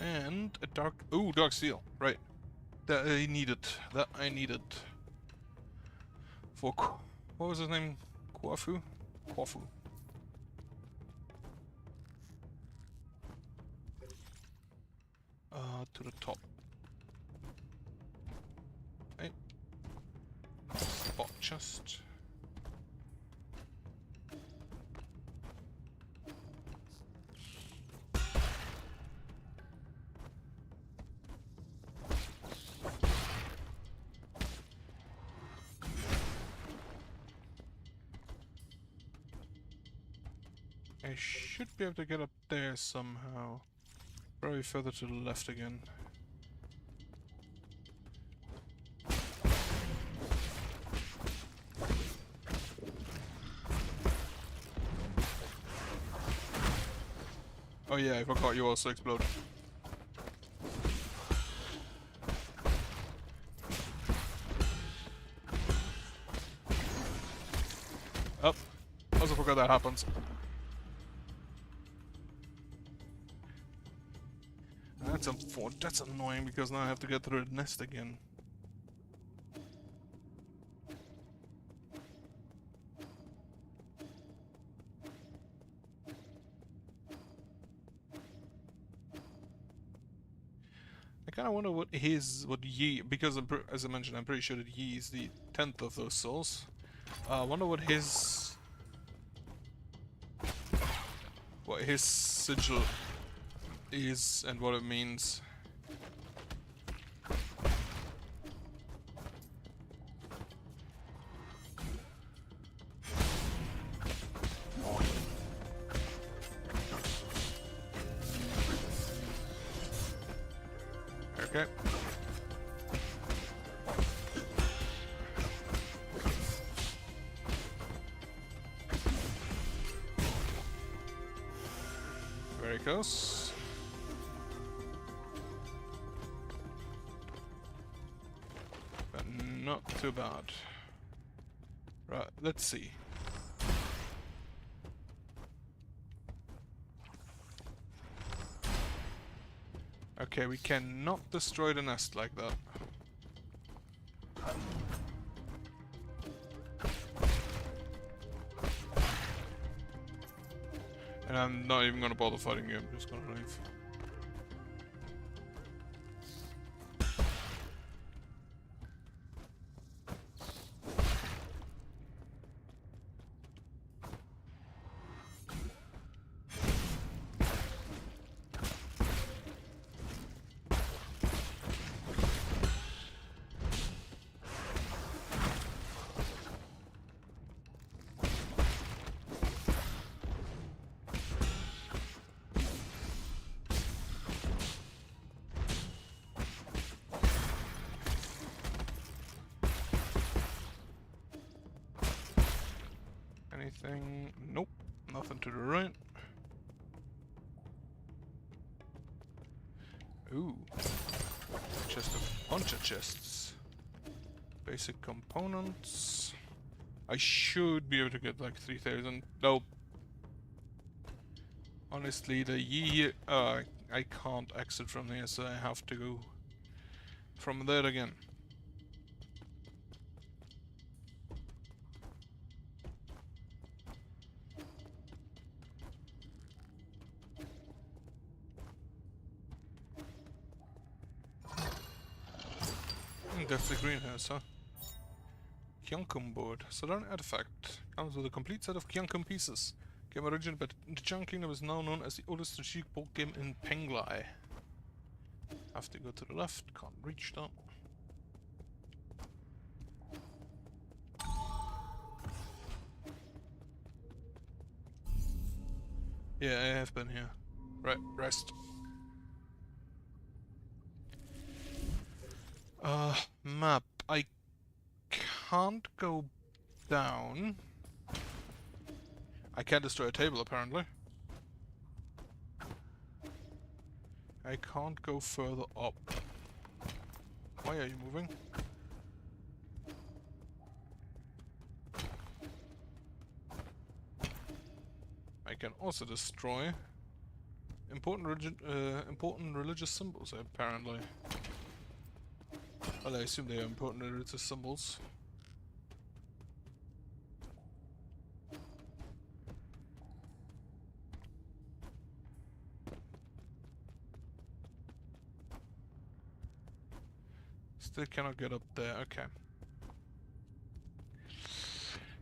And a dark seal, right. That I needed. For, what was his name? Quafu? Quafu. To the top. Hey. Spot chest. I should be able to get up there somehow. Probably further to the left again. Oh yeah, I forgot you also explode. Oh, also forgot that happens. That's annoying because now I have to get through the nest again. I kind of wonder what Yi, because as I mentioned, I'm pretty sure that Yi is the 10th of those souls. I wonder what his sigil is and what it means. Okay. Very close. But not too bad. Right, let's see. Okay, we cannot destroy the nest like that. And I'm not even gonna bother fighting you, I'm just gonna leave. Anything? Nope. Nothing to the right. Ooh. Just a bunch of chests. Basic components. I should be able to get like 3,000. Nope. Honestly, the Yi... I can't exit from here, so I have to go from there again. That's the greenhouse, huh? Kyankum board. Southern artifact. Comes with a complete set of Kyankum pieces. Game originated by the Chan Kingdom, is now known as the oldest strategic board game in Penglai. Have to go to the left, can't reach that. Yeah, I have been here. Right, rest. Map. I can't go down. I can't destroy a table, apparently. I can't go further up. Why are you moving? I can also destroy important religious symbols, apparently. Well, I assume they are important religious symbols. Still cannot get up there, okay.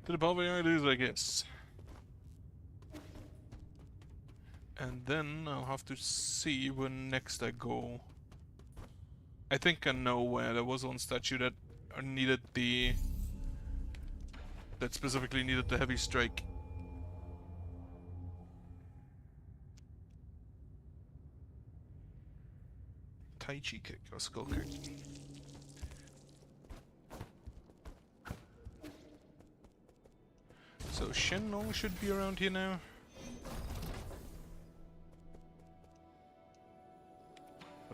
To the Barbarian it is, I guess. And then I'll have to see where next I go. I think I know where. There was one statue that needed the... that specifically needed the heavy strike. Tai Chi kick or skull kick. So Shenlong should be around here now.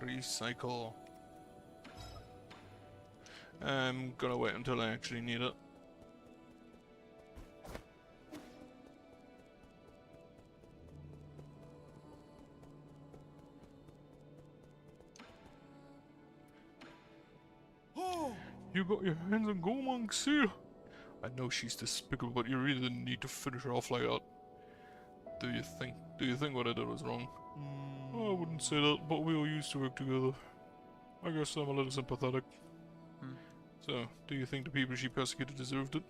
Recycle. I'm gonna wait until I actually need it. You got your hands on Gormong Seal. I know she's despicable, but you really didn't need to finish her off like that. Do you think what I did was wrong? I wouldn't say that, but we all used to work together. I guess I'm a little sympathetic. So, do you think the people she persecuted deserved it?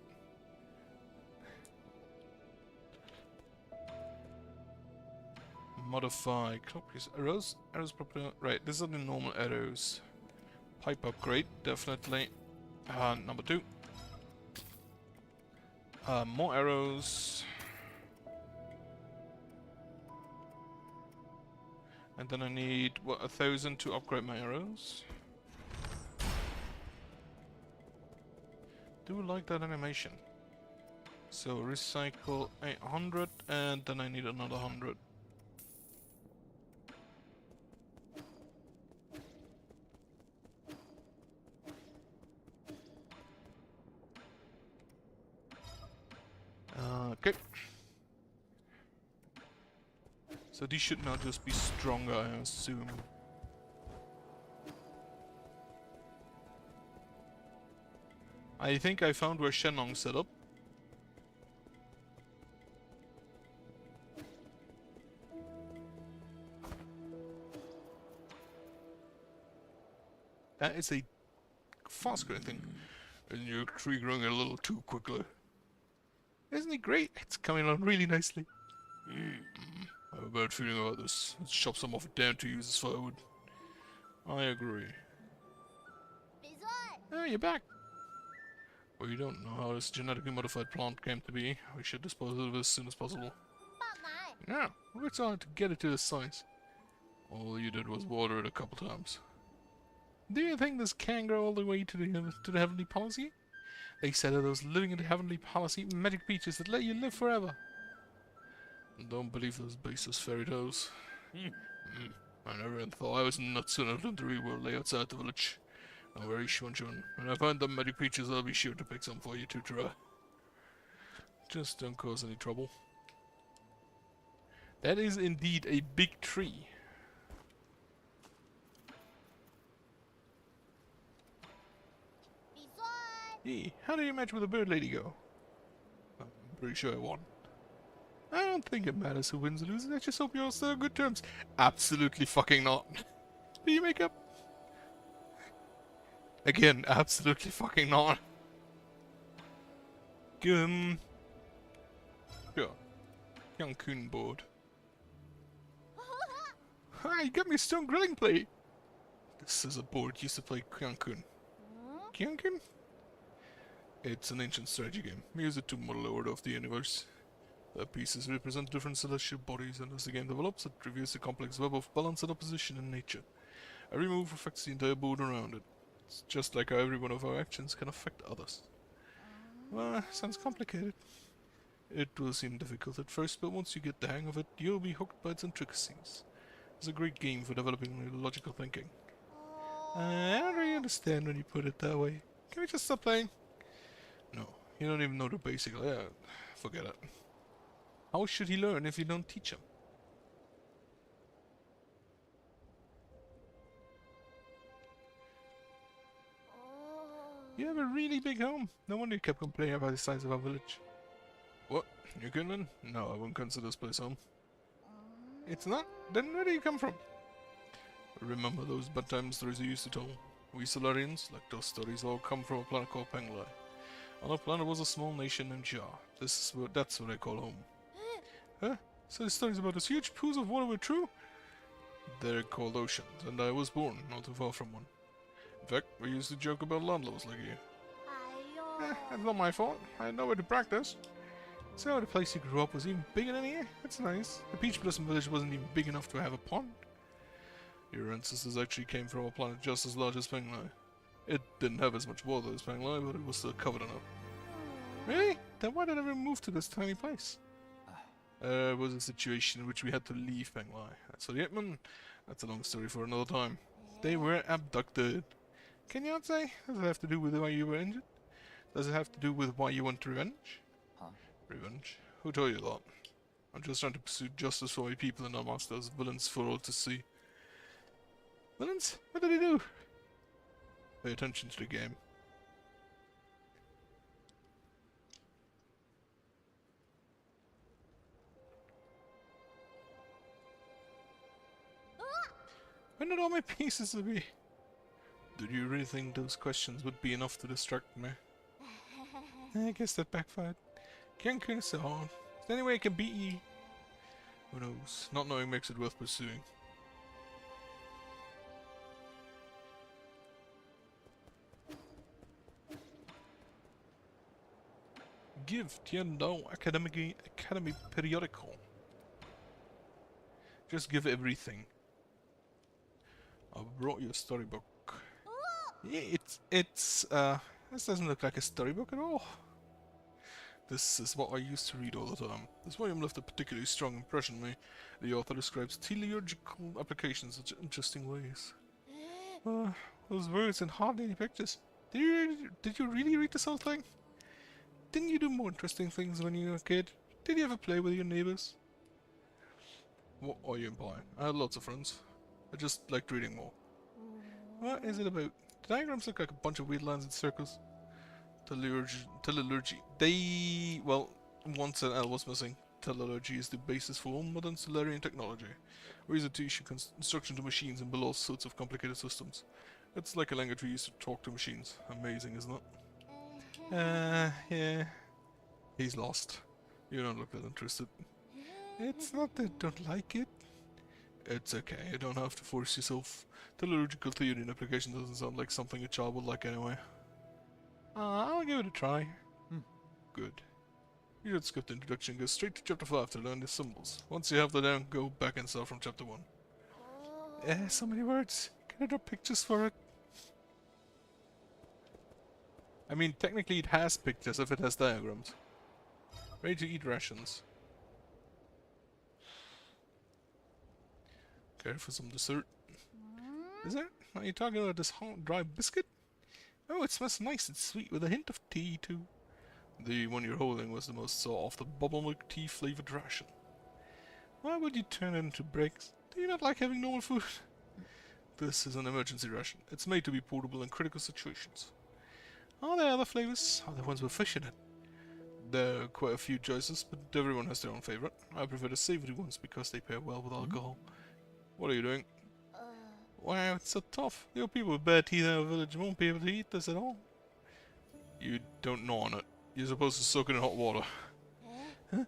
Modify. Clockpiece arrows. Arrows proper. Right, these are the normal arrows. Pipe upgrade, definitely. Number 2. More arrows. And then I need, what, 1,000 to upgrade my arrows? Do like that animation. So recycle 800 and then I need another 100. Okay. So these should now just be stronger, I assume. I think I found where Shenlong set up. That is a fast growing thing. And your tree growing a little too quickly. Isn't it great? It's coming along really nicely. I have a bad feeling about this. Let's chop some of it down to use as firewood. I agree. Oh, you're back! Well, you don't know how this genetically modified plant came to be. We should dispose of it as soon as possible. Yeah, it's hard to get it to this size. All you did was water it a couple times. Do you think this can grow all the way to the Heavenly Palace? They said that those living in the Heavenly Palace eat magic peaches that let you live forever. Don't believe those baseless fairy tales. I never thought I was nuts enough to the real world lay outside the village. Don't worry, Shun. When I find them magic peaches, I'll be sure to pick some for you to try. Just don't cause any trouble. That is indeed a big tree. Hey, how did your match with the bird lady go? I'm pretty sure I won. I don't think it matters who wins or loses, I just hope you're all still on good terms. Absolutely fucking not. Do you make up? Again, absolutely fucking not. Sure. Kyung-kun board. Hi, you got me a stone grilling plate! This is a board used to play Kyung-kun. Kyung-kun? It's an ancient strategy game. We use it to model the order of the universe. The pieces represent different celestial bodies, and as the game develops, it reveals a complex web of balance and opposition in nature. Every move affects the entire board around it. It's just like how every one of our actions can affect others. Well, sounds complicated. It will seem difficult at first, but once you get the hang of it, you'll be hooked by its intricacies. It's a great game for developing logical thinking. I don't really understand when you put it that way. Can we just stop playing? No, you don't even know the basics. Yeah, forget it. How should he learn if you don't teach him? You have a really big home. No wonder you kept complaining about the size of our village. What? New Finland? No, I wouldn't consider this place home. It's not? Then where do you come from? Remember those bedtime stories you used to tell? We Solarians, like those stories, all come from a planet called Penglai. On our planet was a small nation named Jar. That's what I call home. Huh? So the stories about those huge pools of water were true? They're called oceans, and I was born not too far from one. In fact, we used to joke about landlords like you. That's not my fault. I had nowhere to practice. So the place you grew up was even bigger than here? That's nice. The Peach Blossom Village wasn't even big enough to have a pond. Your ancestors actually came from a planet just as large as Penglai. It didn't have as much water as Penglai, but it was still covered enough. Really? Then why did I ever move to this tiny place? It was a situation in which we had to leave Penglai. As for the Hitman, that's a long story for another time. They were abducted. Can you not say? Does it have to do with why you were injured? Does it have to do with why you want revenge? Revenge? Who told you that? I'm just trying to pursue justice for my people and not master as villains for all to see. Villains? What did they do? Pay attention to the game. When did all my pieces be? Did you really think those questions would be enough to distract me? I guess that backfired. Cancun is so hard. Is there any way I can beat you? Who knows? Not knowing makes it worth pursuing. Give Tiandong Academy periodical. Just give everything. I brought you a storybook. Yeah, this doesn't look like a storybook at all. This is what I used to read all the time. This volume left a particularly strong impression on me. The author describes teleological applications in interesting ways. Those words and hardly any pictures. Did you really read this whole thing? Didn't you do more interesting things when you were a kid? Did you ever play with your neighbors? What are you implying? I had lots of friends. I just liked reading more. What is it about? The diagrams look like a bunch of weird lines and circles. Teleology. Well, once an L was missing. Teleology is the basis for all modern Solarian technology. Reason to issue instruction to machines and build all sorts of complicated systems. It's like a language we use to talk to machines. Amazing, isn't it? Yeah. He's lost. You don't look that interested. It's not that I don't like it. It's okay, you don't have to force yourself. Teleological theory and application doesn't sound like something a child would like anyway. I'll give it a try. Good. You should skip the introduction and go straight to chapter 5 to learn the symbols. Once you have that down, go back and start from chapter 1. So many words. Can I draw pictures for it? I mean, technically it has pictures if it has diagrams. Ready to eat rations. Care for some dessert? Is it? Are you talking about this hot, dry biscuit? Oh, it smells nice and sweet with a hint of tea too. The one you're holding was the most sought-after bubble milk tea flavored ration. Why would you turn it into bricks? Do you not like having normal food? This is an emergency ration. It's made to be portable in critical situations. Are there other flavors? Are there ones with fish in it? There are quite a few choices, but everyone has their own favorite. I prefer the savory ones because they pair well with alcohol. What are you doing? Wow, it's so tough. There are people with bad teeth in our village won't be able to eat this at all. You don't gnaw on it. You're supposed to soak it in hot water. Huh?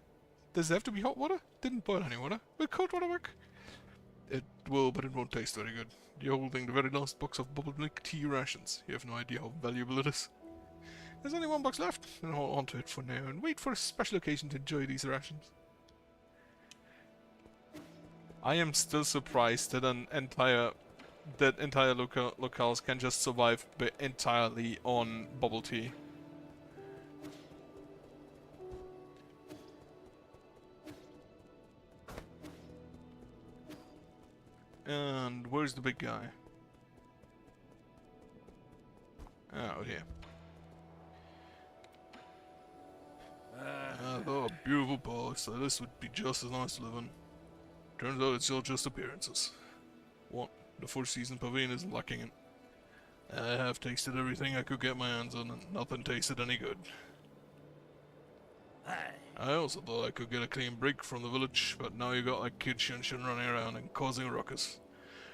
Does it have to be hot water? Didn't boil any water. Will cold water work? It will, but it won't taste very good. You're holding the very last box of bubble milk tea rations. You have no idea how valuable it is. There's only one box left, and hold on to it for now and wait for a special occasion to enjoy these rations. I am still surprised that entire locales can just survive entirely on bubble tea. And where's the big guy? Oh, here. I thought a beautiful palace, so this would be just as nice to live in. Turns out it's all just appearances. What? The Four Seasons Pavilion is lacking in. I have tasted everything I could get my hands on, and nothing tasted any good. I also thought I could get a clean break from the village, but now you got like Kid Shunshin running around and causing a ruckus.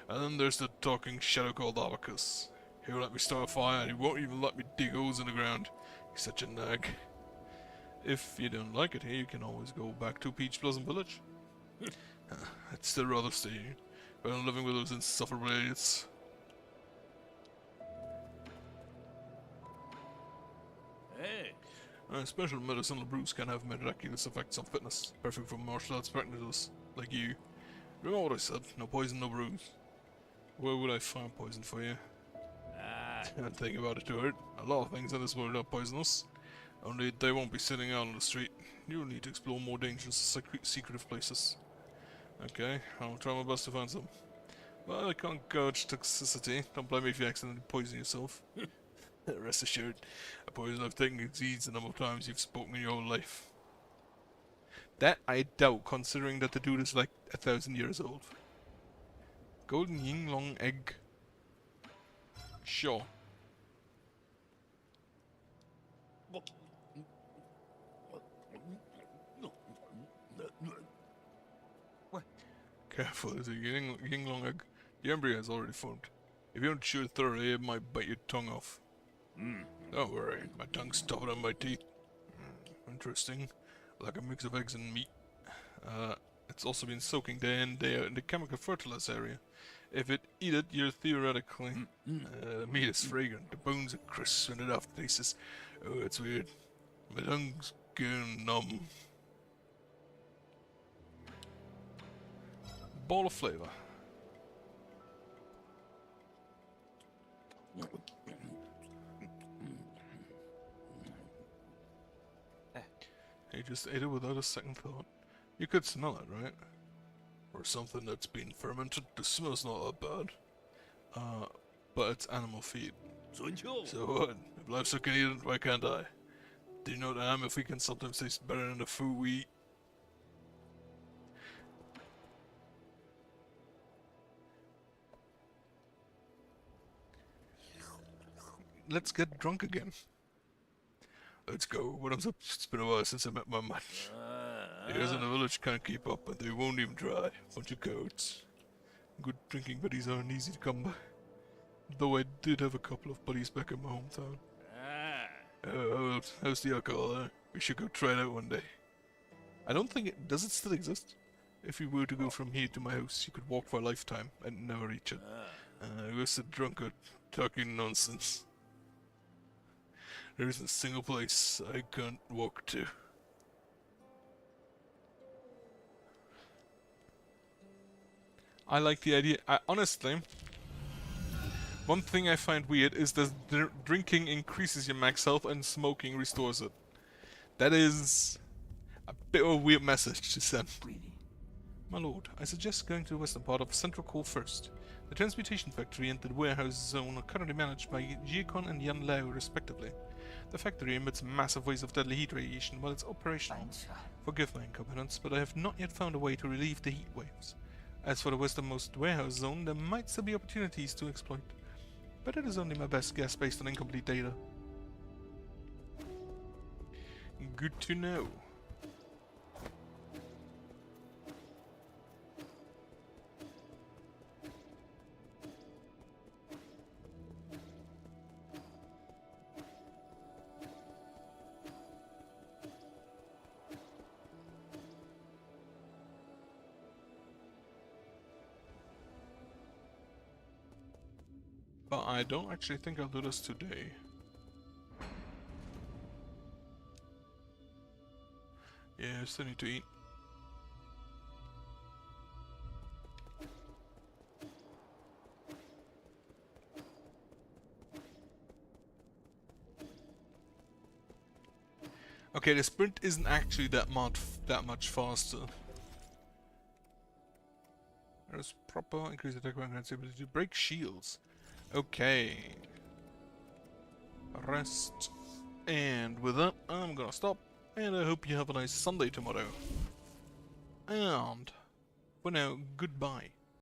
And then there's the talking shadow called Abacus. He'll let me start a fire, and he won't even let me dig holes in the ground. He's such a nag. If you don't like it here, you can always go back to Peach Blossom Village. I'd still rather stay here, but I'm living with those insufferable idiots. Hey! Special medicinal brews can have miraculous effects on fitness, perfect for martial arts practitioners like you. Remember what I said, no poison, no brews. Where would I find poison for you? Can't think about it too hard. A lot of things in this world are poisonous. Only they won't be sitting out on the street. You'll need to explore more dangerous, secretive places. Okay, I'll try my best to find some. But I can't gauge toxicity. Don't blame me if you accidentally poison yourself. Rest assured, a poison I've taken exceeds the number of times you've spoken in your whole life. That I doubt, considering that the dude is like 1,000 years old. Golden Yinglong egg. Sure. What? Careful, it's a Yinglong egg. The embryo has already formed. If you don't chew it thoroughly, it might bite your tongue off. Don't worry, my tongue's tougher than my teeth. Interesting. Like a mix of eggs and meat. It's also been soaking day in, day out in the chemical fertilizer area. If it eat it, you're theoretically... the meat is fragrant, the bones are crisp, and it aftertastes. Oh, it's weird. My tongue's going numb. Ball of flavor. You just ate it without a second thought. You could smell it, right? Or something that's been fermented. The smell's not that bad. But it's animal feed. So what? If livestock can eat it, why can't I? Do you know that animal feed can sometimes taste better than the food we eat? Let's get drunk again. Let's go. What up? It's been a while since I met my match. The guys in the village can't keep up, and they won't even try. Bunch of cowards. Good drinking buddies aren't easy to come by. Though I did have a couple of buddies back in my hometown. How's the alcohol there? We should go try it out one day. I don't think it... Does it still exist? If you were to go from here to my house, you could walk for a lifetime and never reach it. I was a drunkard talking nonsense. There isn't a single place I can't walk to. I like the idea. Honestly, one thing I find weird is that drinking increases your max health and smoking restores it. That is a bit of a weird message to send. My lord, I suggest going to the western part of Central Core first. The transmutation factory and the warehouse zone are currently managed by Jiakon and Yan Lao respectively. The factory emits massive waves of deadly heat radiation while it's operational. Forgive my incompetence, but I have not yet found a way to relieve the heat waves. As for the westernmost warehouse zone, there might still be opportunities to exploit. But it is only my best guess based on incomplete data. Good to know. But I don't actually think I'll do this today. Yeah, I still need to eat. Okay, the sprint isn't actually that much faster. There's proper increased attack range ability to break shields. Okay. Rest. And with that, I'm gonna stop. And I hope you have a nice Sunday tomorrow. And for now, goodbye.